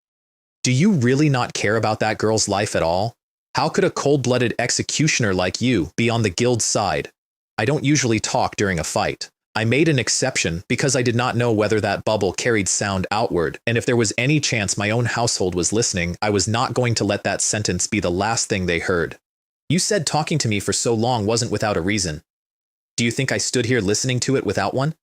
Do you really not care about that girl's life at all? How could a cold-blooded executioner like you be on the guild's side? I don't usually talk during a fight. I made an exception because I did not know whether that bubble carried sound outward, and if there was any chance my own household was listening, I was not going to let that sentence be the last thing they heard. You said talking to me for so long wasn't without a reason. Do you think I stood here listening to it without one?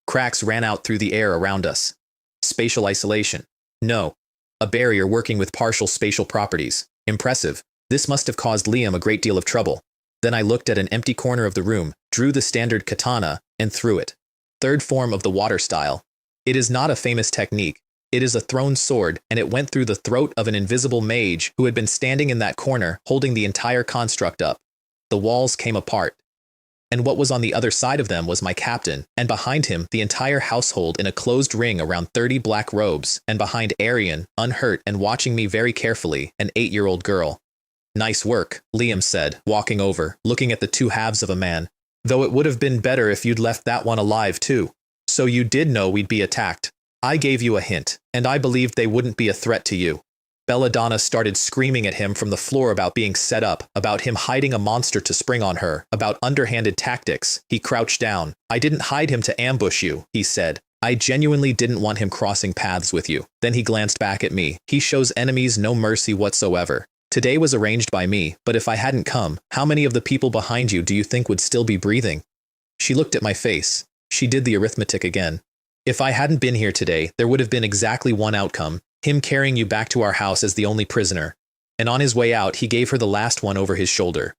Cracks ran out through the air around us. Spatial isolation. No. A barrier working with partial spatial properties. Impressive. This must have caused Liam a great deal of trouble. Then I looked at an empty corner of the room, drew the standard katana, and threw it. 3rd form of the water style. It is not a famous technique. It is a thrown sword, and it went through the throat of an invisible mage who had been standing in that corner, holding the entire construct up. The walls came apart. And what was on the other side of them was my captain, and behind him the entire household in a closed ring around 30 black robes, and behind Arian, unhurt and watching me very carefully, an 8-year-old girl. "Nice work," Liam said, walking over, looking at the 2 halves of a man. "Though it would have been better if you'd left that one alive too. So you did know we'd be attacked. I gave you a hint, and I believed they wouldn't be a threat to you." Belladonna started screaming at him from the floor about being set up, about him hiding a monster to spring on her, about underhanded tactics. He crouched down. "I didn't hide him to ambush you," he said. "I genuinely didn't want him crossing paths with you." Then he glanced back at me. "He shows enemies no mercy whatsoever. Today was arranged by me, but if I hadn't come, how many of the people behind you do you think would still be breathing?" She looked at my face. She did the arithmetic again. "If I hadn't been here today, there would have been exactly one outcome. Him carrying you back to our house as the only prisoner. And on his way out, he gave her the last one over his shoulder.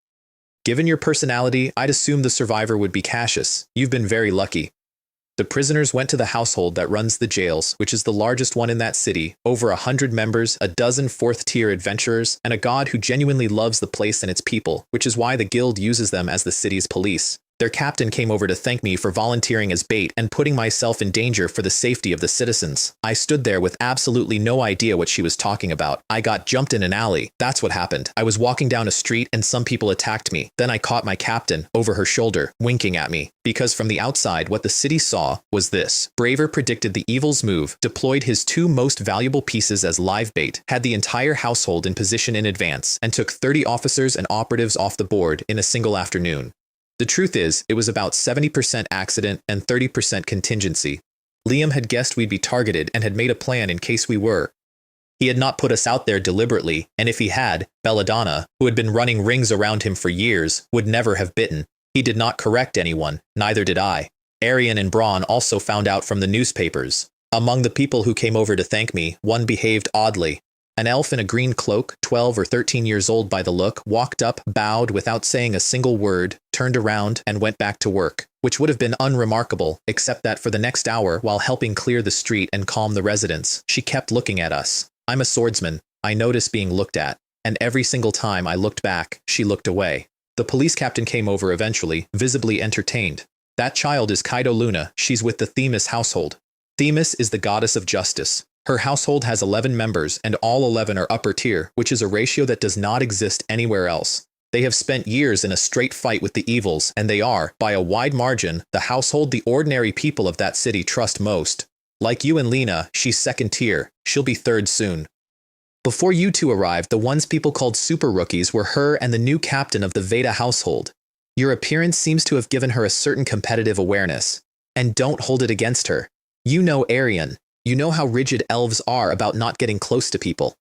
Given your personality, I'd assume the survivor would be Cassius. You've been very lucky. The prisoners went to the household that runs the jails, which is the largest one in that city, over 100 members, a dozen 4th-tier adventurers, and a god who genuinely loves the place and its people, which is why the guild uses them as the city's police. Their captain came over to thank me for volunteering as bait and putting myself in danger for the safety of the citizens. I stood there with absolutely no idea what she was talking about. I got jumped in an alley. That's what happened. I was walking down a street and some people attacked me. Then I caught my captain over her shoulder, winking at me. Because from the outside, what the city saw was this. Braver predicted the evil's move, deployed his 2 most valuable pieces as live bait, had the entire household in position in advance, and took 30 officers and operatives off the board in a single afternoon. The truth is, it was about 70% accident and 30% contingency. Liam had guessed we'd be targeted and had made a plan in case we were. He had not put us out there deliberately, and if he had, Belladonna, who had been running rings around him for years, would never have bitten. He did not correct anyone, neither did I. Arian and Braun also found out from the newspapers. Among the people who came over to thank me, one behaved oddly. An elf in a green cloak, 12 or 13 years old by the look, walked up, bowed without saying a single word, turned around, and went back to work, which would have been unremarkable, except that for the next hour, while helping clear the street and calm the residents, she kept looking at us. I'm a swordsman. I noticed being looked at, and every single time I looked back, she looked away. The police captain came over eventually, visibly entertained. That child is Kaido Luna. She's with the Themis household. Themis is the goddess of justice. Her household has 11 members, and all 11 are upper tier, which is a ratio that does not exist anywhere else. They have spent years in a straight fight with the evils, and they are, by a wide margin, the household the ordinary people of that city trust most. Like you and Lena, she's second tier. She'll be third soon. Before you two arrived, the ones people called super rookies were her and the new captain of the Veda household. Your appearance seems to have given her a certain competitive awareness. And don't hold it against her. You know Arian. You know how rigid elves are about not getting close to people.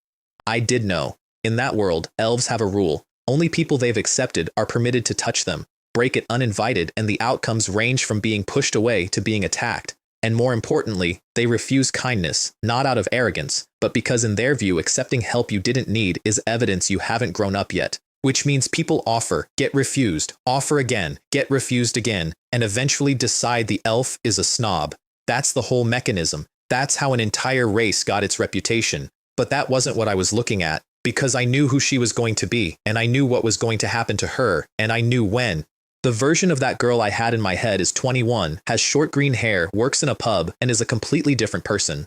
I did know. In that world, elves have a rule. Only people they've accepted are permitted to touch them, break it uninvited, and the outcomes range from being pushed away to being attacked. And more importantly, they refuse kindness, not out of arrogance, but because in their view accepting help you didn't need is evidence you haven't grown up yet. Which means people offer, get refused, offer again, get refused again, and eventually decide the elf is a snob. That's the whole mechanism. That's how an entire race got its reputation. But that wasn't what I was looking at, because I knew who she was going to be, and I knew what was going to happen to her, and I knew when. The version of that girl I had in my head is 21, has short green hair, works in a pub, and is a completely different person.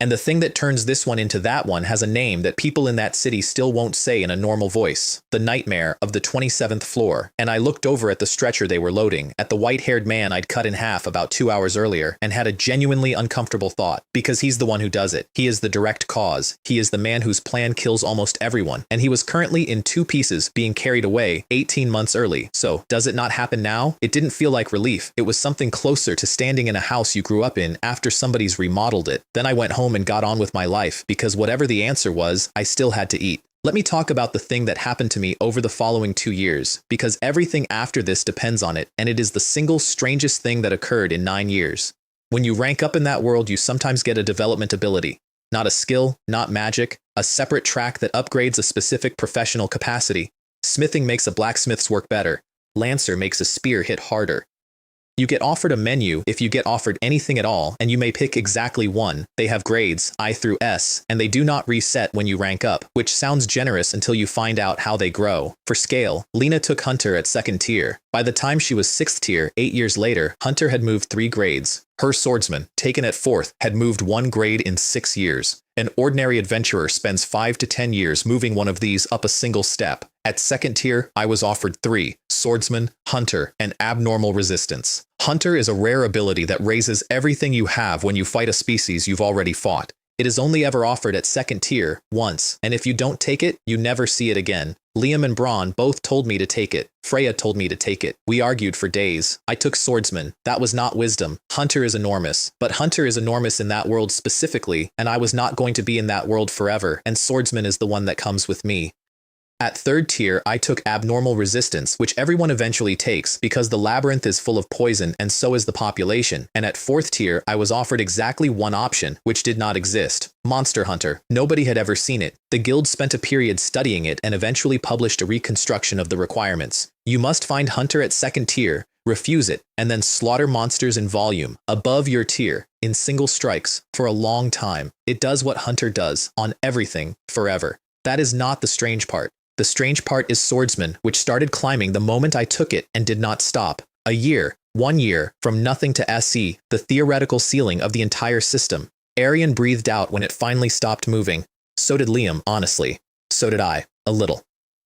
And the thing that turns this one into that one has a name that people in that city still won't say in a normal voice. The Nightmare of the 27th floor. And I looked over at the stretcher they were loading, at the white-haired man I'd cut in half about 2 hours earlier, and had a genuinely uncomfortable thought. Because he's the one who does it. He is the direct cause. He is the man whose plan kills almost everyone. And he was currently in 2 pieces, being carried away 18 months early. So, does it not happen now? It didn't feel like relief. It was something closer to standing in a house you grew up in after somebody's remodeled it. Then I went home and got on with my life, because whatever the answer was, I still had to eat. Let me talk about the thing that happened to me over the following 2 years, because everything after this depends on it, and it is the single strangest thing that occurred in 9 years. When you rank up in that world, you sometimes get a development ability. Not a skill, not magic, a separate track that upgrades a specific professional capacity. Smithing makes a blacksmith's work better. Lancer makes a spear hit harder. You get offered a menu if you get offered anything at all, and you may pick exactly one. They have grades, I through S, and they do not reset when you rank up, which sounds generous until you find out how they grow. For scale, Lena took Hunter at 2nd tier. By the time she was 6th tier, 8 years later, Hunter had moved 3 grades. Her swordsman, taken at 4th, had moved 1 grade in 6 years. An ordinary adventurer spends 5 to 10 years moving one of these up a single step. At 2nd tier, I was offered 3, Swordsman, Hunter, and Abnormal Resistance. Hunter is a rare ability that raises everything you have when you fight a species you've already fought. It is only ever offered at 2nd tier, once, and if you don't take it, you never see it again. Liam and Braun both told me to take it. Freya told me to take it. We argued for days. I took Swordsman. That was not wisdom. Hunter is enormous. But Hunter is enormous in that world specifically, and I was not going to be in that world forever, and Swordsman is the one that comes with me. At 3rd tier, I took Abnormal Resistance, which everyone eventually takes because the labyrinth is full of poison and so is the population. And at 4th tier, I was offered exactly one option, which did not exist. Monster Hunter. Nobody had ever seen it. The guild spent a period studying it and eventually published a reconstruction of the requirements. You must find Hunter at 2nd tier, refuse it, and then slaughter monsters in volume, above your tier, in single strikes, for a long time. It does what Hunter does, on everything, forever. That is not the strange part. The strange part is Swordsman, which started climbing the moment I took it and did not stop. A year, 1 year, from nothing to SE, the theoretical ceiling of the entire system. Arian breathed out when it finally stopped moving. So did Liam, honestly. So did I, a little.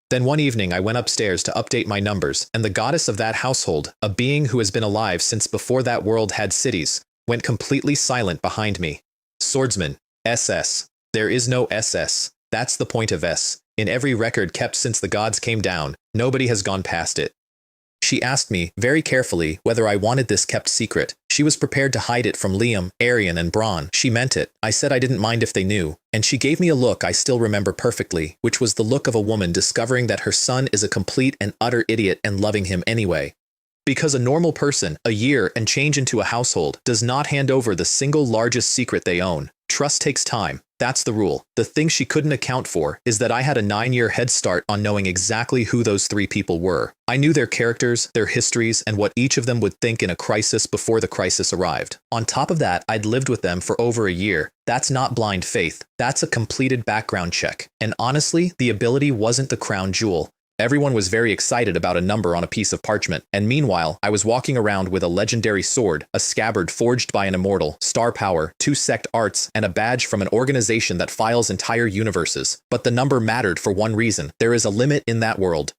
Then one evening I went upstairs to update my numbers, and the goddess of that household, a being who has been alive since before that world had cities, went completely silent behind me. Swordsman, SS. There is no SS. That's the point of S. In every record kept since the gods came down, nobody has gone past it. She asked me, very carefully, whether I wanted this kept secret. She was prepared to hide it from Liam, Arian, and Braun. She meant it. I said I didn't mind if they knew. And she gave me a look I still remember perfectly, which was the look of a woman discovering that her son is a complete and utter idiot and loving him anyway. Because a normal person, a year and change into a household, does not hand over the single largest secret they own. Trust takes time. That's the rule. The thing she couldn't account for is that I had a 9-year head start on knowing exactly who those 3 people were. I knew their characters, their histories, and what each of them would think in a crisis before the crisis arrived. On top of that, I'd lived with them for over a year. That's not blind faith. That's a completed background check. And honestly, the ability wasn't the crown jewel. Everyone was very excited about a number on a piece of parchment, and meanwhile, I was walking around with a legendary sword, a scabbard forged by an immortal, star power, 2 sect arts, and a badge from an organization that files entire universes. But the number mattered for one reason. There is a limit in that world.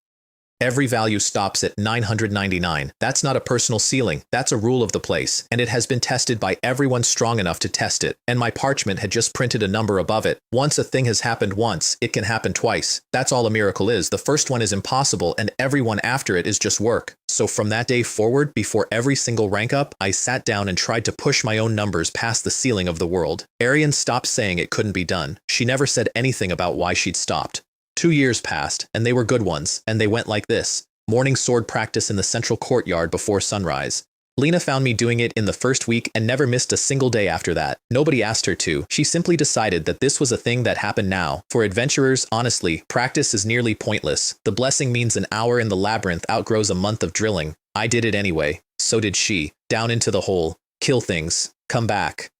Every value stops at 999. That's not a personal ceiling, that's a rule of the place, and it has been tested by everyone strong enough to test it, and my parchment had just printed a number above it. Once a thing has happened once, it can happen twice. That's all a miracle is. The first one is impossible, and everyone after it is just work. So from that day forward, before every single rank up, I sat down and tried to push my own numbers past the ceiling of the world. Arian stopped saying it couldn't be done. She never said anything about why she'd stopped. 2 years passed, and they were good ones, and they went like this. Morning sword practice in the central courtyard before sunrise. Lena found me doing it in the first week and never missed a single day after that. Nobody asked her to. She simply decided that this was a thing that happened now. For adventurers, honestly, practice is nearly pointless. The blessing means an hour in the labyrinth outgrows a month of drilling. I did it anyway. So did she. Down into the hole. Kill things. Come back.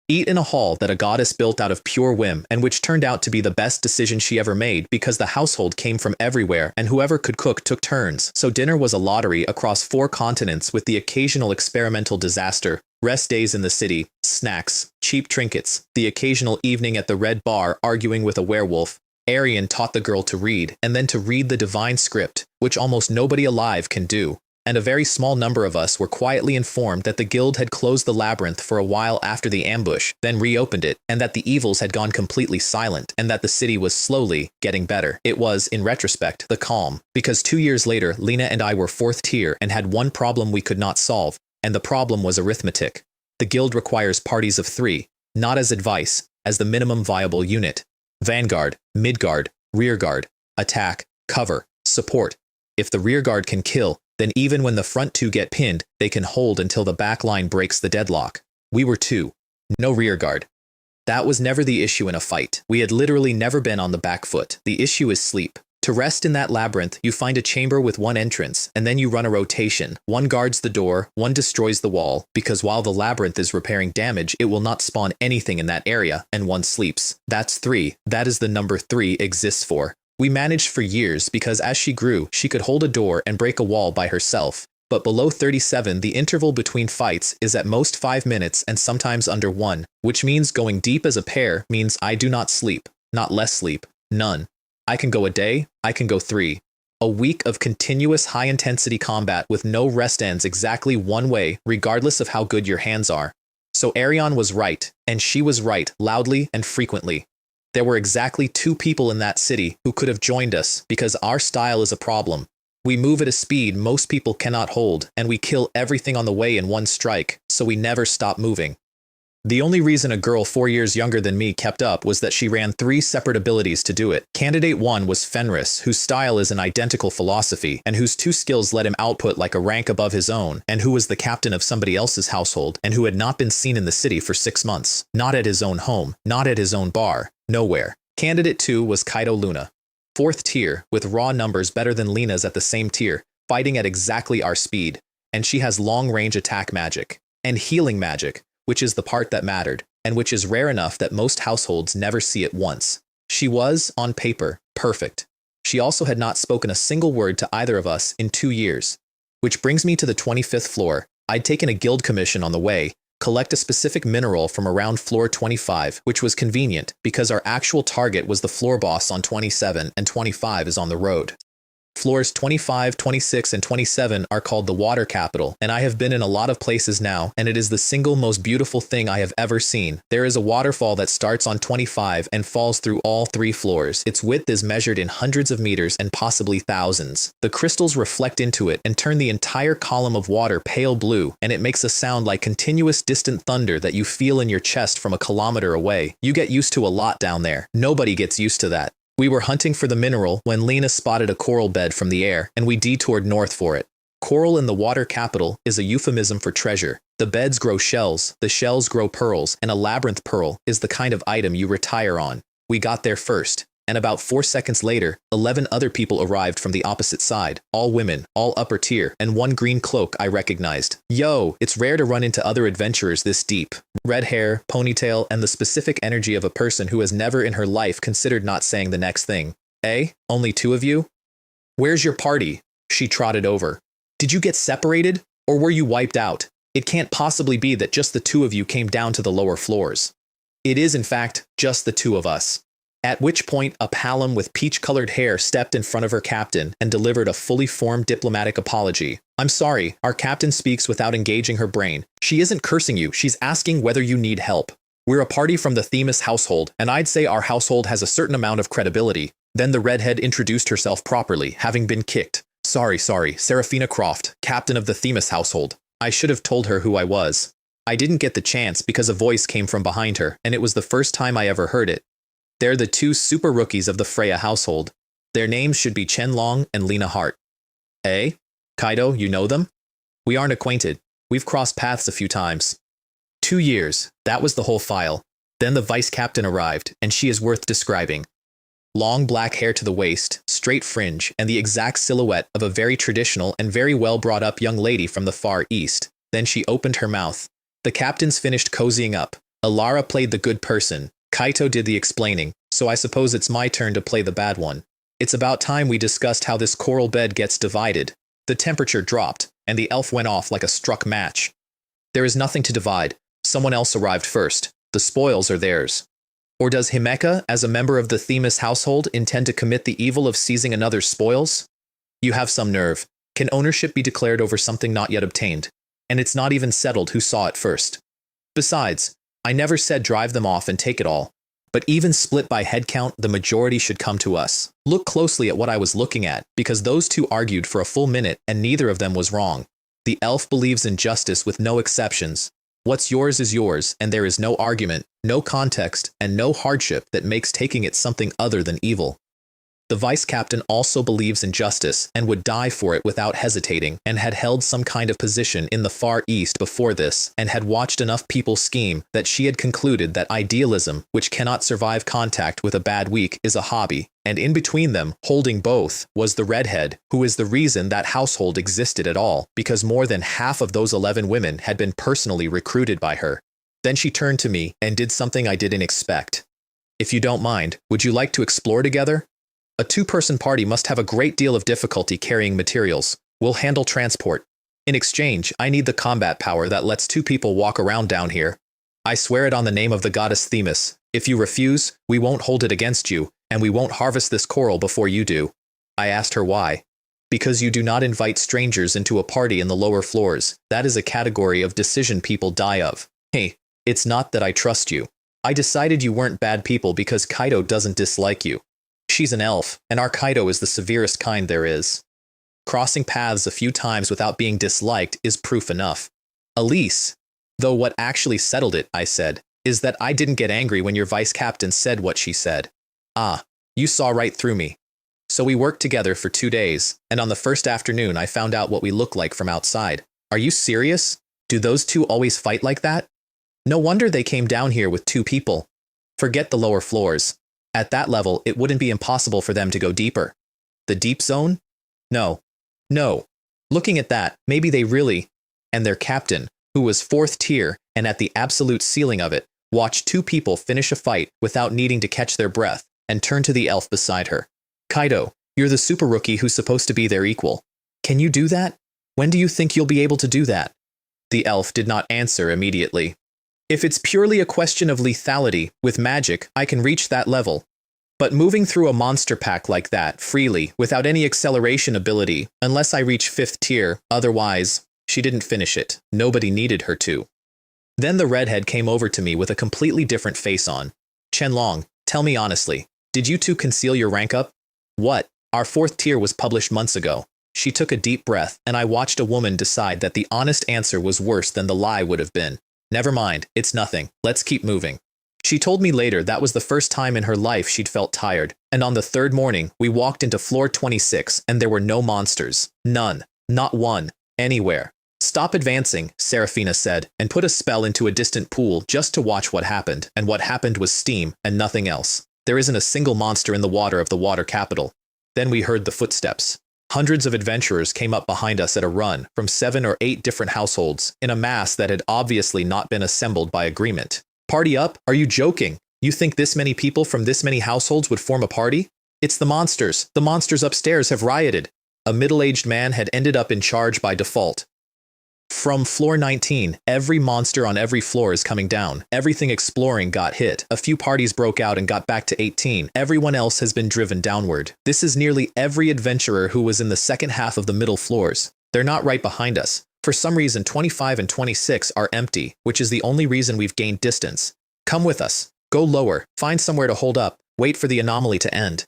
Eat in a hall that a goddess built out of pure whim, and which turned out to be the best decision she ever made because the household came from everywhere and whoever could cook took turns. So dinner was a lottery across 4 continents with the occasional experimental disaster, rest days in the city, snacks, cheap trinkets, the occasional evening at the Red Bar arguing with a werewolf. Arian taught the girl to read, and then to read the divine script, which almost nobody alive can do. And a very small number of us were quietly informed that the guild had closed the labyrinth for a while after the ambush, then reopened it, and that the evils had gone completely silent, and that the city was slowly getting better. It was, in retrospect, the calm, because 2 years later, Lena and I were 4th tier and had one problem we could not solve, and the problem was arithmetic. The guild requires parties of 3, not as advice, as the minimum viable unit. Vanguard, midguard, rearguard, attack, cover, support. If the rearguard can kill, then even when the front 2 get pinned, they can hold until the back line breaks the deadlock. We were 2. No rearguard. That was never the issue in a fight. We had literally never been on the back foot. The issue is sleep. To rest in that labyrinth, you find a chamber with 1 entrance, and then you run a rotation. 1 guards the door, 1 destroys the wall, because while the labyrinth is repairing damage, it will not spawn anything in that area, and 1 sleeps. That's 3. That is the number 3 exists for. We managed for years because as she grew, she could hold a door and break a wall by herself. But below 37, the interval between fights is at most 5 minutes and sometimes under 1, which means going deep as a pair means I do not sleep, not less sleep, none. I can go a day, I can go 3. A week of continuous high-intensity combat with no rest ends exactly one way, regardless of how good your hands are. So Arian was right, and she was right, loudly and frequently. There were exactly 2 people in that city who could have joined us because our style is a problem. We move at a speed most people cannot hold, and we kill everything on the way in 1 strike, so we never stop moving. The only reason a girl 4 years younger than me kept up was that she ran 3 separate abilities to do it. Candidate 1 was Fenris, whose style is an identical philosophy, and whose 2 skills let him output like a rank above his own, and who was the captain of somebody else's household, and who had not been seen in the city for 6 months. Not at his own home, not at his own bar, nowhere. Candidate 2 was Kaido Luna. 4th tier, with raw numbers better than Lena's at the same tier, fighting at exactly our speed. And she has long-range attack magic. And healing magic, which is the part that mattered, and which is rare enough that most households never see it once. She was, on paper, perfect. She also had not spoken a single word to either of us in 2 years. Which brings me to the 25th floor. I'd taken a guild commission on the way, collect a specific mineral from around floor 25, which was convenient because our actual target was the floor boss on 27 and 25 is on the road. Floors 25, 26, and 27 are called the water capital, and I have been in a lot of places now, and it is the single most beautiful thing I have ever seen. There is a waterfall that starts on 25 and falls through all 3 floors. Its width is measured in hundreds of meters and possibly thousands. The crystals reflect into it and turn the entire column of water pale blue, and it makes a sound like continuous distant thunder that you feel in your chest from a kilometer away. You get used to a lot down there. Nobody gets used to that. We were hunting for the mineral when Lena spotted a coral bed from the air, and we detoured north for it. Coral in the water capital is a euphemism for treasure. The beds grow shells, the shells grow pearls, and a labyrinth pearl is the kind of item you retire on. We got there first, and about 4 seconds later, 11 other people arrived from the opposite side, all women, all upper tier, and one green cloak I recognized. Yo, it's rare to run into other adventurers this deep. Red hair, ponytail, and the specific energy of a person who has never in her life considered not saying the next thing. Eh? Only 2 of you? Where's your party? She trotted over. Did you get separated? Or were you wiped out? It can't possibly be that just the 2 of you came down to the lower floors. It is, in fact, just the 2 of us. At which point, a Palom with peach-colored hair stepped in front of her captain and delivered a fully formed diplomatic apology. I'm sorry, our captain speaks without engaging her brain. She isn't cursing you, she's asking whether you need help. We're a party from the Themis household, and I'd say our household has a certain amount of credibility. Then the redhead introduced herself properly, having been kicked. Sorry, Seraphina Croft, captain of the Themis household. I should have told her who I was. I didn't get the chance because a voice came from behind her, and it was the first time I ever heard it. They're the 2 super rookies of the Freya household. Their names should be Chen Long and Lena Hart. Eh? Kaido, you know them? We aren't acquainted. We've crossed paths a few times. 2 years, that was the whole file. Then the vice captain arrived, and she is worth describing. Long black hair to the waist, straight fringe, and the exact silhouette of a very traditional and very well brought up young lady from the Far East. Then she opened her mouth. The captains finished cozying up. Alara played the good person. Kaito did the explaining, so I suppose it's my turn to play the bad one. It's about time we discussed how this coral bed gets divided. The temperature dropped, and the elf went off like a struck match. There is nothing to divide. Someone else arrived first. The spoils are theirs. Or does Himeka, as a member of the Themis household, intend to commit the evil of seizing another's spoils? You have some nerve. Can ownership be declared over something not yet obtained? And it's not even settled who saw it first. Besides, I never said drive them off and take it all. But even split by headcount, the majority should come to us. Look closely at what I was looking at, because those 2 argued for a full minute and neither of them was wrong. The elf believes in justice with no exceptions. What's yours is yours, and there is no argument, no context, and no hardship that makes taking it something other than evil. The vice captain also believes in justice and would die for it without hesitating, and had held some kind of position in the Far East before this, and had watched enough people scheme that she had concluded that idealism, which cannot survive contact with a bad week, is a hobby, and in between them, holding both, was the redhead, who is the reason that household existed at all, because more than half of those 11 women had been personally recruited by her. Then she turned to me and did something I didn't expect. If you don't mind, would you like to explore together? A 2-person party must have a great deal of difficulty carrying materials. We'll handle transport. In exchange, I need the combat power that lets 2 people walk around down here. I swear it on the name of the goddess Themis. If you refuse, we won't hold it against you, and we won't harvest this coral before you do. I asked her why. Because you do not invite strangers into a party in the lower floors. That is a category of decision people die of. Hey, it's not that I trust you. I decided you weren't bad people because Kaido doesn't dislike you. She's an elf, and our Kaido is the severest kind there is. Crossing paths a few times without being disliked is proof enough. Elise, though what actually settled it, I said, is that I didn't get angry when your vice captain said what she said. Ah, you saw right through me. So we worked together for 2 days, and on the first afternoon I found out what we look like from outside. Are you serious? Do those 2 always fight like that? No wonder they came down here with 2 people. Forget the lower floors. At that level, it wouldn't be impossible for them to go deeper. The deep zone? No. Looking at that, maybe they really, and their captain, who was 4th tier and at the absolute ceiling of it, watched 2 people finish a fight without needing to catch their breath, and turned to the elf beside her. Kaido, you're the super rookie who's supposed to be their equal. Can you do that? When do you think you'll be able to do that? The elf did not answer immediately. If it's purely a question of lethality, with magic, I can reach that level. But moving through a monster pack like that, freely, without any acceleration ability, unless I reach 5th tier, otherwise, she didn't finish it. Nobody needed her to. Then the redhead came over to me with a completely different face on. Chenlong, tell me honestly, did you two conceal your rank up? What? Our 4th tier was published months ago. She took a deep breath, and I watched a woman decide that the honest answer was worse than the lie would have been. Never mind, it's nothing. Let's keep moving. She told me later that was the first time in her life she'd felt tired, and on the 3rd morning, we walked into floor 26 and there were no monsters. None. Not one. Anywhere. Stop advancing, Seraphina said, and put a spell into a distant pool just to watch what happened, and what happened was steam and nothing else. There isn't a single monster in the water of the water capital. Then we heard the footsteps. Hundreds of adventurers came up behind us at a run from 7 or 8 different households in a mass that had obviously not been assembled by agreement. Party up? Are you joking? You think this many people from this many households would form a party? It's the monsters. The monsters upstairs have rioted. A middle-aged man had ended up in charge by default. From floor 19, every monster on every floor is coming down. Everything exploring got hit. A few parties broke out and got back to 18. Everyone else has been driven downward. This is nearly every adventurer who was in the second half of the middle floors. They're not right behind us. For some reason, 25 and 26 are empty, which is the only reason we've gained distance. Come with us. Go lower. Find somewhere to hold up. Wait for the anomaly to end.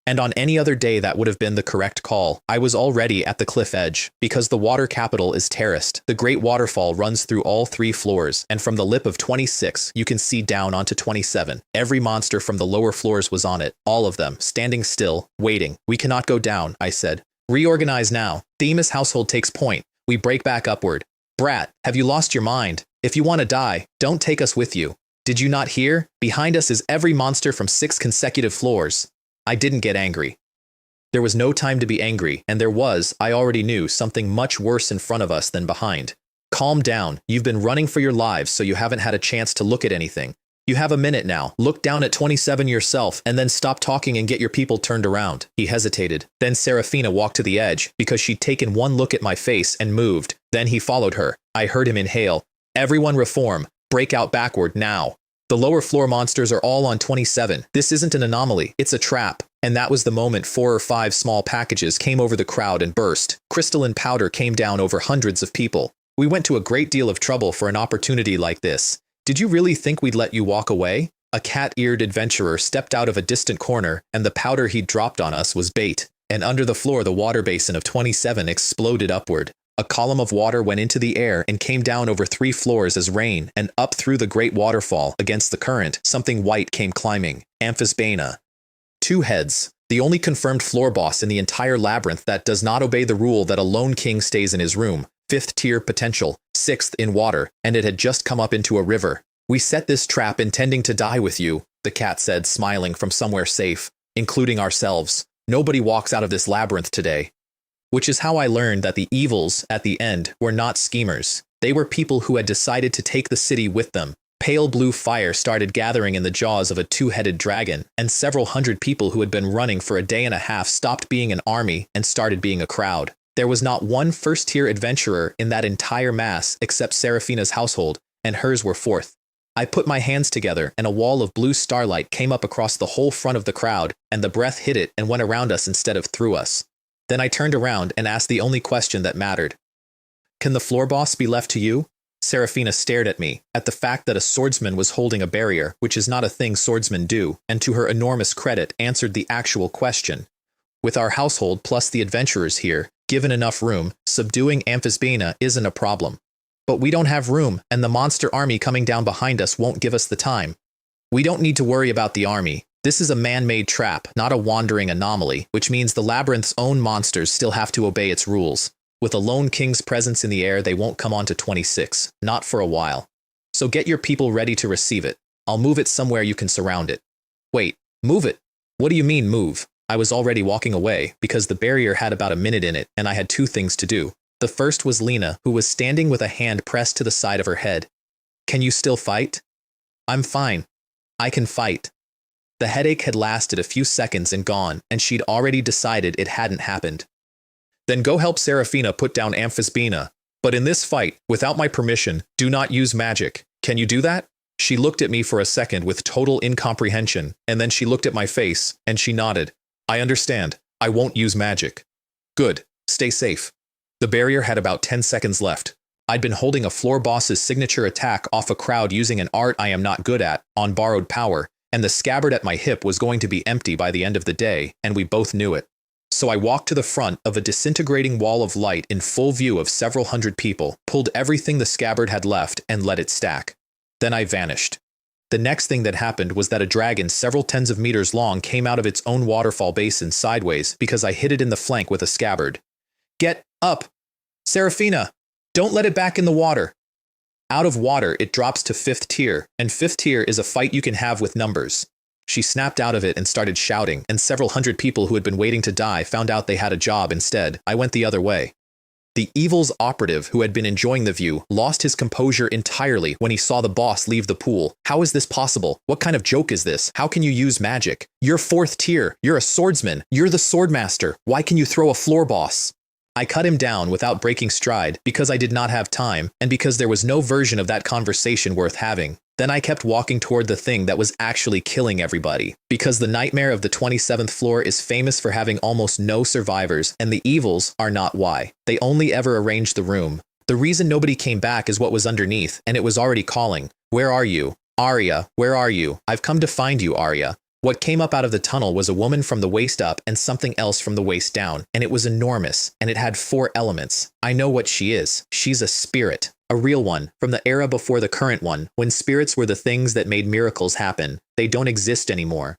And on any other day that would have been the correct call. I was already at the cliff edge, because the water capital is terraced. The great waterfall runs through all 3 floors, and from the lip of 26, you can see down onto 27. Every monster from the lower floors was on it, all of them, standing still, waiting. We cannot go down, I said. Reorganize now. Themis household takes point. We break back upward. Brat, have you lost your mind? If you want to die, don't take us with you. Did you not hear? Behind us is every monster from 6 consecutive floors. I didn't get angry. There was no time to be angry, and there was, I already knew, something much worse in front of us than behind. Calm down. You've been running for your lives, so you haven't had a chance to look at anything. You have a minute now. Look down at 27 yourself, and then stop talking and get your people turned around. He hesitated. Then Seraphina walked to the edge, because she'd taken one look at my face and moved. Then he followed her. I heard him inhale. Everyone reform. Break out backward, now. The lower floor monsters are all on 27. This isn't an anomaly, it's a trap. And that was the moment 4 or 5 small packages came over the crowd and burst. Crystalline powder came down over hundreds of people. We went to a great deal of trouble for an opportunity like this. Did you really think we'd let you walk away? A cat-eared adventurer stepped out of a distant corner, and the powder he'd dropped on us was bait. And under the floor, the water basin of 27 exploded upward. A column of water went into the air and came down over 3 floors as rain, and up through the great waterfall, against the current, something white came climbing. Amphisbaena. 2 heads. The only confirmed floor boss in the entire labyrinth that does not obey the rule that a lone king stays in his room. 5th tier potential. 6th in water, and it had just come up into a river. We set this trap intending to die with you, the cat said, smiling from somewhere safe, including ourselves. Nobody walks out of this labyrinth today. Which is how I learned that the evils, at the end, were not schemers. They were people who had decided to take the city with them. Pale blue fire started gathering in the jaws of a 2-headed dragon, and several hundred people who had been running for a day and a half stopped being an army and started being a crowd. There was not one first-tier adventurer in that entire mass except Seraphina's household, and hers were 4th. I put my hands together, and a wall of blue starlight came up across the whole front of the crowd, and the breath hit it and went around us instead of through us. Then I turned around and asked the only question that mattered. Can the floor boss be left to you? Seraphina stared at me, at the fact that a swordsman was holding a barrier, which is not a thing swordsmen do, and to her enormous credit answered the actual question. With our household plus the adventurers here, given enough room, subduing Amphisbaena isn't a problem. But we don't have room, and the monster army coming down behind us won't give us the time. We don't need to worry about the army. This is a man-made trap, not a wandering anomaly, which means the labyrinth's own monsters still have to obey its rules. With a lone king's presence in the air, they won't come onto 26, not for a while. So get your people ready to receive it. I'll move it somewhere you can surround it. Wait, move it? What do you mean move? I was already walking away, because the barrier had about a minute in it, and I had 2 things to do. The first was Lena, who was standing with a hand pressed to the side of her head. Can you still fight? I'm fine. I can fight. The headache had lasted a few seconds and gone, and she'd already decided it hadn't happened. Then go help Seraphina put down Amphisbena. But in this fight, without my permission, do not use magic. Can you do that? She looked at me for a second with total incomprehension, and then she looked at my face, and she nodded. I understand. I won't use magic. Good. Stay safe. The barrier had about 10 seconds left. I'd been holding a floor boss's signature attack off a crowd using an art I am not good at, on borrowed power, and the scabbard at my hip was going to be empty by the end of the day, and we both knew it. So I walked to the front of a disintegrating wall of light in full view of several hundred people, pulled everything the scabbard had left, and let it stack. Then I vanished. The next thing that happened was that a dragon several tens of meters long came out of its own waterfall basin sideways because I hit it in the flank with a scabbard. Get up! Seraphina! Don't let it back in the water! Out of water, it drops to 5th tier, and 5th tier is a fight you can have with numbers. She snapped out of it and started shouting, and several hundred people who had been waiting to die found out they had a job instead. I went the other way. The Evil's operative, who had been enjoying the view, lost his composure entirely when he saw the boss leave the pool. How is this possible? What kind of joke is this? How can you use magic? You're 4th tier. You're a swordsman. You're the swordmaster. Why can you throw a floor boss? I cut him down without breaking stride because I did not have time and because there was no version of that conversation worth having. Then I kept walking toward the thing that was actually killing everybody. Because the nightmare of the 27th floor is famous for having almost no survivors, and the evils are not why. They only ever arranged the room. The reason nobody came back is what was underneath, and it was already calling. Where are you? Arya, where are you? I've come to find you, Arya. What came up out of the tunnel was a woman from the waist up and something else from the waist down, and it was enormous, and it had 4 elements. I know what she is. She's a spirit. A real one, from the era before the current one, when spirits were the things that made miracles happen. They don't exist anymore.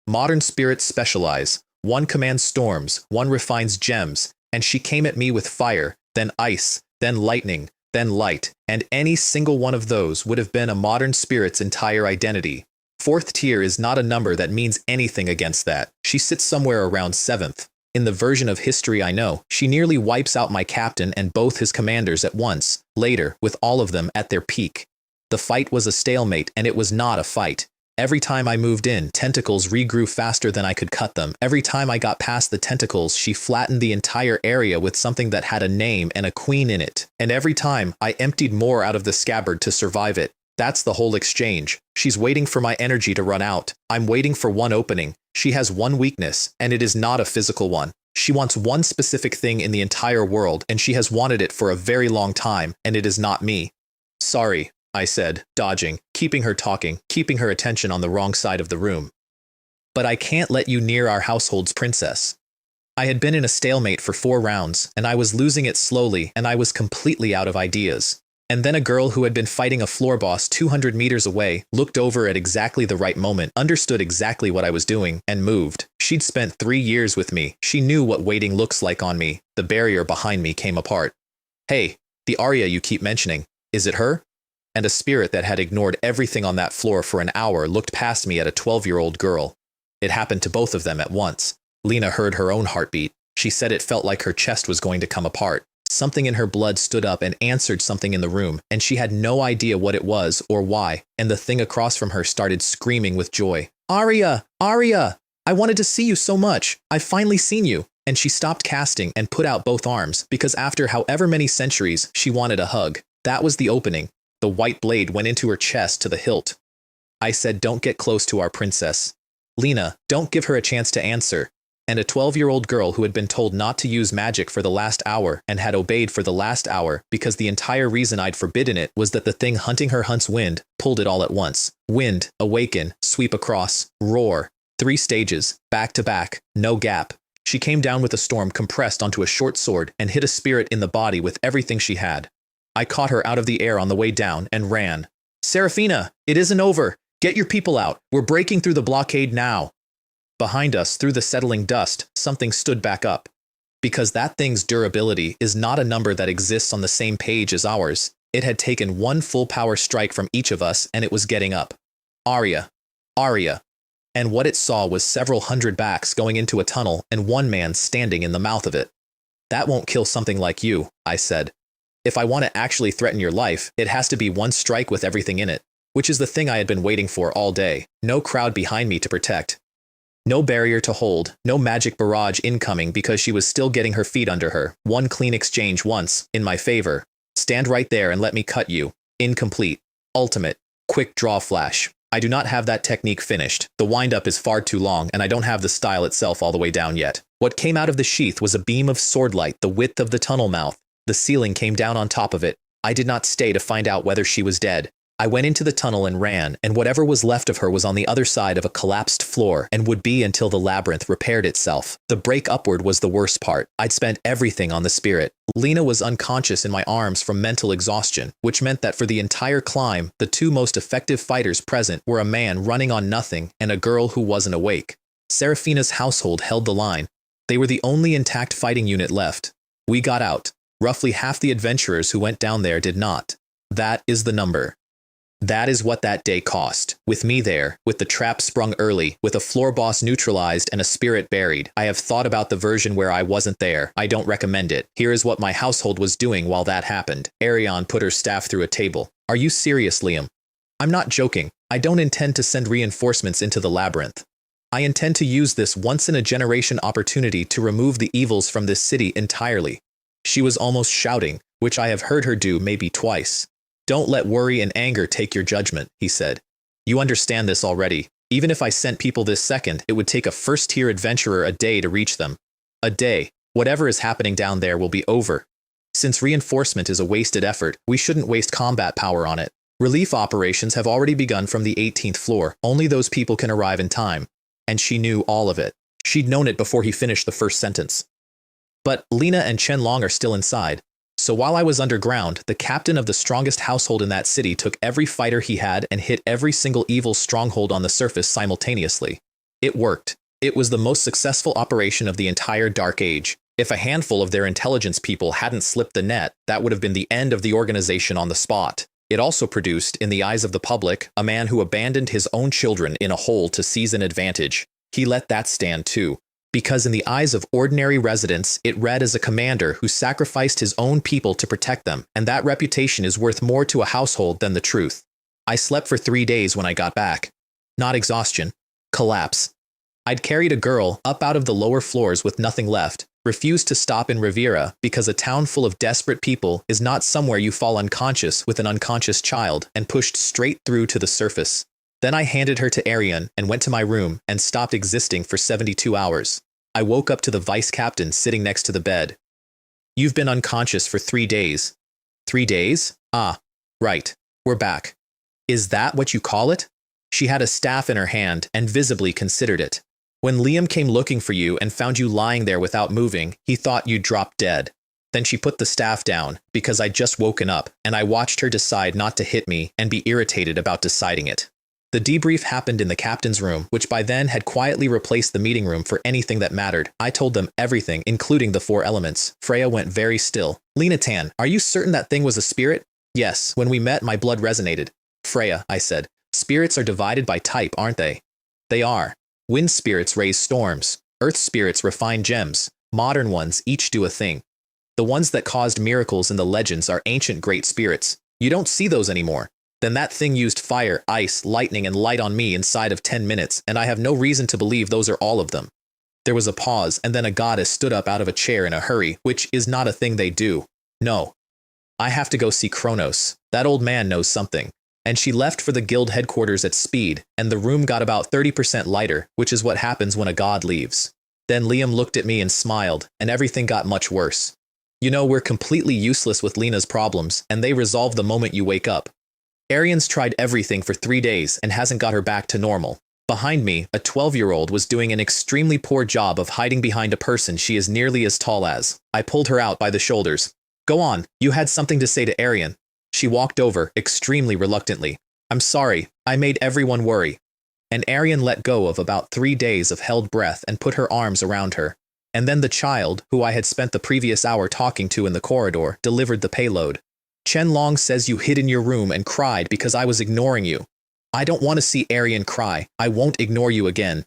Modern spirits specialize. One commands storms, one refines gems, and she came at me with fire, then ice, then lightning, then light, and any single one of those would have been a modern spirit's entire identity. 4th tier is not a number that means anything against that. She sits somewhere around 7th. In the version of history I know, she nearly wipes out my captain and both his commanders at once, later, with all of them at their peak. The fight was a stalemate, and it was not a fight. Every time I moved in, tentacles regrew faster than I could cut them. Every time I got past the tentacles, she flattened the entire area with something that had a name and a queen in it. And every time, I emptied more out of the scabbard to survive it. That's the whole exchange. She's waiting for my energy to run out. I'm waiting for one opening. She has one weakness, and it is not a physical one. She wants one specific thing in the entire world, and she has wanted it for a very long time, and it is not me. Sorry, I said, dodging, keeping her talking, keeping her attention on the wrong side of the room. But I can't let you near our household's princess. I had been in a stalemate for 4 rounds, and I was losing it slowly, and I was completely out of ideas. And then a girl who had been fighting a floor boss 200 meters away looked over at exactly the right moment, understood exactly what I was doing, and moved. She'd spent 3 years with me. She knew what waiting looks like on me. The barrier behind me came apart. Hey, the Arya you keep mentioning, is it her? And a spirit that had ignored everything on that floor for an hour looked past me at a 12-year-old girl. It happened to both of them at once. Lena heard her own heartbeat. She said it felt like her chest was going to come apart. Something in her blood stood up and answered something in the room, and she had no idea what it was or why, and the thing across from her started screaming with joy. Arya! Arya! I wanted to see you so much. I've finally seen you. And she stopped casting and put out both arms, because after however many centuries, she wanted a hug. That was the opening. The white blade went into her chest to the hilt. I said, don't get close to our princess. Lena, don't give her a chance to answer. And a 12-year-old girl who had been told not to use magic for the last hour and had obeyed for the last hour because the entire reason I'd forbidden it was that the thing hunting her hunts wind, pulled it all at once. Wind, awaken, sweep across, roar. 3 stages, back to back, no gap. She came down with a storm compressed onto a short sword and hit a spirit in the body with everything she had. I caught her out of the air on the way down and ran. Seraphina, it isn't over. Get your people out. We're breaking through the blockade now. Behind us, through the settling dust, something stood back up. Because that thing's durability is not a number that exists on the same page as ours. It had taken 1 full power strike from each of us, and it was getting up. Arya. Arya. And what it saw was several hundred backs going into a tunnel and 1 man standing in the mouth of it. That won't kill something like you, I said. If I want to actually threaten your life, it has to be 1 strike with everything in it, which is the thing I had been waiting for all day. No crowd behind me to protect. No barrier to hold, no magic barrage incoming because she was still getting her feet under her. One clean exchange once, in my favor. Stand right there and let me cut you. Incomplete. Ultimate. Quick draw flash. I do not have that technique finished. The wind-up is far too long, and I don't have the style itself all the way down yet. What came out of the sheath was a beam of sword light the width of the tunnel mouth. The ceiling came down on top of it. I did not stay to find out whether she was dead. I went into the tunnel and ran, and whatever was left of her was on the other side of a collapsed floor and would be until the labyrinth repaired itself. The break upward was the worst part. I'd spent everything on the spirit. Lena was unconscious in my arms from mental exhaustion, which meant that for the entire climb, the two most effective fighters present were a man running on nothing and a girl who wasn't awake. Seraphina's household held the line. They were the only intact fighting unit left. We got out. Roughly half the adventurers who went down there did not. That is the number. That is what that day cost. With me there, with the trap sprung early, with a floor boss neutralized and a spirit buried. I have thought about the version where I wasn't there. I don't recommend it. Here is what my household was doing while that happened. Arion put her staff through a table. Are you serious, Liam? I'm not joking. I don't intend to send reinforcements into the labyrinth. I intend to use this once-in-a-generation opportunity to remove the evils from this city entirely. She was almost shouting, which I have heard her do maybe twice. Don't let worry and anger take your judgment, he said. You understand this already. Even if I sent people this second, it would take a first-tier adventurer a day to reach them. A day. Whatever is happening down there will be over. Since reinforcement is a wasted effort, we shouldn't waste combat power on it. Relief operations have already begun from the 18th floor. Only those people can arrive in time. And she knew all of it. She'd known it before he finished the first sentence. But Lena and Qianlong are still inside. So while I was underground, the captain of the strongest household in that city took every fighter he had and hit every single evil stronghold on the surface simultaneously. It worked. It was the most successful operation of the entire Dark Age. If a handful of their intelligence people hadn't slipped the net, that would have been the end of the organization on the spot. It also produced, in the eyes of the public, a man who abandoned his own children in a hole to seize an advantage. He let that stand too. Because in the eyes of ordinary residents, it read as a commander who sacrificed his own people to protect them, and that reputation is worth more to a household than the truth. I slept for 3 days when I got back. Not exhaustion. Collapse. I'd carried a girl up out of the lower floors with nothing left, refused to stop in Riviera because a town full of desperate people is not somewhere you fall unconscious with an unconscious child, and pushed straight through to the surface. Then I handed her to Arion and went to my room and stopped existing for 72 hours. I woke up to the vice captain sitting next to the bed. You've been unconscious for 3 days. 3 days? Ah, right. We're back. Is that what you call it? She had a staff in her hand and visibly considered it. When Liam came looking for you and found you lying there without moving, he thought you'd dropped dead. Then she put the staff down because I'd just woken up, and I watched her decide not to hit me and be irritated about deciding it. The debrief happened in the captain's room, which by then had quietly replaced the meeting room for anything that mattered. I told them everything, including the 4 elements. Freya went very still. Lena Tan, are you certain that thing was a spirit? Yes, when we met, my blood resonated. Freya, I said, spirits are divided by type, aren't they? They are. Wind spirits raise storms. Earth spirits refine gems. Modern ones each do a thing. The ones that caused miracles in the legends are ancient great spirits. You don't see those anymore. Then that thing used fire, ice, lightning, and light on me inside of 10 minutes, and I have no reason to believe those are all of them. There was a pause, and then a goddess stood up out of a chair in a hurry, which is not a thing they do. No. I have to go see Kronos. That old man knows something. And she left for the guild headquarters at speed, and the room got about 30% lighter, which is what happens when a god leaves. Then Liam looked at me and smiled, and everything got much worse. You know, we're completely useless with Lena's problems, and they resolve the moment you wake up. Arion's tried everything for 3 days and hasn't got her back to normal. Behind me, a 12-year-old was doing an extremely poor job of hiding behind a person she is nearly as tall as. I pulled her out by the shoulders. Go on, you had something to say to Arion. She walked over, extremely reluctantly. I'm sorry, I made everyone worry. And Arion let go of about 3 days of held breath and put her arms around her. And then the child, who I had spent the previous hour talking to in the corridor, delivered the payload. Qianlong says you hid in your room and cried because I was ignoring you. I don't want to see Arion cry. I won't ignore you again.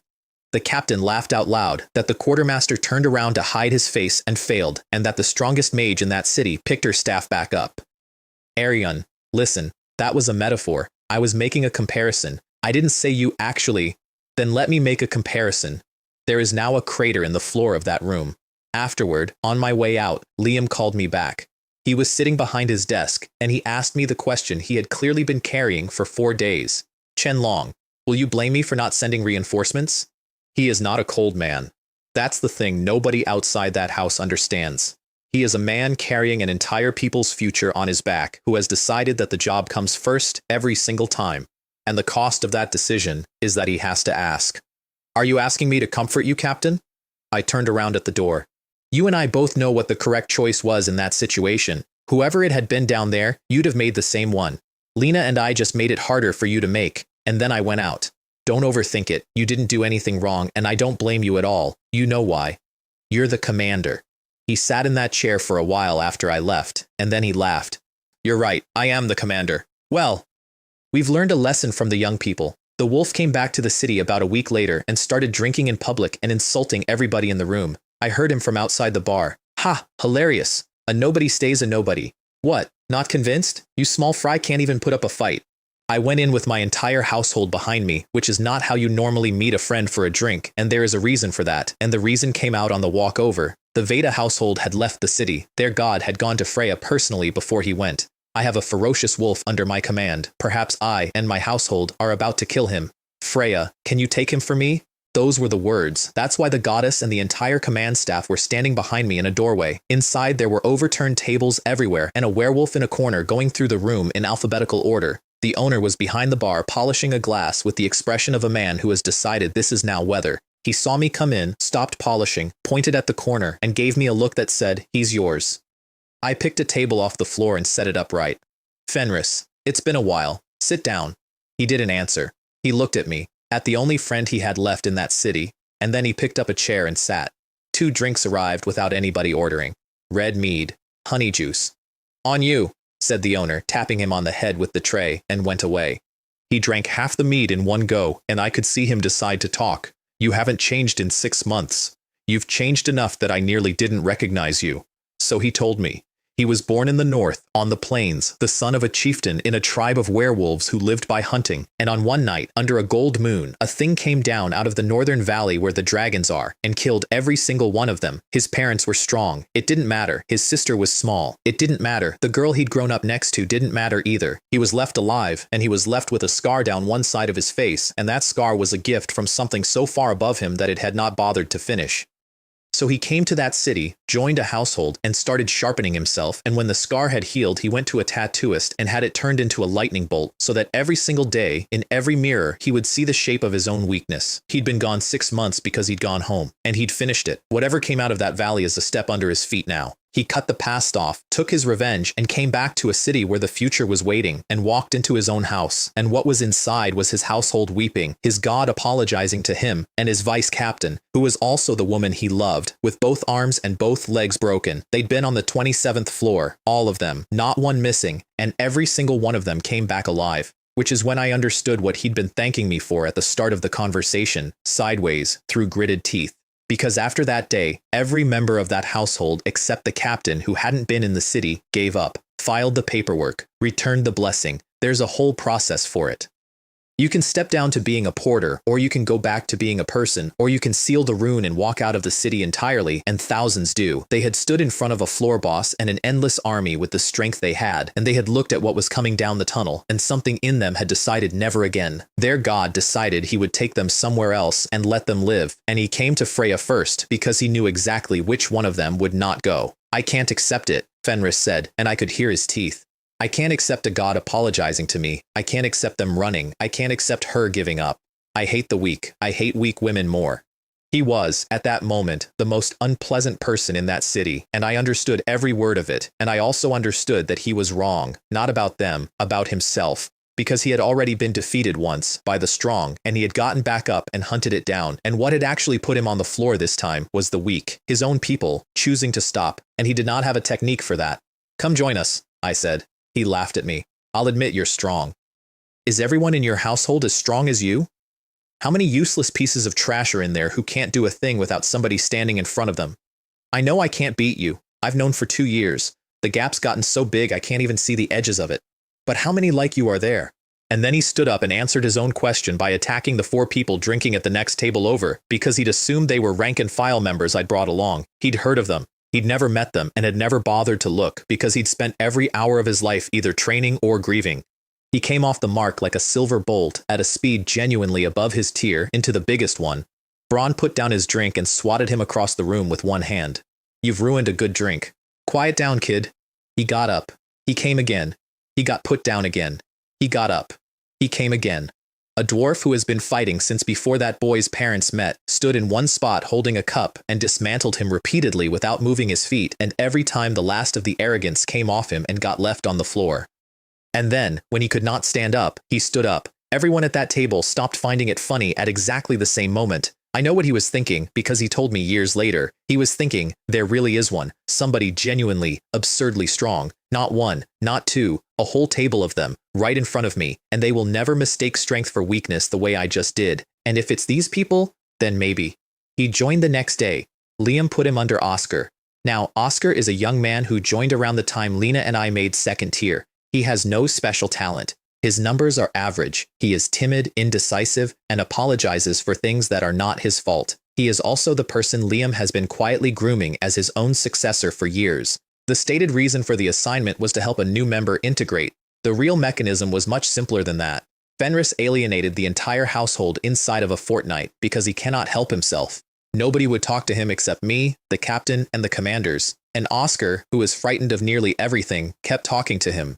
The captain laughed out loud, that the quartermaster turned around to hide his face and failed, and that the strongest mage in that city picked her staff back up. Arion, listen, that was a metaphor. I was making a comparison. I didn't say you actually. Then let me make a comparison. There is now a crater in the floor of that room. Afterward, on my way out, Liam called me back. He was sitting behind his desk, and he asked me the question he had clearly been carrying for 4 days. Chen-Long, will you blame me for not sending reinforcements? He is not a cold man. That's the thing nobody outside that house understands. He is a man carrying an entire people's future on his back who has decided that the job comes first every single time. And the cost of that decision is that he has to ask. Are you asking me to comfort you, Captain? I turned around at the door. You and I both know what the correct choice was in that situation. Whoever it had been down there, you'd have made the same one. Lena and I just made it harder for you to make, and then I went out. Don't overthink it. You didn't do anything wrong, and I don't blame you at all. You know why. You're the commander. He sat in that chair for a while after I left, and then he laughed. You're right, I am the commander. Well, we've learned a lesson from the young people. The wolf came back to the city about a week later and started drinking in public and insulting everybody in the room. I heard him from outside the bar. Ha, hilarious. A nobody stays a nobody. What, not convinced? You small fry can't even put up a fight. I went in with my entire household behind me, which is not how you normally meet a friend for a drink, and there is a reason for that, and the reason came out on the walk over. The Veda household had left the city. Their god had gone to Freya personally before he went. I have a ferocious wolf under my command. Perhaps I and my household are about to kill him. Freya, can you take him for me? Those were the words. That's why the goddess and the entire command staff were standing behind me in a doorway. Inside there were overturned tables everywhere and a werewolf in a corner going through the room in alphabetical order. The owner was behind the bar polishing a glass with the expression of a man who has decided this is now weather. He saw me come in, stopped polishing, pointed at the corner, and gave me a look that said, "He's yours." I picked a table off the floor and set it upright. Fenris, it's been a while. Sit down. He didn't answer. He looked at me, at the only friend he had left in that city, and then he picked up a chair and sat. 2 drinks arrived without anybody ordering. Red mead, honey juice. On you, said the owner, tapping him on the head with the tray, and went away. He drank half the mead in one go, and I could see him decide to talk. You haven't changed in 6 months. You've changed enough that I nearly didn't recognize you. So he told me. He was born in the north, on the plains, the son of a chieftain in a tribe of werewolves who lived by hunting, and on one night, under a gold moon, a thing came down out of the northern valley where the dragons are, and killed every single one of them. His parents were strong. It didn't matter. His sister was small. It didn't matter. The girl he'd grown up next to didn't matter either. He was left alive, and he was left with a scar down one side of his face, and that scar was a gift from something so far above him that it had not bothered to finish. So he came to that city, joined a household, and started sharpening himself, and when the scar had healed, he went to a tattooist and had it turned into a lightning bolt, so that every single day, in every mirror, he would see the shape of his own weakness. He'd been gone 6 months because he'd gone home, and he'd finished it. Whatever came out of that valley is a step under his feet now. He cut the past off, took his revenge, and came back to a city where the future was waiting, and walked into his own house. And what was inside was his household weeping, his god apologizing to him, and his vice captain, who was also the woman he loved, with both arms and both legs broken. They'd been on the 27th floor, all of them, not one missing, and every single one of them came back alive. Which is when I understood what he'd been thanking me for at the start of the conversation, sideways, through gritted teeth. Because after that day, every member of that household except the captain who hadn't been in the city gave up, filed the paperwork, returned the blessing. There's a whole process for it. You can step down to being a porter, or you can go back to being a person, or you can seal the rune and walk out of the city entirely, and thousands do. They had stood in front of a floor boss and an endless army with the strength they had, and they had looked at what was coming down the tunnel, and something in them had decided never again. Their god decided he would take them somewhere else and let them live, and he came to Freya first because he knew exactly which one of them would not go. I can't accept it, Fenris said, and I could hear his teeth. I can't accept a god apologizing to me. I can't accept them running. I can't accept her giving up. I hate the weak. I hate weak women more. He was, at that moment, the most unpleasant person in that city, and I understood every word of it, and I also understood that he was wrong, not about them, about himself, because he had already been defeated once by the strong, and he had gotten back up and hunted it down, and what had actually put him on the floor this time was the weak, his own people, choosing to stop, and he did not have a technique for that. Come join us, I said. He laughed at me. I'll admit you're strong. Is everyone in your household as strong as you? How many useless pieces of trash are in there who can't do a thing without somebody standing in front of them? I know I can't beat you. I've known for 2 years. The gap's gotten so big I can't even see the edges of it. But how many like you are there? And then he stood up and answered his own question by attacking the 4 people drinking at the next table over, because he'd assumed they were rank-and-file members I'd brought along. He'd heard of them. He'd never met them and had never bothered to look, because he'd spent every hour of his life either training or grieving. He came off the mark like a silver bolt at a speed genuinely above his tier into the biggest one. Braun put down his drink and swatted him across the room with one hand. "You've ruined a good drink. Quiet down, kid." He got up. He came again. He got put down again. He got up. He came again. A dwarf who has been fighting since before that boy's parents met stood in one spot holding a cup and dismantled him repeatedly without moving his feet, and every time the last of the arrogance came off him and got left on the floor. And then, when he could not stand up, he stood up. Everyone at that table stopped finding it funny at exactly the same moment. I know what he was thinking, because he told me years later. He was thinking, there really is one, somebody genuinely, absurdly strong. Not one, not two, a whole table of them, right in front of me, and they will never mistake strength for weakness the way I just did. And if it's these people, then maybe. He joined the next day. Liam put him under Oscar. Now, Oscar is a young man who joined around the time Lena and I made second tier. He has no special talent. His numbers are average. He is timid, indecisive, and apologizes for things that are not his fault. He is also the person Liam has been quietly grooming as his own successor for years. The stated reason for the assignment was to help a new member integrate. The real mechanism was much simpler than that. Fenris alienated the entire household inside of a fortnight because he cannot help himself. Nobody would talk to him except me, the captain, and the commanders. And Oscar, who is frightened of nearly everything, kept talking to him.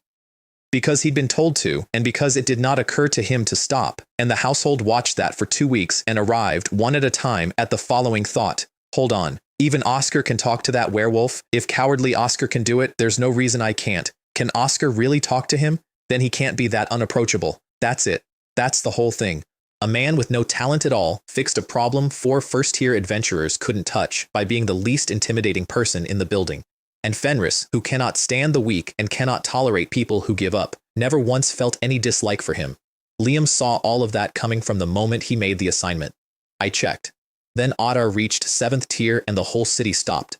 Because he'd been told to, and because it did not occur to him to stop, and the household watched that for 2 weeks and arrived, one at a time, at the following thought: hold on, even Oscar can talk to that werewolf? If cowardly Oscar can do it, there's no reason I can't. Can Oscar really talk to him? Then he can't be that unapproachable. That's it. That's the whole thing. A man with no talent at all fixed a problem 4 first-tier adventurers couldn't touch by being the least intimidating person in the building. And Fenris, who cannot stand the weak and cannot tolerate people who give up, never once felt any dislike for him. Liam saw all of that coming from the moment he made the assignment. I checked. Then Ottar reached 7th tier and the whole city stopped.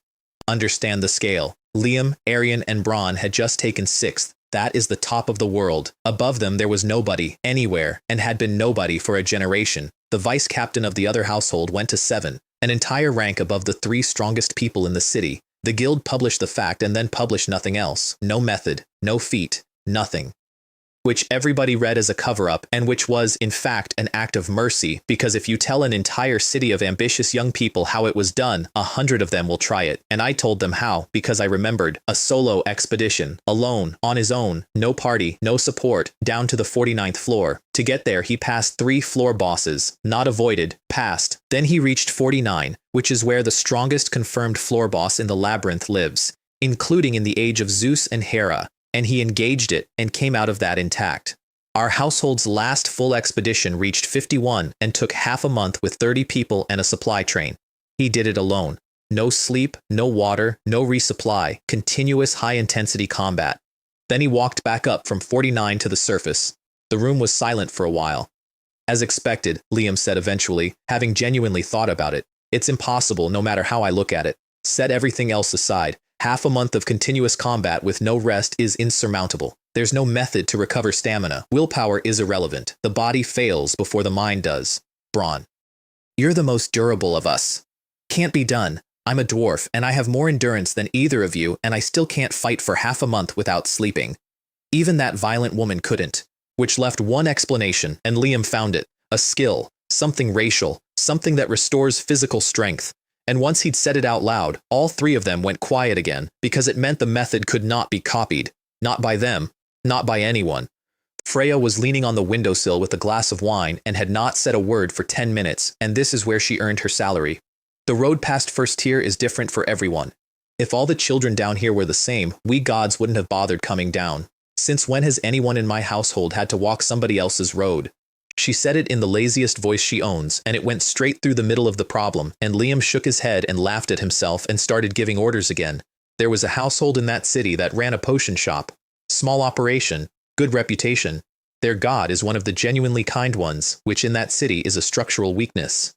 Understand the scale. Liam, Arian, and Braun had just taken 6th. That is the top of the world. Above them there was nobody, anywhere, and had been nobody for a generation. The vice captain of the other household went to 7, an entire rank above the 3 strongest people in the city. The guild published the fact and then published nothing else. No method, no feat, nothing. Which everybody read as a cover-up, and which was, in fact, an act of mercy, because if you tell an entire city of ambitious young people how it was done, 100 of them will try it. And I told them how, because I remembered. A solo expedition, alone, on his own, no party, no support, down to the 49th floor. To get there, he passed 3 floor bosses, not avoided, passed. Then he reached 49, which is where the strongest confirmed floor boss in the labyrinth lives, including in the age of Zeus and Hera. And he engaged it and came out of that intact. Our household's last full expedition reached 51 and took half a month with 30 people and a supply train. He did it alone. No sleep, no water, no resupply, continuous high-intensity combat. Then he walked back up from 49 to the surface. The room was silent for a while. As expected, Liam said eventually, having genuinely thought about it. It's impossible no matter how I look at it. Set everything else aside. Half a month of continuous combat with no rest is insurmountable. There's no method to recover stamina. Willpower is irrelevant. The body fails before the mind does. Braun. You're the most durable of us. Can't be done. I'm a dwarf, and I have more endurance than either of you, and I still can't fight for half a month without sleeping. Even that violent woman couldn't. Which left one explanation, and Liam found it. A skill. Something racial. Something that restores physical strength. And once he'd said it out loud, all 3 of them went quiet again, because it meant the method could not be copied. Not by them. Not by anyone. Freya was leaning on the windowsill with a glass of wine and had not said a word for 10 minutes, and this is where she earned her salary. The road past first tier is different for everyone. If all the children down here were the same, we gods wouldn't have bothered coming down. Since when has anyone in my household had to walk somebody else's road? She said it in the laziest voice she owns, and it went straight through the middle of the problem, and Liam shook his head and laughed at himself and started giving orders again. There was a household in that city that ran a potion shop. Small operation, good reputation. Their god is one of the genuinely kind ones, which in that city is a structural weakness.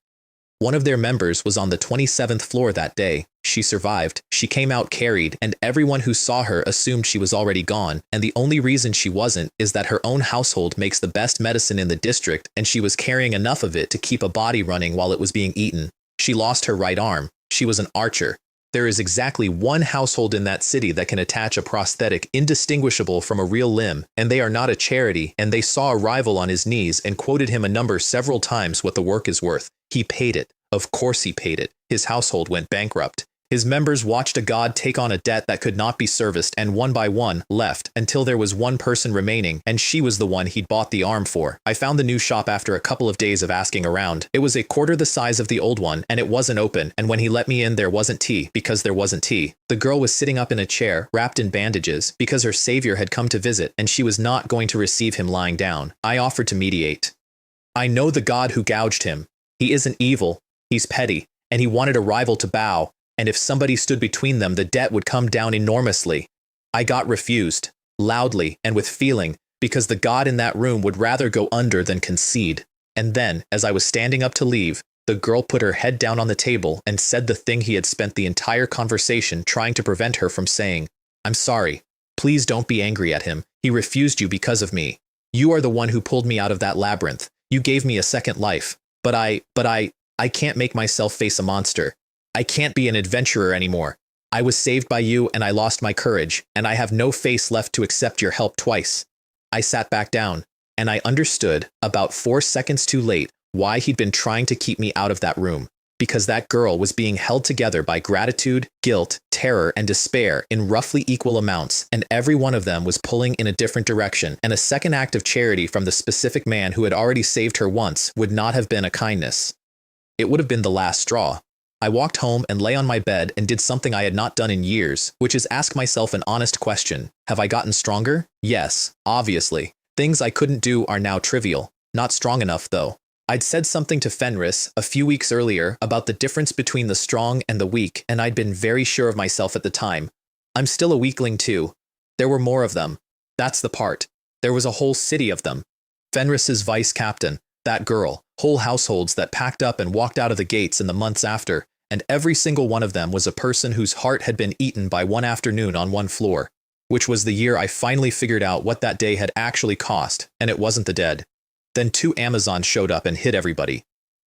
One of their members was on the 27th floor that day. She survived. She came out carried, and everyone who saw her assumed she was already gone, and the only reason she wasn't is that her own household makes the best medicine in the district, and she was carrying enough of it to keep a body running while it was being eaten. She lost her right arm. She was an archer. There is exactly one household in that city that can attach a prosthetic indistinguishable from a real limb, and they are not a charity, and they saw a rival on his knees and quoted him a number several times what the work is worth. He paid it. Of course he paid it. His household went bankrupt. His members watched a god take on a debt that could not be serviced, and one by one left until there was one person remaining, and she was the one he'd bought the arm for. I found the new shop after a couple of days of asking around. It was a quarter the size of the old one, and it wasn't open, and when he let me in there wasn't tea, because there wasn't tea. The girl was sitting up in a chair, wrapped in bandages, because her savior had come to visit, and she was not going to receive him lying down. I offered to mediate. I know the god who gouged him. He isn't evil. He's petty, and he wanted a rival to bow. And if somebody stood between them, the debt would come down enormously. I got refused, loudly and with feeling, because the god in that room would rather go under than concede. And then, as I was standing up to leave, the girl put her head down on the table and said the thing he had spent the entire conversation trying to prevent her from saying. I'm sorry. Please don't be angry at him. He refused you because of me. You are the one who pulled me out of that labyrinth. You gave me a second life. But I can't make myself face a monster. I can't be an adventurer anymore. I was saved by you and I lost my courage, and I have no face left to accept your help twice. I sat back down, and I understood, about 4 seconds too late, why he'd been trying to keep me out of that room. Because that girl was being held together by gratitude, guilt, terror, and despair in roughly equal amounts, and every one of them was pulling in a different direction, and a second act of charity from the specific man who had already saved her once would not have been a kindness. It would have been the last straw. I walked home and lay on my bed and did something I had not done in years, which is ask myself an honest question. Have I gotten stronger? Yes, obviously. Things I couldn't do are now trivial. Not strong enough, though. I'd said something to Fenris a few weeks earlier about the difference between the strong and the weak, and I'd been very sure of myself at the time. I'm still a weakling too. There were more of them. That's the part. There was a whole city of them. Fenris's vice captain, that girl, whole households that packed up and walked out of the gates in the months after, and every single one of them was a person whose heart had been eaten by one afternoon on one floor, which was the year I finally figured out what that day had actually cost, and it wasn't the dead. Then 2 Amazons showed up and hit everybody.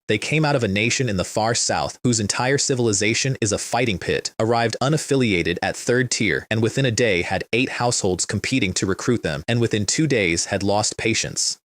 They came out of a nation in the far south whose entire civilization is a fighting pit, arrived unaffiliated at 3rd tier, and within a day had 8 households competing to recruit them, and within 2 days had lost patience.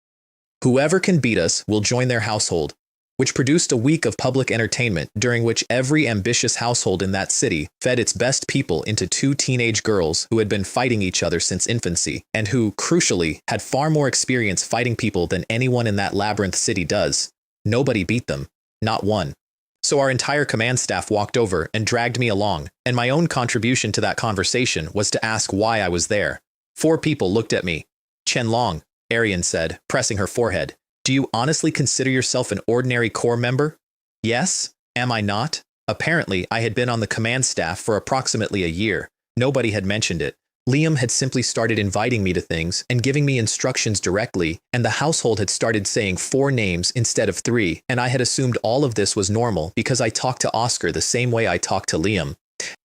Whoever can beat us will join their household, which produced a week of public entertainment during which every ambitious household in that city fed its best people into 2 teenage girls who had been fighting each other since infancy, and who, crucially, had far more experience fighting people than anyone in that labyrinth city does. Nobody beat them. Not one. So our entire command staff walked over and dragged me along, and my own contribution to that conversation was to ask why I was there. 4 people looked at me. Qianlong, Arian said, pressing her forehead. Do you honestly consider yourself an ordinary corps member? Yes? Am I not? Apparently, I had been on the command staff for approximately a year. Nobody had mentioned it. Liam had simply started inviting me to things and giving me instructions directly, and the household had started saying 4 names instead of 3, and I had assumed all of this was normal because I talked to Oscar the same way I talked to Liam.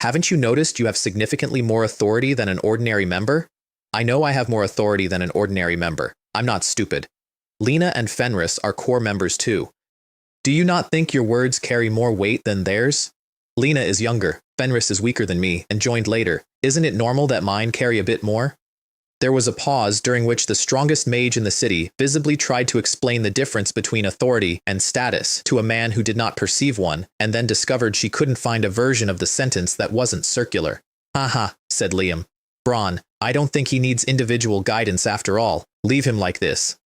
Haven't you noticed you have significantly more authority than an ordinary member? I know I have more authority than an ordinary member. I'm not stupid. Lena and Fenris are core members too. Do you not think your words carry more weight than theirs? Lena is younger, Fenris is weaker than me, and joined later. Isn't it normal that mine carry a bit more? There was a pause during which the strongest mage in the city visibly tried to explain the difference between authority and status to a man who did not perceive one, and then discovered she couldn't find a version of the sentence that wasn't circular. Haha, said Liam. Braun, I don't think he needs individual guidance after all. Leave him like this.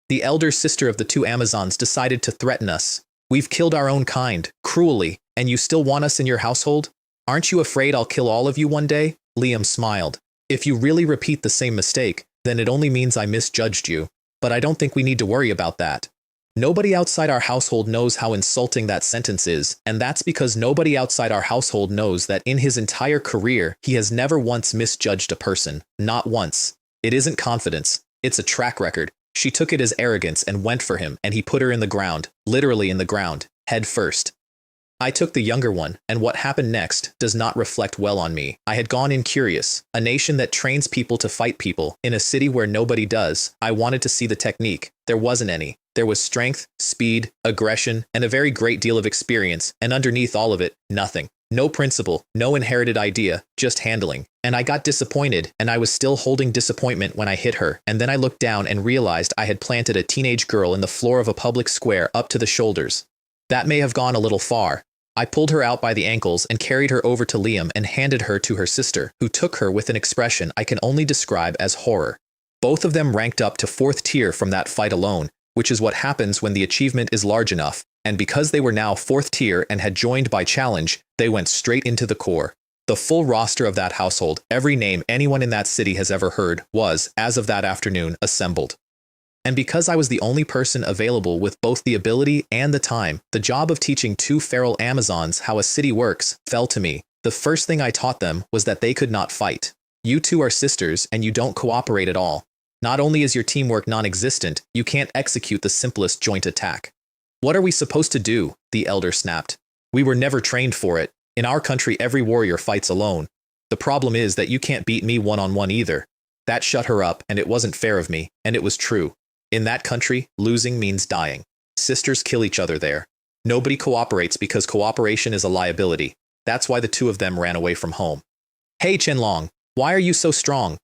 The elder sister of the 2 Amazons decided to threaten us. We've killed our own kind, cruelly, and you still want us in your household? Aren't you afraid I'll kill all of you one day? Liam smiled. If you really repeat the same mistake, then it only means I misjudged you. But I don't think we need to worry about that. Nobody outside our household knows how insulting that sentence is, and that's because nobody outside our household knows that in his entire career, he has never once misjudged a person. Not once. It isn't confidence. It's a track record. She took it as arrogance and went for him, and he put her in the ground, literally in the ground, head first. I took the younger one, and what happened next does not reflect well on me. I had gone in curious, a nation that trains people to fight people, in a city where nobody does. I wanted to see the technique. There wasn't any. There was strength, speed, aggression, and a very great deal of experience, and underneath all of it, nothing. No principle, no inherited idea, just handling. And I got disappointed, and I was still holding disappointment when I hit her, and then I looked down and realized I had planted a teenage girl in the floor of a public square up to the shoulders. That may have gone a little far. I pulled her out by the ankles and carried her over to Liam and handed her to her sister, who took her with an expression I can only describe as horror. Both of them ranked up to 4th tier from that fight alone, which is what happens when the achievement is large enough, and because they were now 4th tier and had joined by challenge, they went straight into the core. The full roster of that household, every name anyone in that city has ever heard, was, as of that afternoon, assembled. And because I was the only person available with both the ability and the time, the job of teaching 2 feral Amazons how a city works fell to me. The first thing I taught them was that they could not fight. You two are sisters and you don't cooperate at all. Not only is your teamwork non-existent, you can't execute the simplest joint attack. What are we supposed to do? The elder snapped. We were never trained for it. In our country, every warrior fights alone. The problem is that you can't beat me one-on-one either. That shut her up, and it wasn't fair of me, and it was true. In that country, losing means dying. Sisters kill each other there. Nobody cooperates because cooperation is a liability. That's why the 2 of them ran away from home. Hey Qianlong, why are you so strong?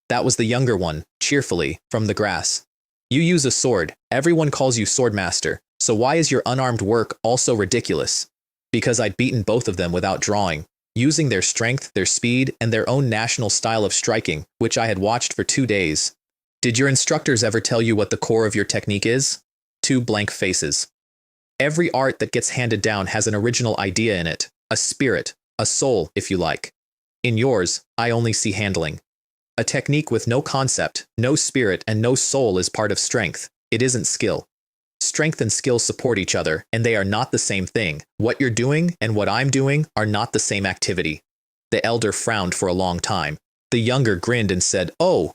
That was the younger one, cheerfully, from the grass. You use a sword. Everyone calls you swordmaster. So why is your unarmed work also ridiculous? Because I'd beaten both of them without drawing, using their strength, their speed, and their own national style of striking, which I had watched for 2 days. Did your instructors ever tell you what the core of your technique is? 2 blank faces. Every art that gets handed down has an original idea in it, a spirit, a soul, if you like. In yours, I only see handling. A technique with no concept, no spirit, and no soul is part of strength. It isn't skill. Strength and skill support each other, and they are not the same thing. What you're doing and what I'm doing are not the same activity. The elder frowned for a long time. The younger grinned and said, Oh,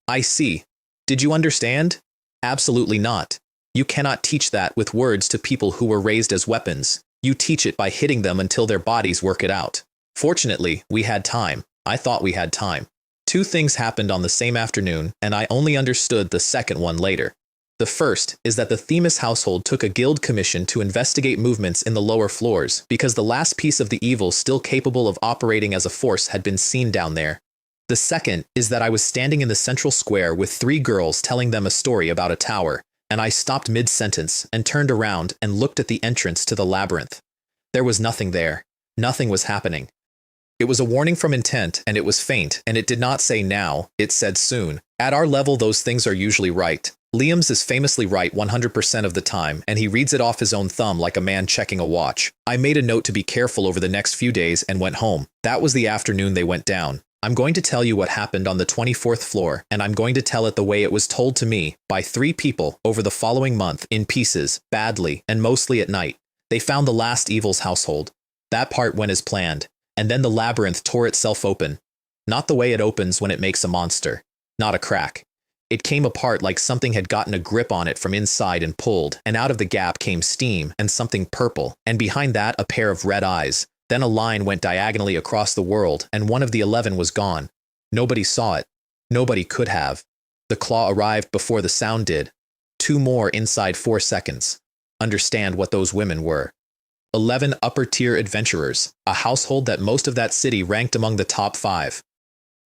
I see. Did you understand? Absolutely not. You cannot teach that with words to people who were raised as weapons. You teach it by hitting them until their bodies work it out. Fortunately, we had time. I thought we had time. 2 things happened on the same afternoon, and I only understood the second one later. The first is that the Themis household took a guild commission to investigate movements in the lower floors because the last piece of the evil still capable of operating as a force had been seen down there. The second is that I was standing in the central square with 3 girls telling them a story about a tower, and I stopped mid-sentence and turned around and looked at the entrance to the labyrinth. There was nothing there. Nothing was happening. It was a warning from intent, and it was faint, and it did not say now, it said soon. At our level, those things are usually right. Liam's is famously right 100% of the time, and he reads it off his own thumb like a man checking a watch. I made a note to be careful over the next few days and went home. That was the afternoon they went down. I'm going to tell you what happened on the 24th floor, and I'm going to tell it the way it was told to me by 3 people over the following month in pieces, badly, and mostly at night. They found the last evil's household. That part went as planned, and then the labyrinth tore itself open. Not the way it opens when it makes a monster. Not a crack. It came apart like something had gotten a grip on it from inside and pulled, and out of the gap came steam and something purple, and behind that a pair of red eyes. Then a line went diagonally across the world, and one of the 11 was gone. Nobody saw it. Nobody could have. The claw arrived before the sound did. 2 more inside 4 seconds. Understand what those women were. 11 upper-tier adventurers, a household that most of that city ranked among the top 5.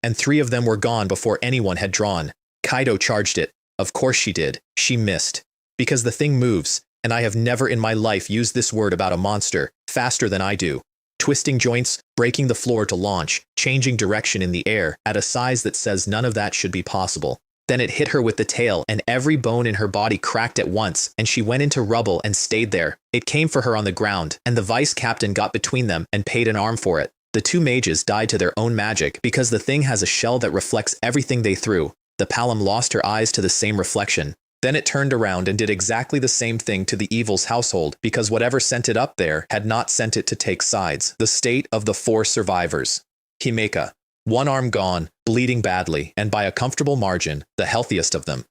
And 3 of them were gone before anyone had drawn. Kaido charged it. Of course she did. She missed. Because the thing moves, and I have never in my life used this word about a monster, faster than I do. Twisting joints, breaking the floor to launch, changing direction in the air, at a size that says none of that should be possible. Then it hit her with the tail, and every bone in her body cracked at once, and she went into rubble and stayed there. It came for her on the ground, and the vice captain got between them and paid an arm for it. The 2 mages died to their own magic because the thing has a shell that reflects everything they threw. The Palom lost her eyes to the same reflection. Then it turned around and did exactly the same thing to the evil's household because whatever sent it up there had not sent it to take sides. The state of the 4 survivors. Himeka. 1 arm gone, bleeding badly, and by a comfortable margin, the healthiest of them.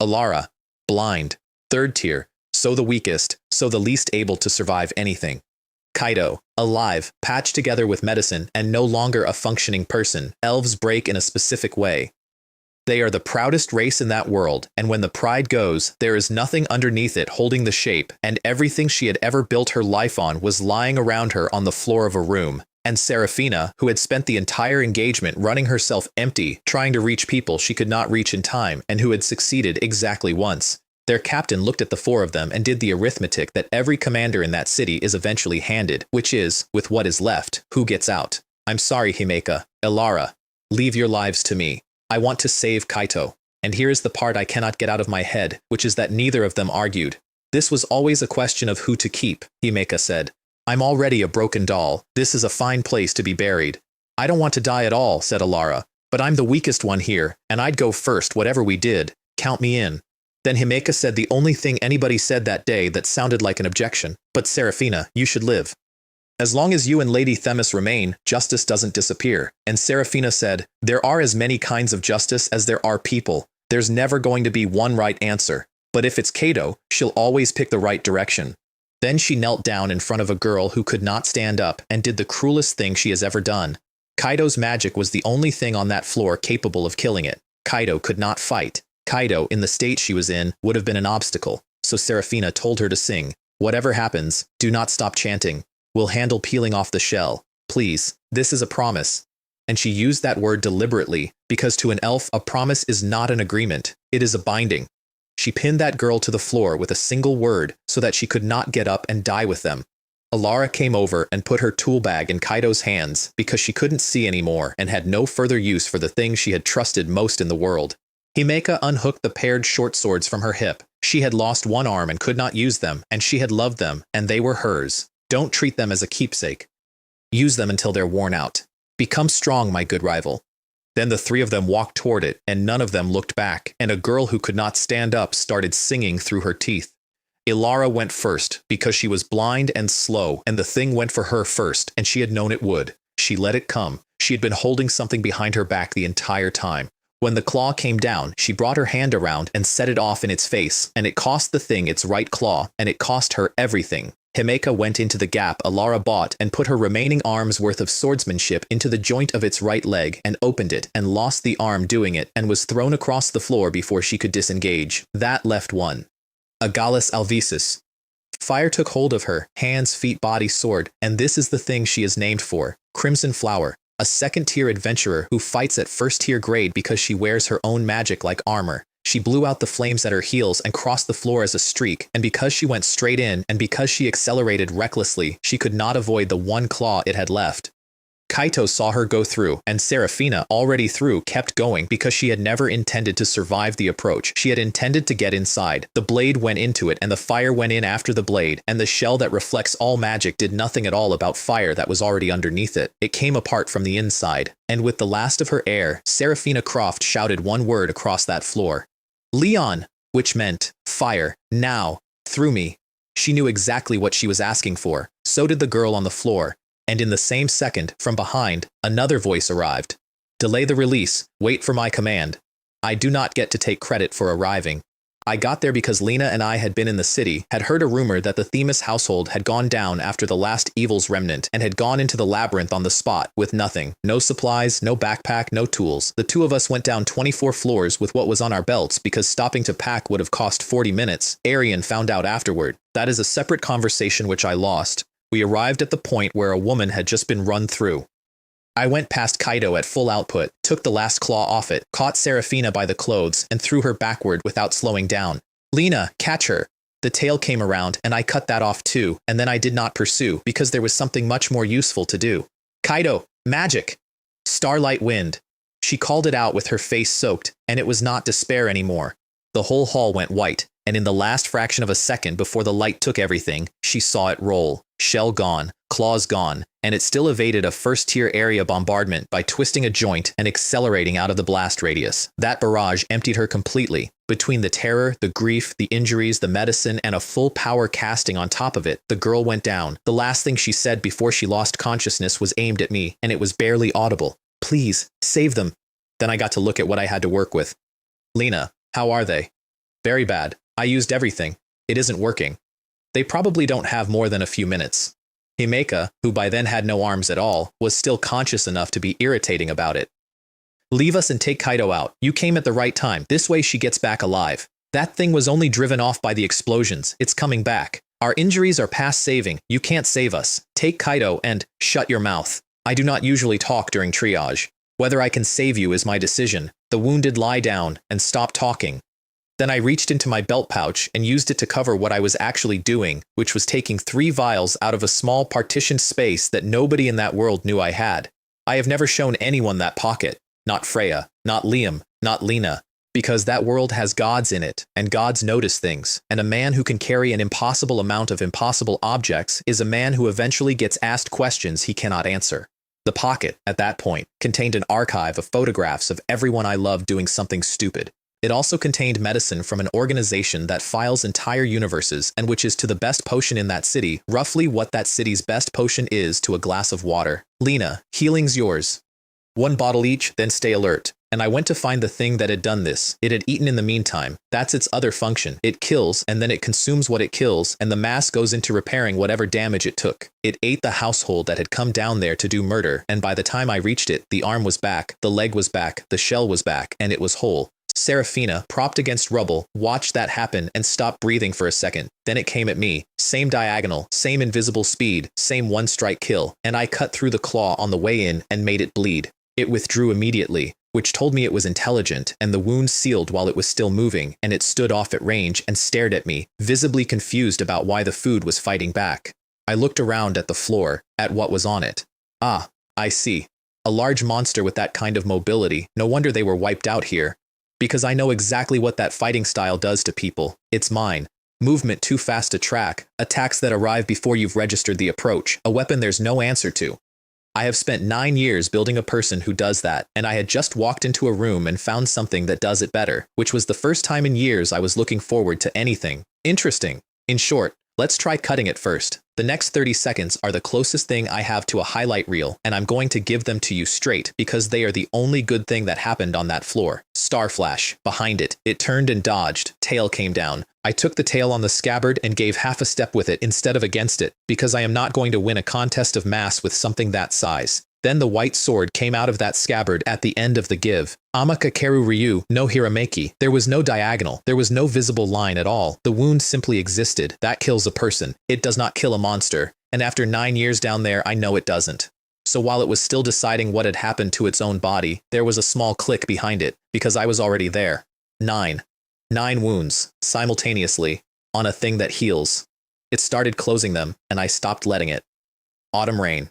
Alara. Blind. 3rd tier. So the weakest, so the least able to survive anything. Kaido, alive, patched together with medicine, and no longer a functioning person. Elves break in a specific way. They are the proudest race in that world, and when the pride goes, there is nothing underneath it holding the shape, and everything she had ever built her life on was lying around her on the floor of a room. And Seraphina, who had spent the entire engagement running herself empty, trying to reach people she could not reach in time, and who had succeeded exactly once. Their captain looked at the four of them and did the arithmetic that every commander in that city is eventually handed, which is, with what is left, who gets out. I'm sorry, Himeka, Elara. Leave your lives to me. I want to save Kaito. And here is the part I cannot get out of my head, which is that neither of them argued. This was always a question of who to keep, Himeka said. I'm already a broken doll. This is a fine place to be buried. I don't want to die at all, said Elara, but I'm the weakest one here, and I'd go first whatever we did. Count me in. Then Himeka said the only thing anybody said that day that sounded like an objection. But Seraphina, you should live. As long as you and Lady Themis remain, justice doesn't disappear. And Seraphina said, there are as many kinds of justice as there are people. There's never going to be one right answer. But if it's Kato, she'll always pick the right direction. Then she knelt down in front of a girl who could not stand up and did the cruelest thing she has ever done. Kaito's magic was the only thing on that floor capable of killing it. Kaito could not fight. Kaito, in the state she was in, would have been an obstacle. So Seraphina told her to sing. Whatever happens, do not stop chanting. We'll handle peeling off the shell. Please, this is a promise. And she used that word deliberately, because to an elf, a promise is not an agreement. It is a binding. She pinned that girl to the floor with a single word so that she could not get up and die with them. Elara came over and put her tool bag in Kaito's hands because she couldn't see anymore and had no further use for the thing she had trusted most in the world. Himeka unhooked the paired short swords from her hip. She had lost one arm and could not use them, and she had loved them, and they were hers. Don't treat them as a keepsake. Use them until they're worn out. Become strong, my good rival. Then the three of them walked toward it, and none of them looked back, and a girl who could not stand up started singing through her teeth. Elara went first, because she was blind and slow, and the thing went for her first, and she had known it would. She let it come. She had been holding something behind her back the entire time. When the claw came down, she brought her hand around and set it off in its face, and it cost the thing its right claw, and it cost her everything. Himeka went into the gap Elara bought and put her remaining arm's worth of swordsmanship into the joint of its right leg and opened it and lost the arm doing it and was thrown across the floor before she could disengage. That left one. Agalis Alvisus. Fire took hold of her, hands, feet, body, sword, and this is the thing she is named for, Crimson Flower, a second-tier adventurer who fights at first-tier grade because she wears her own magic like armor. She blew out the flames at her heels and crossed the floor as a streak, and because she went straight in and because she accelerated recklessly, she could not avoid the one claw it had left. Kaito saw her go through, and Seraphina, already through, kept going because she had never intended to survive the approach. She had intended to get inside. The blade went into it, and the fire went in after the blade, and the shell that reflects all magic did nothing at all about fire that was already underneath it. It came apart from the inside, and with the last of her air, Seraphina Croft shouted one word across that floor. Leon, which meant fire, now, through me. She knew exactly what she was asking for. So did the girl on the floor. And in the same second, from behind, another voice arrived. Delay the release. Wait for my command. I do not get to take credit for arriving. I got there because Lena and I had been in the city, had heard a rumor that the Themis household had gone down after the last evil's remnant, and had gone into the labyrinth on the spot with nothing. No supplies, no backpack, no tools. The two of us went down 24 floors with what was on our belts because stopping to pack would have cost 40 minutes. Arian found out afterward. That is a separate conversation which I lost. We arrived at the point where a woman had just been run through. I went past Kaito at full output, took the last claw off it, caught Seraphina by the clothes, and threw her backward without slowing down. Lena, catch her. The tail came around, and I cut that off too, and then I did not pursue, because there was something much more useful to do. Kaito, magic! Starlight wind. She called it out with her face soaked, and it was not despair anymore. The whole hall went white, and in the last fraction of a second before the light took everything, she saw it roll. Shell gone, claws gone, and it still evaded a first-tier area bombardment by twisting a joint and accelerating out of the blast radius. That barrage emptied her completely. Between the terror, the grief, the injuries, the medicine, and a full power casting on top of it, the girl went down. The last thing she said before she lost consciousness was aimed at me, and it was barely audible. Please, save them. Then I got to look at what I had to work with. Lena, how are they? Very bad. I used everything. It isn't working. They probably don't have more than a few minutes. Himeka, who by then had no arms at all, was still conscious enough to be irritating about it. Leave us and take Kaido out. You came at the right time. This way she gets back alive. That thing was only driven off by the explosions. It's coming back. Our injuries are past saving. You can't save us. Take Kaido and shut your mouth. I do not usually talk during triage. Whether I can save you is my decision. The wounded lie down and stop talking. Then I reached into my belt pouch and used it to cover what I was actually doing, which was taking 3 vials out of a small partitioned space that nobody in that world knew I had. I have never shown anyone that pocket. Not Freya, not Liam, not Lena. Because that world has gods in it, and gods notice things, and a man who can carry an impossible amount of impossible objects is a man who eventually gets asked questions he cannot answer. The pocket, at that point, contained an archive of photographs of everyone I loved doing something stupid. It also contained medicine from an organization that files entire universes and which is to the best potion in that city, roughly what that city's best potion is to a glass of water. Lena, healing's yours. 1 bottle each, then stay alert. And I went to find the thing that had done this. It had eaten in the meantime. That's its other function. It kills, and then it consumes what it kills, and the mass goes into repairing whatever damage it took. It ate the household that had come down there to do murder, and by the time I reached it, the arm was back, the leg was back, the shell was back, and it was whole. Seraphina, propped against rubble, watched that happen and stopped breathing for a second. Then it came at me. Same diagonal, same invisible speed, same one-strike kill, and I cut through the claw on the way in and made it bleed. It withdrew immediately, which told me it was intelligent, and the wound sealed while it was still moving, and it stood off at range and stared at me, visibly confused about why the food was fighting back. I looked around at the floor, at what was on it. Ah, I see. A large monster with that kind of mobility. No wonder they were wiped out here. Because I know exactly what that fighting style does to people. It's mine. Movement too fast to track, attacks that arrive before you've registered the approach, a weapon there's no answer to. I have spent 9 years building a person who does that, and I had just walked into a room and found something that does it better, which was the first time in years I was looking forward to anything interesting. In short, let's try cutting it first. The next 30 seconds are the closest thing I have to a highlight reel, and I'm going to give them to you straight because they are the only good thing that happened on that floor. Star flash. Behind it. It turned and dodged. Tail came down. I took the tail on the scabbard and gave half a step with it instead of against it, because I am not going to win a contest of mass with something that size. Then the white sword came out of that scabbard at the end of the give. Amakakeru Ryu, no Hirameki. There was no diagonal. There was no visible line at all. The wound simply existed. That kills a person. It does not kill a monster. And after 9 years down there, I know it doesn't. So while it was still deciding what had happened to its own body, there was a small click behind it, because I was already there. 9 wounds, simultaneously, on a thing that heals. It started closing them, and I stopped letting it. Autumn rain.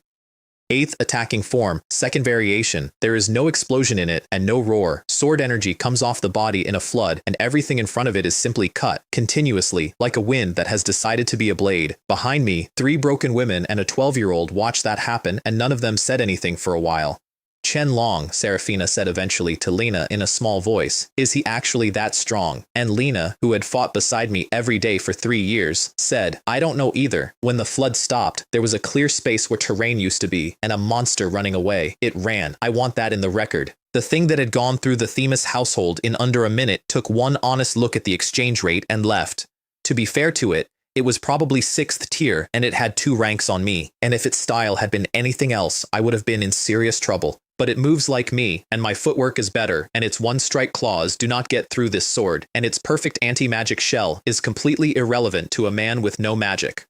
8th attacking form, 2nd variation. There is no explosion in it and no roar. Sword energy comes off the body in a flood, and everything in front of it is simply cut, continuously, like a wind that has decided to be a blade. Behind me, 3 broken women and a 12-year-old watched that happen, and none of them said anything for a while. Chen Long, Seraphina said eventually to Lena in a small voice. Is he actually that strong? And Lena, who had fought beside me every day for 3 years, said, I don't know either. When the flood stopped, there was a clear space where terrain used to be, and a monster running away. It ran. I want that in the record. The thing that had gone through the Themis household in under a minute took one honest look at the exchange rate and left. To be fair to it, it was probably 6th tier, and it had 2 ranks on me, and if its style had been anything else, I would have been in serious trouble. But it moves like me, and my footwork is better, and its one-strike claws do not get through this sword, and its perfect anti-magic shell is completely irrelevant to a man with no magic.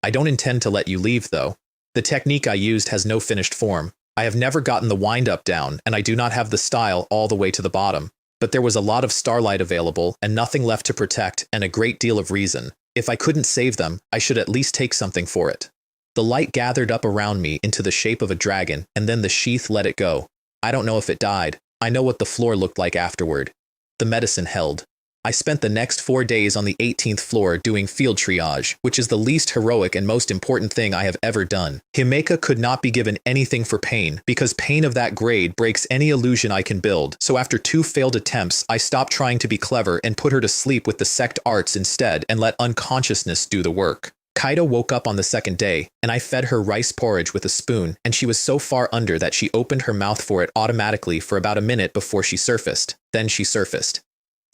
I don't intend to let you leave, though. The technique I used has no finished form. I have never gotten the wind-up down, and I do not have the style all the way to the bottom. But there was a lot of starlight available, and nothing left to protect, and a great deal of reason. If I couldn't save them, I should at least take something for it. The light gathered up around me into the shape of a dragon, and then the sheath let it go. I don't know if it died. I know what the floor looked like afterward. The medicine held. I spent the next 4 days on the 18th floor doing field triage, which is the least heroic and most important thing I have ever done. Himeka could not be given anything for pain, because pain of that grade breaks any illusion I can build, so after 2 failed attempts, I stopped trying to be clever and put her to sleep with the sect arts instead and let unconsciousness do the work. Kaido woke up on the 2nd day, and I fed her rice porridge with a spoon, and she was so far under that she opened her mouth for it automatically for about a minute before she surfaced. Then she surfaced.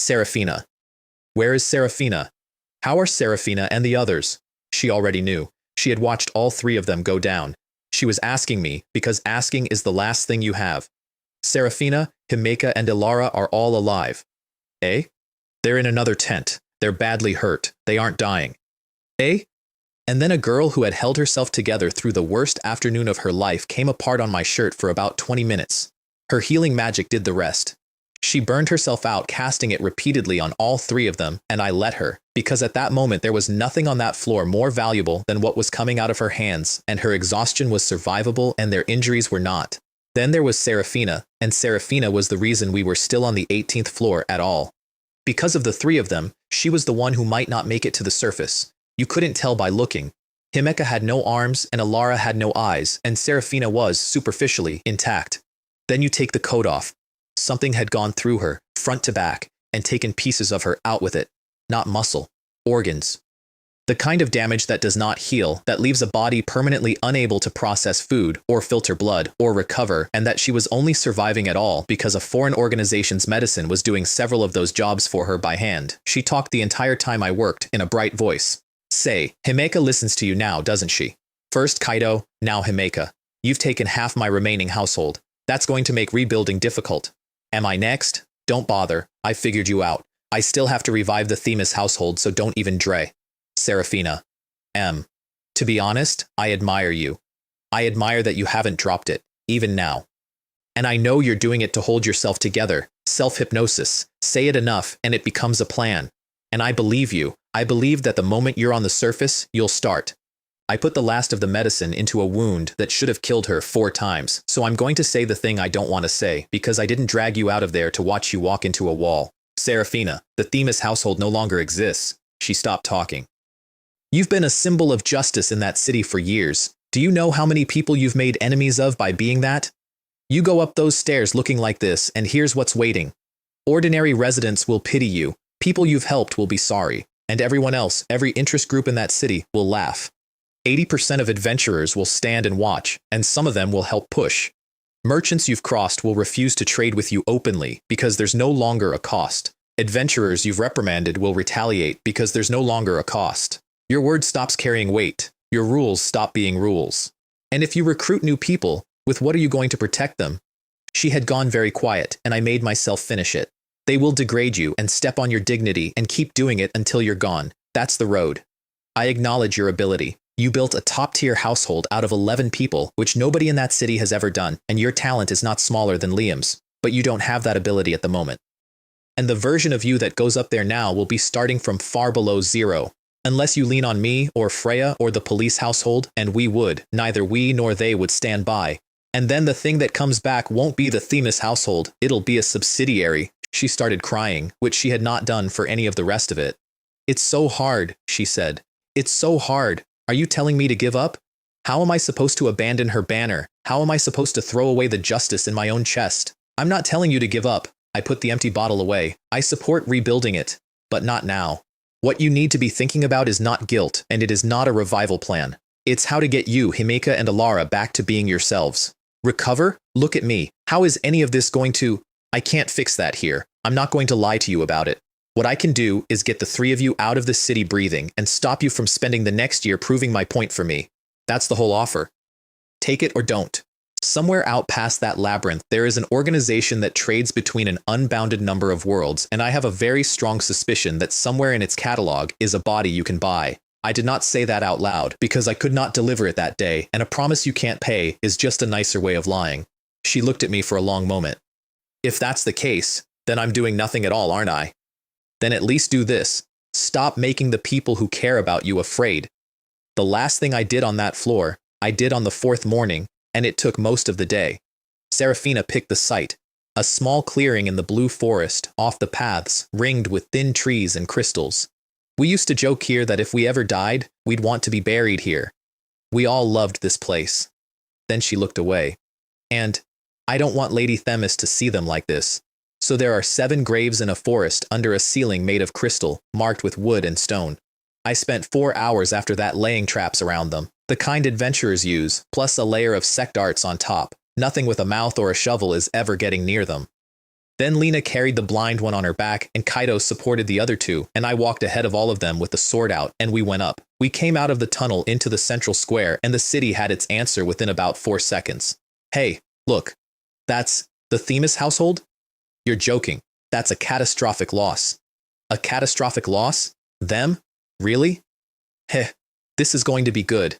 Seraphina. Where is Seraphina? How are Seraphina and the others? She already knew. She had watched all three of them go down. She was asking me, because asking is the last thing you have. Serafina, Himeka, and Ilara are all alive. Eh? They're in another tent. They're badly hurt. They aren't dying. Eh? And then a girl who had held herself together through the worst afternoon of her life came apart on my shirt for about 20 minutes. Her healing magic did the rest. She burned herself out, casting it repeatedly on all three of them, and I let her, because at that moment there was nothing on that floor more valuable than what was coming out of her hands, and her exhaustion was survivable and their injuries were not. Then there was Serafina, and Serafina was the reason we were still on the 18th floor at all. Because of the three of them, she was the one who might not make it to the surface. You couldn't tell by looking. Himeka had no arms, and Ilara had no eyes, and Serafina was, superficially, intact. Then you take the coat off. Something had gone through her, front to back, and taken pieces of her out with it. Not muscle. Organs. The kind of damage that does not heal, that leaves a body permanently unable to process food, or filter blood, or recover, and that she was only surviving at all because a foreign organization's medicine was doing several of those jobs for her by hand. She talked the entire time I worked, in a bright voice. Say, Himeka listens to you now, doesn't she? First Kaido, now Himeka. You've taken half my remaining household. That's going to make rebuilding difficult. Am I next? Don't bother. I figured you out. I still have to revive the Themis household, so don't even dray. Serafina. To be honest, I admire you. I admire that you haven't dropped it, even now. And I know you're doing it to hold yourself together. Self-hypnosis. Say it enough, and it becomes a plan. And I believe you. I believe that the moment you're on the surface, you'll start. I put the last of the medicine into a wound that should have killed her 4 times, so I'm going to say the thing I don't want to say, because I didn't drag you out of there to watch you walk into a wall. Serafina, the Themis household no longer exists. She stopped talking. You've been a symbol of justice in that city for years. Do you know how many people you've made enemies of by being that? You go up those stairs looking like this, and here's what's waiting. Ordinary residents will pity you, people you've helped will be sorry, and everyone else, every interest group in that city, will laugh. 80% of adventurers will stand and watch, and some of them will help push. Merchants you've crossed will refuse to trade with you openly because there's no longer a cost. Adventurers you've reprimanded will retaliate because there's no longer a cost. Your word stops carrying weight. Your rules stop being rules. And if you recruit new people, with what are you going to protect them? She had gone very quiet, and I made myself finish it. They will degrade you and step on your dignity and keep doing it until you're gone. That's the road. I acknowledge your ability. You built a top-tier household out of 11 people, which nobody in that city has ever done, and your talent is not smaller than Liam's, but you don't have that ability at the moment. And the version of you that goes up there now will be starting from far below 0. Unless you lean on me, or Freya, or the police household, and we would, neither we nor they would stand by. And then the thing that comes back won't be the Themis household, it'll be a subsidiary. She started crying, which she had not done for any of the rest of it. It's so hard, she said. It's so hard. Are you telling me to give up? How am I supposed to abandon her banner? How am I supposed to throw away the justice in my own chest? I'm not telling you to give up. I put the empty bottle away. I support rebuilding it, but not now. What you need to be thinking about is not guilt, and it is not a revival plan. It's how to get you, Himeka and Ilara, back to being yourselves. Recover? Look at me. How is any of this going to... I can't fix that here. I'm not going to lie to you about it. What I can do is get the 3 of you out of the city breathing and stop you from spending the next year proving my point for me. That's the whole offer. Take it or don't. Somewhere out past that labyrinth, there is an organization that trades between an unbounded number of worlds, and I have a very strong suspicion that somewhere in its catalog is a body you can buy. I did not say that out loud because I could not deliver it that day, and a promise you can't pay is just a nicer way of lying. She looked at me for a long moment. If that's the case, then I'm doing nothing at all, aren't I? Then at least do this. Stop making the people who care about you afraid. The last thing I did on that floor, I did on the 4th morning, and it took most of the day. Serafina picked the site, a small clearing in the blue forest, off the paths, ringed with thin trees and crystals. We used to joke here that if we ever died, we'd want to be buried here. We all loved this place. Then she looked away. And I don't want Lady Themis to see them like this. So there are 7 graves in a forest under a ceiling made of crystal, marked with wood and stone. I spent 4 hours after that laying traps around them, the kind adventurers use, plus a layer of sect arts on top. Nothing with a mouth or a shovel is ever getting near them. Then Lena carried the blind one on her back, and Kaido supported the other 2, and I walked ahead of all of them with the sword out, and we went up. We came out of the tunnel into the central square and the city had its answer within about 4 seconds. Hey, look. That's the Themis household? You're joking. That's a catastrophic loss. A catastrophic loss? Them? Really? Heh, this is going to be good.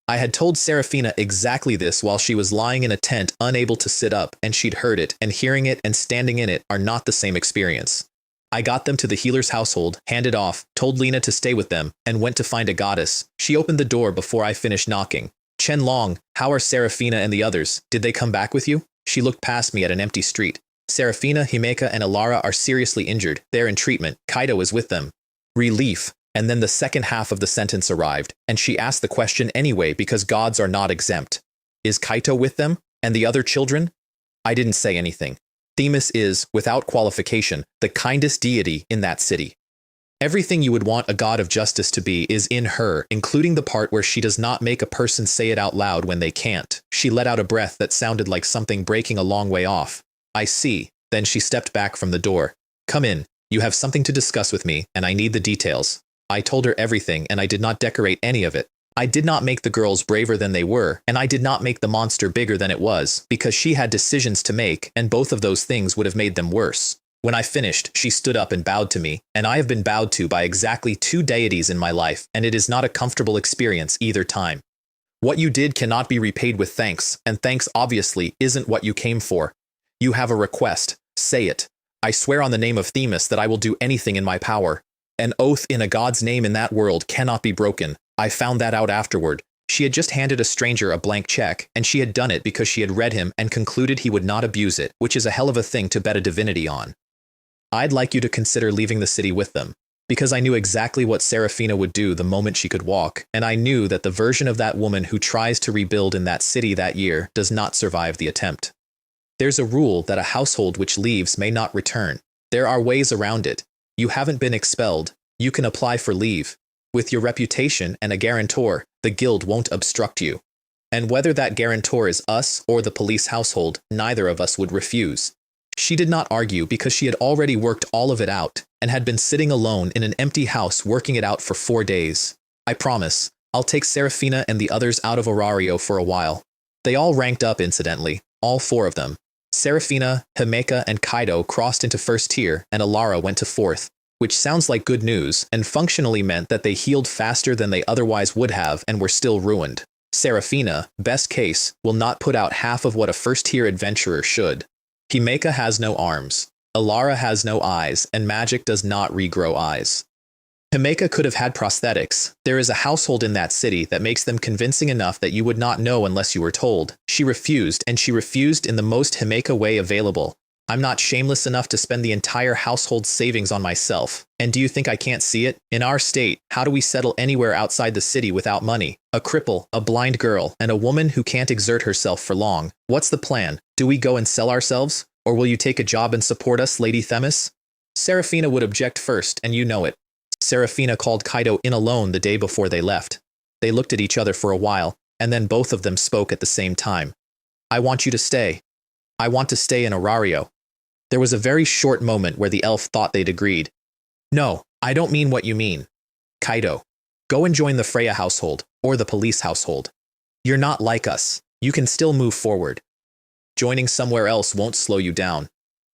I had told Serafina exactly this while she was lying in a tent unable to sit up, and she'd heard it, and hearing it and standing in it are not the same experience. I got them to the healer's household, handed off, told Lena to stay with them, and went to find a goddess. She opened the door before I finished knocking. Chen Long, how are Serafina and the others? Did they come back with you? She looked past me at an empty street. Serafina, Himeka, and Alara are seriously injured. They're in treatment. Kaido is with them. Relief. And then the second half of the sentence arrived, and she asked the question anyway because gods are not exempt. Is Kaito with them? And the other children? I didn't say anything. Themis is, without qualification, the kindest deity in that city. Everything you would want a god of justice to be is in her, including the part where she does not make a person say it out loud when they can't. She let out a breath that sounded like something breaking a long way off. I see. Then she stepped back from the door. Come in. You have something to discuss with me, and I need the details. I told her everything, and I did not decorate any of it. I did not make the girls braver than they were, and I did not make the monster bigger than it was, because she had decisions to make, and both of those things would have made them worse. When I finished, she stood up and bowed to me, and I have been bowed to by exactly 2 deities in my life, and it is not a comfortable experience either time. What you did cannot be repaid with thanks, and thanks obviously isn't what you came for. You have a request. Say it. I swear on the name of Themis that I will do anything in my power. An oath in a god's name in that world cannot be broken. I found that out afterward. She had just handed a stranger a blank check, and she had done it because she had read him and concluded he would not abuse it, which is a hell of a thing to bet a divinity on. I'd like you to consider leaving the city with them, because I knew exactly what Serafina would do the moment she could walk, and I knew that the version of that woman who tries to rebuild in that city that year does not survive the attempt. There's a rule that a household which leaves may not return. There are ways around it. You haven't been expelled. You can apply for leave. With your reputation and a guarantor, the guild won't obstruct you. And whether that guarantor is us or the police household, neither of us would refuse. She did not argue because she had already worked all of it out and had been sitting alone in an empty house working it out for 4 days. I promise, I'll take Serafina and the others out of Orario for a while. They all ranked up incidentally, all 4 of them. Serafina, Himeka, and Kaido crossed into first tier, and Alara went to 4th, which sounds like good news and functionally meant that they healed faster than they otherwise would have and were still ruined. Serafina, best case, will not put out half of what a first-tier adventurer should. Himeka has no arms. Alara has no eyes, and magic does not regrow eyes. Himeka could have had prosthetics. There is a household in that city that makes them convincing enough that you would not know unless you were told. She refused, and she refused in the most Himeka way available. I'm not shameless enough to spend the entire household's savings on myself. And do you think I can't see it? In our state, how do we settle anywhere outside the city without money? A cripple, a blind girl, and a woman who can't exert herself for long. What's the plan? Do we go and sell ourselves? Or will you take a job and support us, Lady Themis? Serafina would object first, and you know it. Serafina called Kaido in alone the day before they left. They looked at each other for a while, and then both of them spoke at the same time. I want you to stay. I want to stay in Orario. There was a very short moment where the elf thought they'd agreed. No, I don't mean what you mean. Kaido, go and join the Freya household, or the police household. You're not like us. You can still move forward. Joining somewhere else won't slow you down.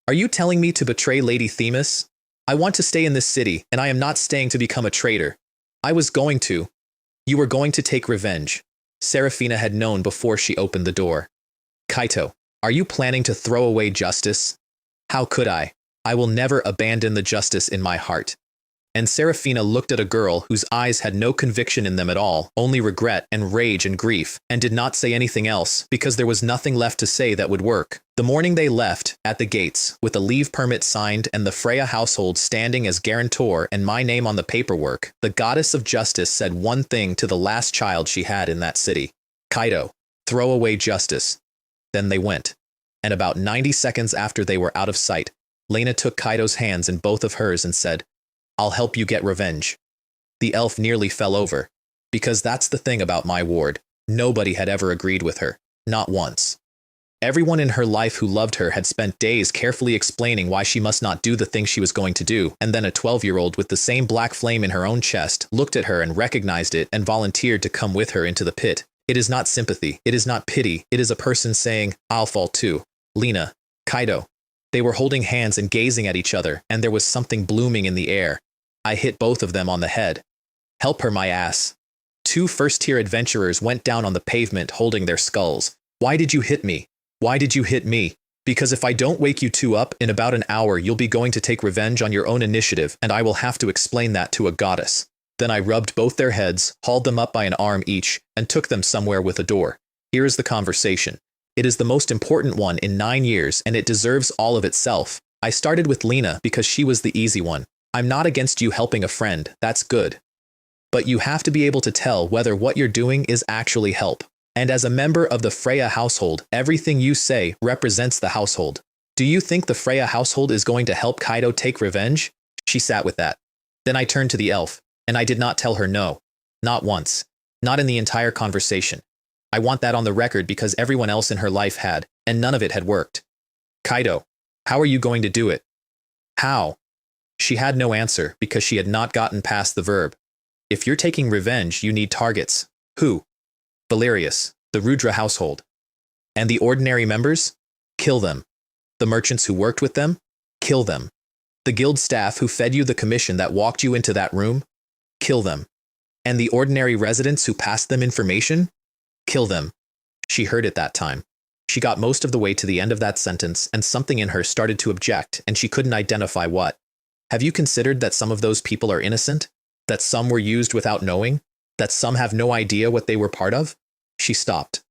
Are you telling me to betray Lady Themis? I want to stay in this city, and I am not staying to become a traitor. I was going to. You were going to take revenge. Serafina had known before she opened the door. Kaito, are you planning to throw away justice? How could I? I will never abandon the justice in my heart. And Serafina looked at a girl whose eyes had no conviction in them at all, only regret and rage and grief, and did not say anything else because there was nothing left to say that would work. The morning they left, at the gates, with a leave permit signed and the Freya household standing as guarantor and my name on the paperwork, the goddess of justice said one thing to the last child she had in that city. Kaido, throw away justice. Then they went. And about 90 seconds after they were out of sight, Lena took Kaido's hands in both of hers and said, I'll help you get revenge. The elf nearly fell over, because that's the thing about my ward. Nobody had ever agreed with her. Not once. Everyone in her life who loved her had spent days carefully explaining why she must not do the thing she was going to do, and then a 12-year-old with the same black flame in her own chest looked at her and recognized it and volunteered to come with her into the pit. It is not sympathy, it is not pity, it is a person saying, "I'll fall too." Lena, Kaido. They were holding hands and gazing at each other, and there was something blooming in the air. I hit both of them on the head. Help her, my ass. 2 first-tier adventurers went down on the pavement holding their skulls. Why did you hit me? Why did you hit me? Because if I don't wake you 2 up, in about an hour you'll be going to take revenge on your own initiative, and I will have to explain that to a goddess. Then I rubbed both their heads, hauled them up by an arm each, and took them somewhere with a door. Here is the conversation. It is the most important one in 9 years, and it deserves all of itself. I started with Lena because she was the easy one. I'm not against you helping a friend, that's good. But you have to be able to tell whether what you're doing is actually help. And as a member of the Freya household, everything you say represents the household. Do you think the Freya household is going to help Kaido take revenge? She sat with that. Then I turned to the elf, and I did not tell her no. Not once. Not in the entire conversation. I want that on the record because everyone else in her life had, and none of it had worked. Kaido, how are you going to do it? How? She had no answer because she had not gotten past the verb. If you're taking revenge, you need targets. Who? Valerius, the Rudra household. And the ordinary members? Kill them. The merchants who worked with them? Kill them. The guild staff who fed you the commission that walked you into that room? Kill them. And the ordinary residents who passed them information? Kill them. She heard it that time. She got most of the way to the end of that sentence, and something in her started to object, and she couldn't identify what. Have you considered that some of those people are innocent? That some were used without knowing? That some have no idea what they were part of? She stopped.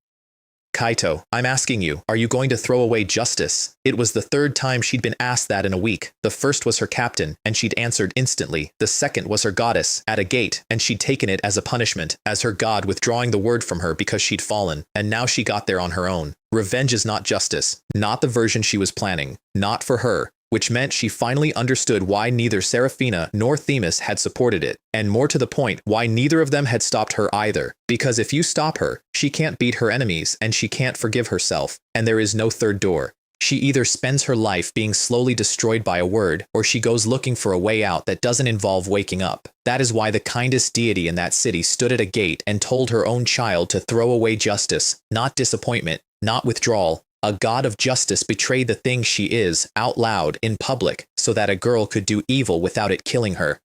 Kaito, I'm asking you, are you going to throw away justice? It was the 3rd time she'd been asked that in a week. The first was her captain, and she'd answered instantly. The second was her goddess, at a gate, and she'd taken it as a punishment, as her god withdrawing the word from her because she'd fallen, and now she got there on her own. Revenge is not justice, not the version she was planning, not for her. Which meant she finally understood why neither Seraphina nor Themis had supported it, and more to the point, why neither of them had stopped her either. Because if you stop her, she can't beat her enemies, and she can't forgive herself, and there is no third door. She either spends her life being slowly destroyed by a word, or she goes looking for a way out that doesn't involve waking up. That is why the kindest deity in that city stood at a gate and told her own child to throw away justice, not disappointment, not withdrawal. A god of justice betrayed the thing she is, out loud, in public, so that a girl could do evil without it killing her.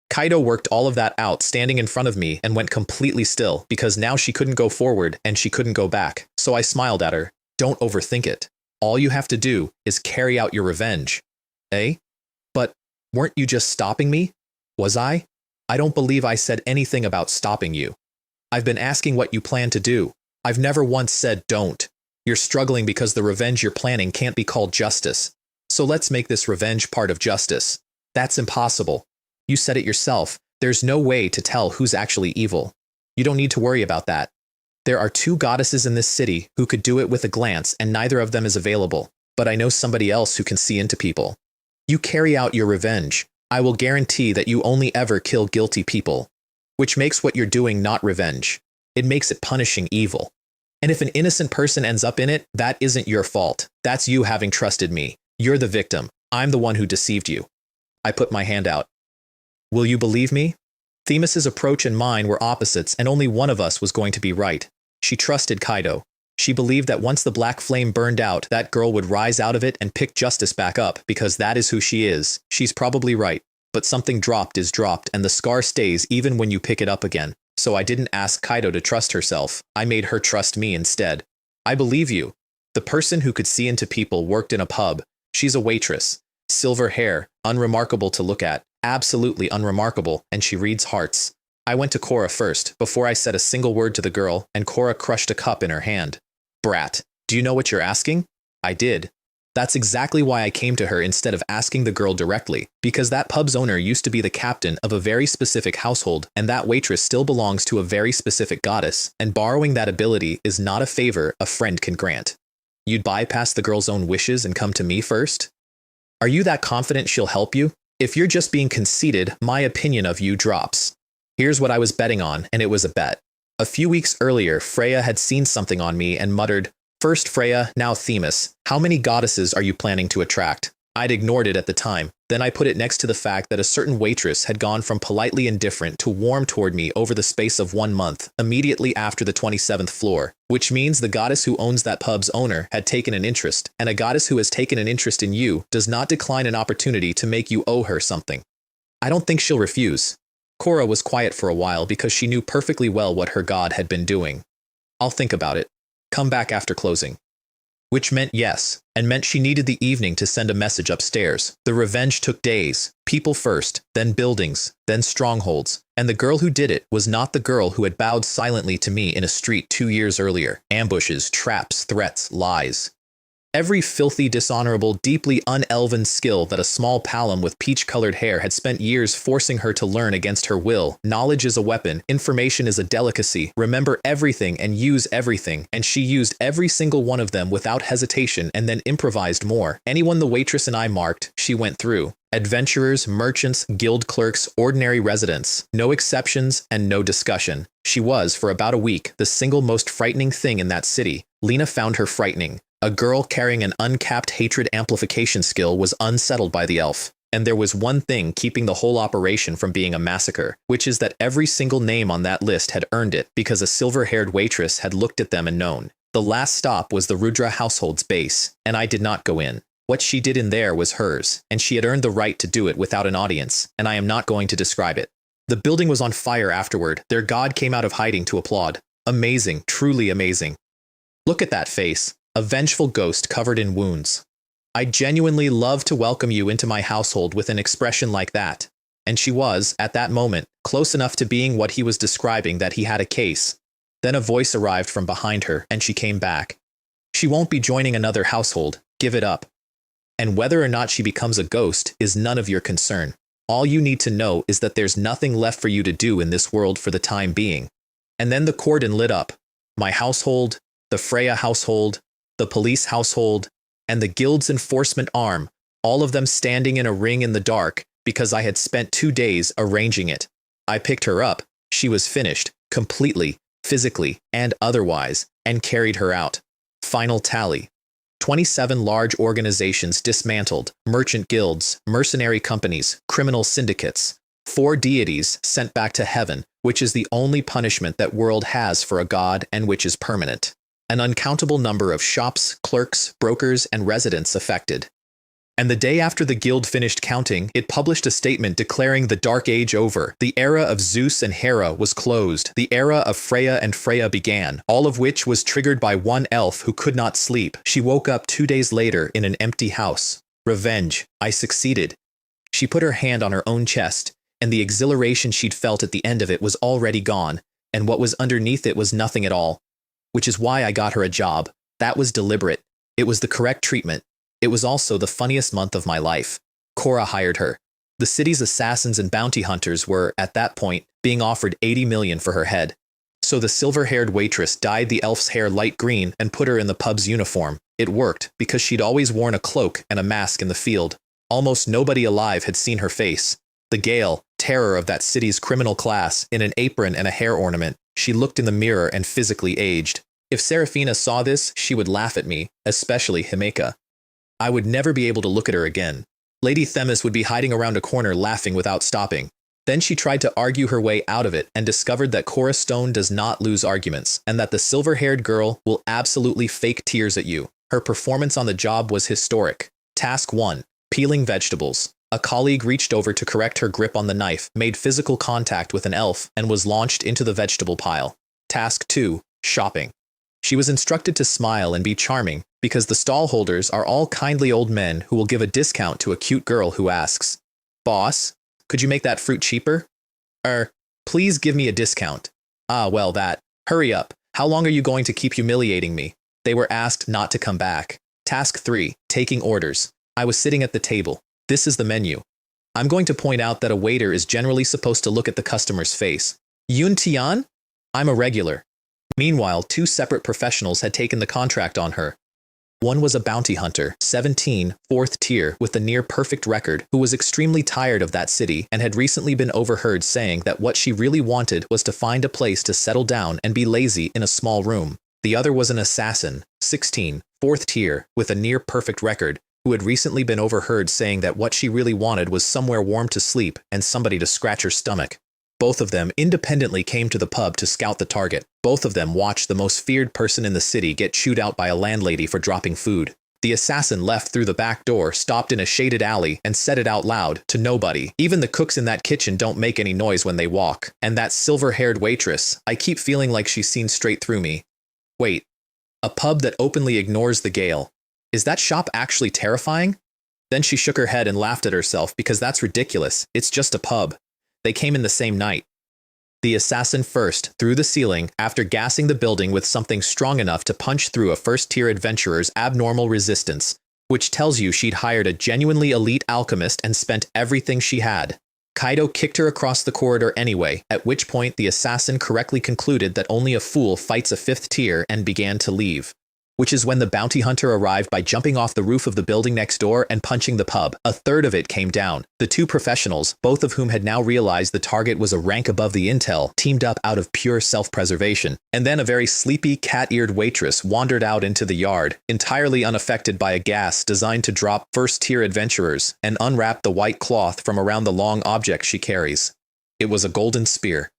Kaido worked all of that out standing in front of me and went completely still, because now she couldn't go forward and she couldn't go back. So I smiled at her. Don't overthink it. All you have to do is carry out your revenge. Eh? But weren't you just stopping me? Was I? I don't believe I said anything about stopping you. I've been asking what you plan to do. I've never once said don't. You're struggling because the revenge you're planning can't be called justice. So let's make this revenge part of justice. That's impossible. You said it yourself. There's no way to tell who's actually evil. You don't need to worry about that. There are 2 goddesses in this city who could do it with a glance, and neither of them is available. But I know somebody else who can see into people. You carry out your revenge. I will guarantee that you only ever kill guilty people. Which makes what you're doing not revenge. It makes it punishing evil. And if an innocent person ends up in it, that isn't your fault. That's you having trusted me. You're the victim. I'm the one who deceived you. I put my hand out. Will you believe me? Themis's approach and mine were opposites, and only one of us was going to be right. She trusted Kaido. She believed that once the black flame burned out, that girl would rise out of it and pick justice back up, because that is who she is. She's probably right. But something dropped is dropped, and the scar stays even when you pick it up again. So I didn't ask Kaido to trust herself. I made her trust me instead. I believe you. The person who could see into people worked in a pub. She's a waitress. Silver hair, unremarkable to look at. Absolutely unremarkable, and she reads hearts. I went to Korra first, before I said a single word to the girl, and Korra crushed a cup in her hand. Brat, do you know what you're asking? I did. That's exactly why I came to her instead of asking the girl directly, because that pub's owner used to be the captain of a very specific household, and that waitress still belongs to a very specific goddess, and borrowing that ability is not a favor a friend can grant. You'd bypass the girl's own wishes and come to me first? Are you that confident she'll help you? If you're just being conceited, my opinion of you drops. Here's what I was betting on, and it was a bet. A few weeks earlier, Freya had seen something on me and muttered, First Freya, now Themis. How many goddesses are you planning to attract? I'd ignored it at the time. Then I put it next to the fact that a certain waitress had gone from politely indifferent to warm toward me over the space of 1 month, immediately after the 27th floor, which means the goddess who owns that pub's owner had taken an interest, and a goddess who has taken an interest in you does not decline an opportunity to make you owe her something. I don't think she'll refuse. Cora was quiet for a while because she knew perfectly well what her god had been doing. I'll think about it. Come back after closing. Which meant yes, and meant she needed the evening to send a message upstairs. The revenge took days. People first, then buildings, then strongholds. And the girl who did it was not the girl who had bowed silently to me in a street 2 years earlier. Ambushes, traps, threats, lies. Every filthy, dishonorable, deeply unelven skill that a small palom with peach-colored hair had spent years forcing her to learn against her will. Knowledge is a weapon, information is a delicacy, remember everything and use everything, and she used every single one of them without hesitation and then improvised more. Anyone the waitress and I marked, she went through. Adventurers, merchants, guild clerks, ordinary residents. No exceptions and no discussion. She was, for about a week, the single most frightening thing in that city. Lena found her frightening. A girl carrying an uncapped hatred amplification skill was unsettled by the elf. And there was one thing keeping the whole operation from being a massacre, which is that every single name on that list had earned it because a silver-haired waitress had looked at them and known. The last stop was the Rudra household's base, and I did not go in. What she did in there was hers, and she had earned the right to do it without an audience, and I am not going to describe it. The building was on fire afterward. Their god came out of hiding to applaud. Amazing, truly amazing. Look at that face. A vengeful ghost covered in wounds. I genuinely love to welcome you into my household with an expression like that. And she was, at that moment, close enough to being what he was describing that he had a case. Then a voice arrived from behind her, and she came back. She won't be joining another household. Give it up. And whether or not she becomes a ghost is none of your concern. All you need to know is that there's nothing left for you to do in this world for the time being. And then the cordon lit up. My household, the Freya household, the police household, and the guild's enforcement arm, all of them standing in a ring in the dark because I had spent 2 days arranging it. I picked her up. She was finished, completely, physically, and otherwise, and carried her out. Final tally. 27 large organizations dismantled, merchant guilds, mercenary companies, criminal syndicates. 4 deities sent back to heaven, which is the only punishment that world has for a god and which is permanent. An uncountable number of shops, clerks, brokers, and residents affected. And the day after the guild finished counting, it published a statement declaring the Dark Age over. The era of Zeus and Hera was closed. The era of Freya and Freya began, all of which was triggered by one elf who could not sleep. She woke up 2 days later in an empty house. Revenge. I succeeded. She put her hand on her own chest, and the exhilaration she'd felt at the end of it was already gone, and what was underneath it was nothing at all. Which is why I got her a job. That was deliberate. It was the correct treatment. It was also the funniest month of my life. Cora hired her. The city's assassins and bounty hunters were, at that point, being offered 80 million for her head. So the silver-haired waitress dyed the elf's hair light green and put her in the pub's uniform. It worked, because she'd always worn a cloak and a mask in the field. Almost nobody alive had seen her face. The Gale, terror of that city's criminal class, in an apron and a hair ornament. She looked in the mirror and physically aged. If Seraphina saw this, she would laugh at me, especially Himeka. I would never be able to look at her again. Lady Themis would be hiding around a corner laughing without stopping. Then she tried to argue her way out of it and discovered that Cora Stone does not lose arguments, and that the silver-haired girl will absolutely fake tears at you. Her performance on the job was historic. Task 1. Peeling vegetables. A colleague reached over to correct her grip on the knife, made physical contact with an elf, and was launched into the vegetable pile. Task 2. Shopping. She was instructed to smile and be charming, because the stall holders are all kindly old men who will give a discount to a cute girl who asks, "Boss, could you make that fruit cheaper?" Please give me a discount. Ah, well that. Hurry up. How long are you going to keep humiliating me? They were asked not to come back. Task 3. Taking orders. I was sitting at the table. This is the menu. I'm going to point out that a waiter is generally supposed to look at the customer's face. Yun Tian? I'm a regular. Meanwhile, 2 separate professionals had taken the contract on her. One was a bounty hunter, 17, 4th tier, with a near-perfect record, who was extremely tired of that city and had recently been overheard saying that what she really wanted was to find a place to settle down and be lazy in a small room. The other was an assassin, 16, 4th tier, with a near-perfect record, who had recently been overheard saying that what she really wanted was somewhere warm to sleep and somebody to scratch her stomach. Both of them independently came to the pub to scout the target. Both of them watched the most feared person in the city get chewed out by a landlady for dropping food. The assassin left through the back door, stopped in a shaded alley, and said it out loud to nobody. Even the cooks in that kitchen don't make any noise when they walk. And that silver-haired waitress, I keep feeling like she's seen straight through me. Wait, a pub that openly ignores the gale. Is that shop actually terrifying? Then she shook her head and laughed at herself because that's ridiculous. It's just a pub. They came in the same night. The assassin first, through the ceiling, after gassing the building with something strong enough to punch through a first-tier adventurer's abnormal resistance, which tells you she'd hired a genuinely elite alchemist and spent everything she had. Kaido kicked her across the corridor anyway, at which point the assassin correctly concluded that only a fool fights a 5th tier and began to leave. Which is when the bounty hunter arrived by jumping off the roof of the building next door and punching the pub. A third of it came down. The two professionals, both of whom had now realized the target was a rank above the intel, teamed up out of pure self-preservation. And then a very sleepy, cat-eared waitress wandered out into the yard, entirely unaffected by a gas designed to drop first-tier adventurers, and unwrapped the white cloth from around the long object she carries. It was a golden spear.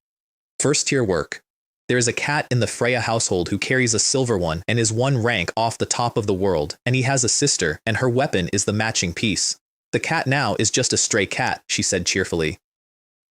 First-tier work. There is a cat in the Freya household who carries a silver one and is one rank off the top of the world, and he has a sister, and her weapon is the matching piece. The cat now is just a stray cat, she said cheerfully.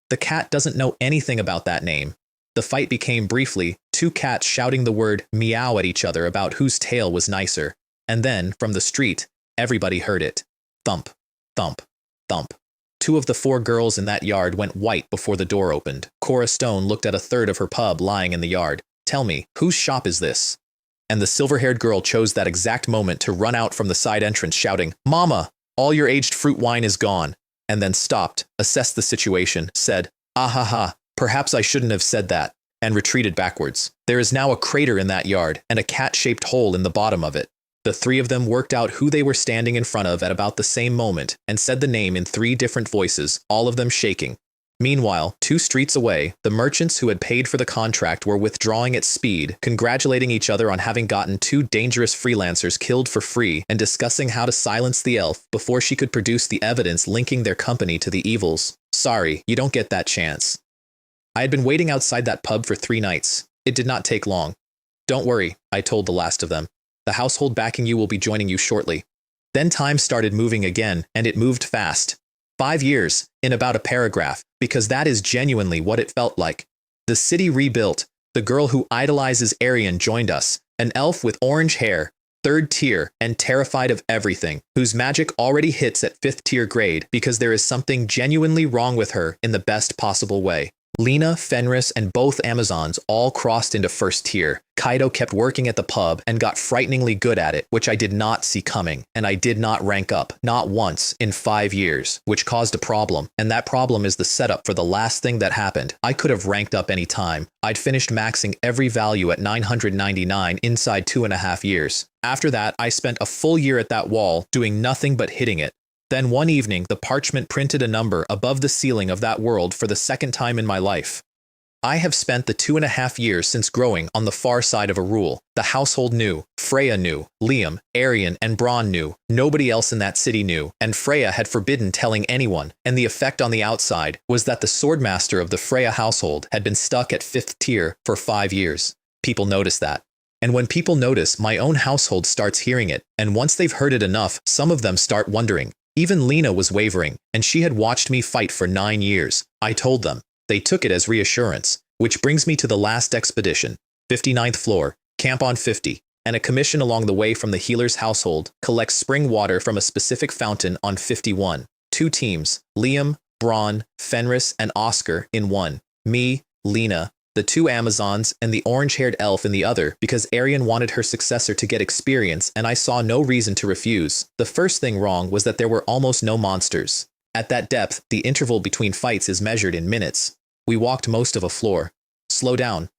The cat doesn't know anything about that name. The fight became briefly 2 cats shouting the word meow at each other about whose tail was nicer. And then, from the street, everybody heard it. Thump, thump, thump. 2 of the 4 girls in that yard went white before the door opened. Cora Stone looked at a third of her pub lying in the yard. Tell me, whose shop is this? And the silver-haired girl chose that exact moment to run out from the side entrance shouting, Mama, all your aged fruit wine is gone. And then stopped, assessed the situation, said, Ah ha ha, perhaps I shouldn't have said that, and retreated backwards. There is now a crater in that yard, and a cat-shaped hole in the bottom of it. The 3 of them worked out who they were standing in front of at about the same moment, and said the name in 3 different voices, all of them shaking. Meanwhile, 2 streets away, the merchants who had paid for the contract were withdrawing at speed, congratulating each other on having gotten 2 dangerous freelancers killed for free, and discussing how to silence the elf before she could produce the evidence linking their company to the evils. Sorry, you don't get that chance. I had been waiting outside that pub for 3 nights. It did not take long. Don't worry, I told the last of them. The household backing you will be joining you shortly. Then time started moving again, and it moved fast. 5 years, in about a paragraph, because that is genuinely what it felt like. The city rebuilt. The girl who idolizes Arian joined us, an elf with orange hair, 3rd tier, and terrified of everything, whose magic already hits at 5th tier grade because there is something genuinely wrong with her in the best possible way. Lena, Fenris, and both Amazons all crossed into 1st tier. Kaido kept working at the pub and got frighteningly good at it, which I did not see coming, and I did not rank up, not once, in 5 years, which caused a problem, and that problem is the setup for the last thing that happened. I could have ranked up any time. I'd finished maxing every value at 999 inside 2.5 years. After that, I spent a full year at that wall, doing nothing but hitting it. Then one evening, the parchment printed a number above the ceiling of that world for the 2nd time in my life. I have spent the 2.5 years since growing on the far side of a rule. The household knew, Freya knew, Liam, Arian, and Braun knew. Nobody else in that city knew, and Freya had forbidden telling anyone, and the effect on the outside was that the swordmaster of the Freya household had been stuck at 5th tier for 5 years. People noticed that. And when people notice, my own household starts hearing it, and once they've heard it enough, some of them start wondering. Even Lena was wavering, and she had watched me fight for 9 years. I told them. They took it as reassurance, which brings me to the last expedition, 59th floor, camp on 50, and a commission along the way from the healer's household collects spring water from a specific fountain on 51. 2 teams, Liam, Braun, Fenris, and Oscar in one. Me, Lena, the 2 Amazons, and the orange-haired elf in the other, because Arian wanted her successor to get experience, and I saw no reason to refuse. The first thing wrong was that there were almost no monsters. At that depth, the interval between fights is measured in minutes. We walked most of a floor. Slow down.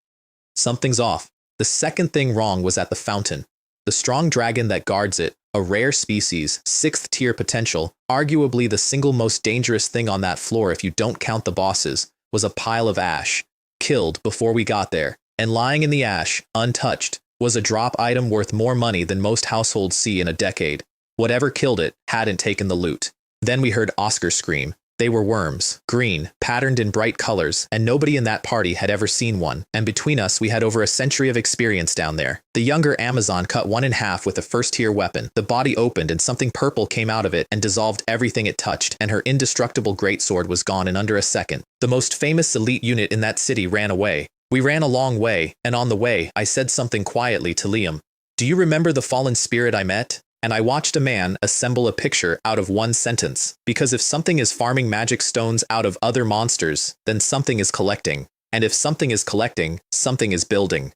Something's off. The second thing wrong was at the fountain. The strong dragon that guards it, a rare species, 6th tier potential, arguably the single most dangerous thing on that floor if you don't count the bosses, was a pile of ash. Killed before we got there, and lying in the ash, untouched, Was a drop item worth more money than most households see in a decade. Whatever killed it hadn't taken the loot. Then we heard Oscar scream. They were worms, green, patterned in bright colors, and nobody in that party had ever seen one, and between us we had over a century of experience down there. The younger Amazon cut one in half with a first-tier weapon. The body opened and something purple came out of it and dissolved everything it touched, and her indestructible greatsword was gone in under a second. The most famous elite unit in that city ran away. We ran a long way, and on the way, I said something quietly to Liam. Do you remember the fallen spirit I met? And I watched a man assemble a picture out of one sentence. Because if something is farming magic stones out of other monsters, then something is collecting. And if something is collecting, something is building.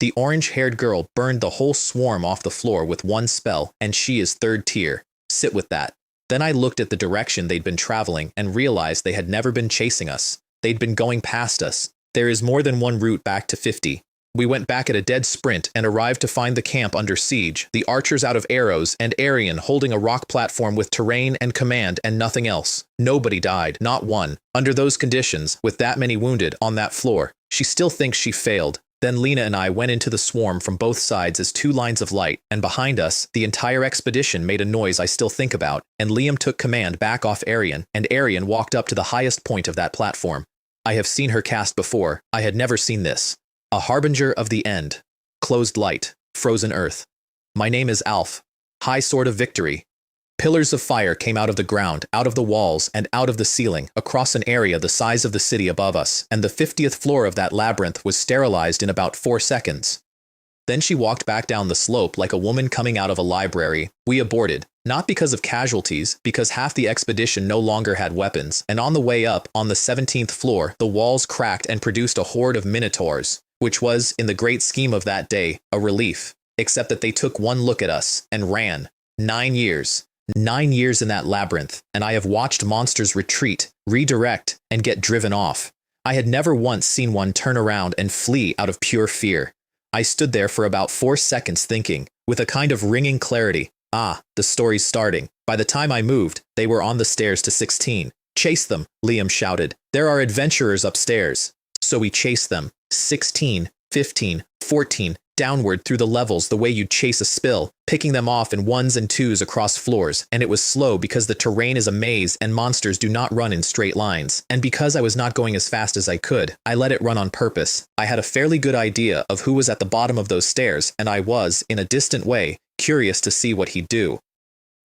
The orange-haired girl burned the whole swarm off the floor with one spell, and she is third tier. Sit with that. Then I looked at the direction they'd been traveling and realized they had never been chasing us. They'd been going past us. There is more than one route back to 50. We went back at a dead sprint and arrived to find the camp under siege, the archers out of arrows, and Arian holding a rock platform with terrain and command and nothing else. Nobody died, not one. Under those conditions, with that many wounded on that floor, she still thinks she failed. Then Lena and I went into the swarm from both sides as two lines of light, and behind us, the entire expedition made a noise I still think about, and Liam took command back off Arian, and Arian walked up to the highest point of that platform. I have seen her cast before. I had never seen this. A harbinger of the end. Closed light. Frozen earth. My name is Alf. High sword of victory. Pillars of fire came out of the ground, out of the walls, and out of the ceiling, across an area the size of the city above us, and the 50th floor of that labyrinth was sterilized in about 4 seconds. Then she walked back down the slope like a woman coming out of a library. We aborted. Not because of casualties, because half the expedition no longer had weapons, and on the way up, on the 17th floor, the walls cracked and produced a horde of minotaurs, which was, in the great scheme of that day, a relief, except that they took one look at us and ran. 9 years. 9 years in that labyrinth, and I have watched monsters retreat, redirect, and get driven off. I had never once seen one turn around and flee out of pure fear. I stood there for about 4 seconds thinking, with a kind of ringing clarity, the story's starting. By the time I moved, they were on the stairs to 16. Chase them, Liam shouted. There are adventurers upstairs. So we chased them. 16, 15, 14, downward through the levels the way you'd chase a spill, picking them off in 1s and 2s across floors, and it was slow because the terrain is a maze and monsters do not run in straight lines. And because I was not going as fast as I could, I let it run on purpose. I had a fairly good idea of who was at the bottom of those stairs, and I was, in a distant way, curious to see what he'd do.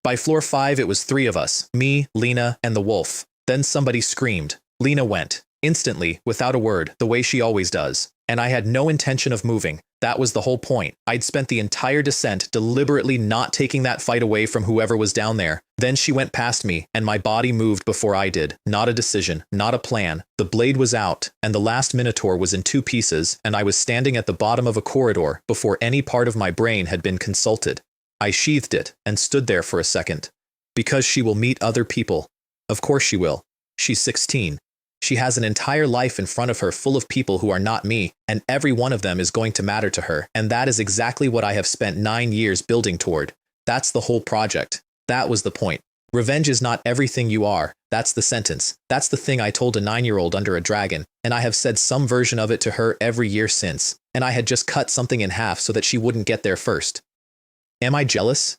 By floor 5 it was 3 of us, me, Lena, and the wolf. Then somebody screamed. Lena went. Instantly, without a word, the way she always does. And I had no intention of moving. That was the whole point. I'd spent the entire descent deliberately not taking that fight away from whoever was down there. Then she went past me, and my body moved before I did. Not a decision, not a plan. The blade was out, and the last minotaur was in 2 pieces, and I was standing at the bottom of a corridor before any part of my brain had been consulted. I sheathed it, and stood there for a second. Because she will meet other people. Of course she will. She's 16. She has an entire life in front of her full of people who are not me, and every one of them is going to matter to her, and that is exactly what I have spent 9 years building toward. That's the whole project. That was the point. Revenge is not everything you are. That's the sentence. That's the thing I told a 9-year-old under a dragon, and I have said some version of it to her every year since, and I had just cut something in half so that she wouldn't get there first. Am I jealous?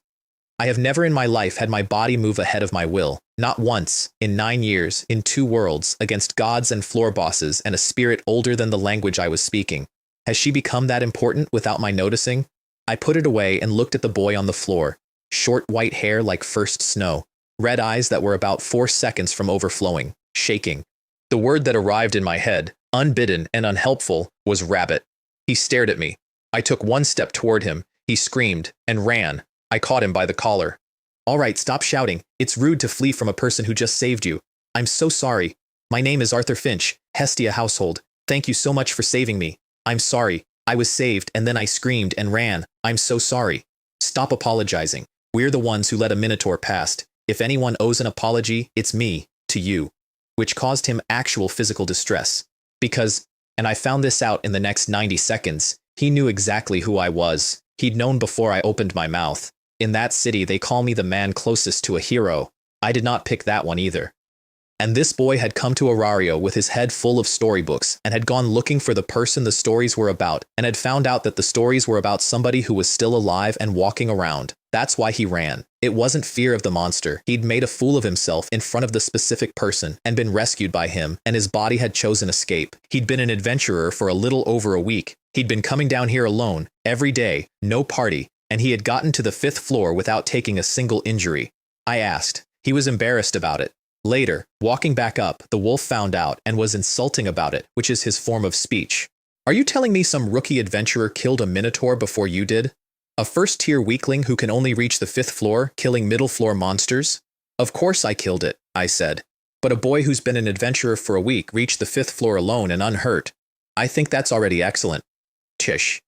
I have never in my life had my body move ahead of my will. Not once, in 9 years, in 2 worlds, against gods and floor bosses and a spirit older than the language I was speaking. Has she become that important without my noticing? I put it away and looked at the boy on the floor. Short white hair like first snow. Red eyes that were about 4 seconds from overflowing. Shaking. The word that arrived in my head, unbidden and unhelpful, was rabbit. He stared at me. I took 1 step toward him. He screamed and ran. I caught him by the collar. All right, stop shouting. It's rude to flee from a person who just saved you. I'm so sorry. My name is Arthur Finch, Hestia household. Thank you so much for saving me. I'm sorry. I was saved and then I screamed and ran. I'm so sorry. Stop apologizing. We're the ones who let a minotaur past. If anyone owes an apology, it's me, to you. Which caused him actual physical distress. Because, and I found this out in the next 90 seconds, he knew exactly who I was. He'd known before I opened my mouth. In that city, they call me the man closest to a hero. I did not pick that one either. And this boy had come to Arario with his head full of storybooks and had gone looking for the person the stories were about and had found out that the stories were about somebody who was still alive and walking around. That's why he ran. It wasn't fear of the monster. He'd made a fool of himself in front of the specific person and been rescued by him, and his body had chosen escape. He'd been an adventurer for a little over a week. He'd been coming down here alone, every day, no party, and he had gotten to the 5th floor without taking a single injury. I asked. He was embarrassed about it. Later, walking back up, the wolf found out and was insulting about it, which is his form of speech. Are you telling me some rookie adventurer killed a minotaur before you did? A first-tier weakling who can only reach the 5th floor, killing middle-floor monsters? Of course I killed it, I said. But a boy who's been an adventurer for a week reached the 5th floor alone and unhurt. I think that's already excellent. Tish.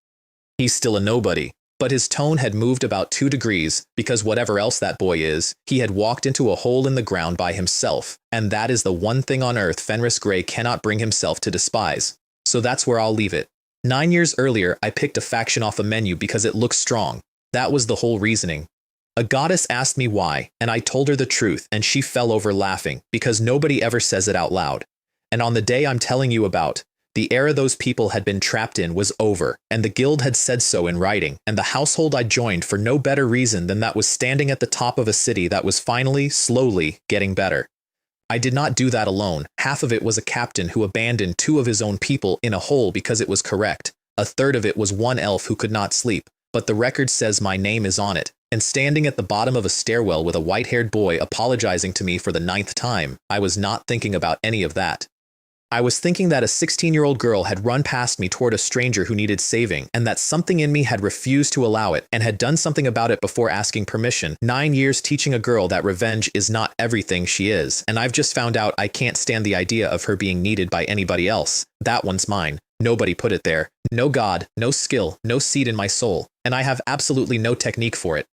He's still a nobody. But his tone had moved about 2 degrees, because whatever else that boy is, he had walked into a hole in the ground by himself, and that is the one thing on earth Fenris Grey cannot bring himself to despise. So that's where I'll leave it. 9 years earlier, I picked a faction off a menu because it looked strong. That was the whole reasoning. A goddess asked me why, and I told her the truth, and she fell over laughing, because nobody ever says it out loud. And on the day I'm telling you about, the era those people had been trapped in was over, and the guild had said so in writing, and the household I joined for no better reason than that was standing at the top of a city that was finally, slowly, getting better. I did not do that alone. Half of it was a captain who abandoned 2 of his own people in a hole because it was correct. A third of it was one elf who could not sleep, but the record says my name is on it. And standing at the bottom of a stairwell with a white-haired boy apologizing to me for the 9th time, I was not thinking about any of that. I was thinking that a 16-year-old girl had run past me toward a stranger who needed saving, and that something in me had refused to allow it, and had done something about it before asking permission. 9 years teaching a girl that revenge is not everything she is, and I've just found out I can't stand the idea of her being needed by anybody else. That one's mine. Nobody put it there. No god, no skill, no seed in my soul, and I have absolutely no technique for it.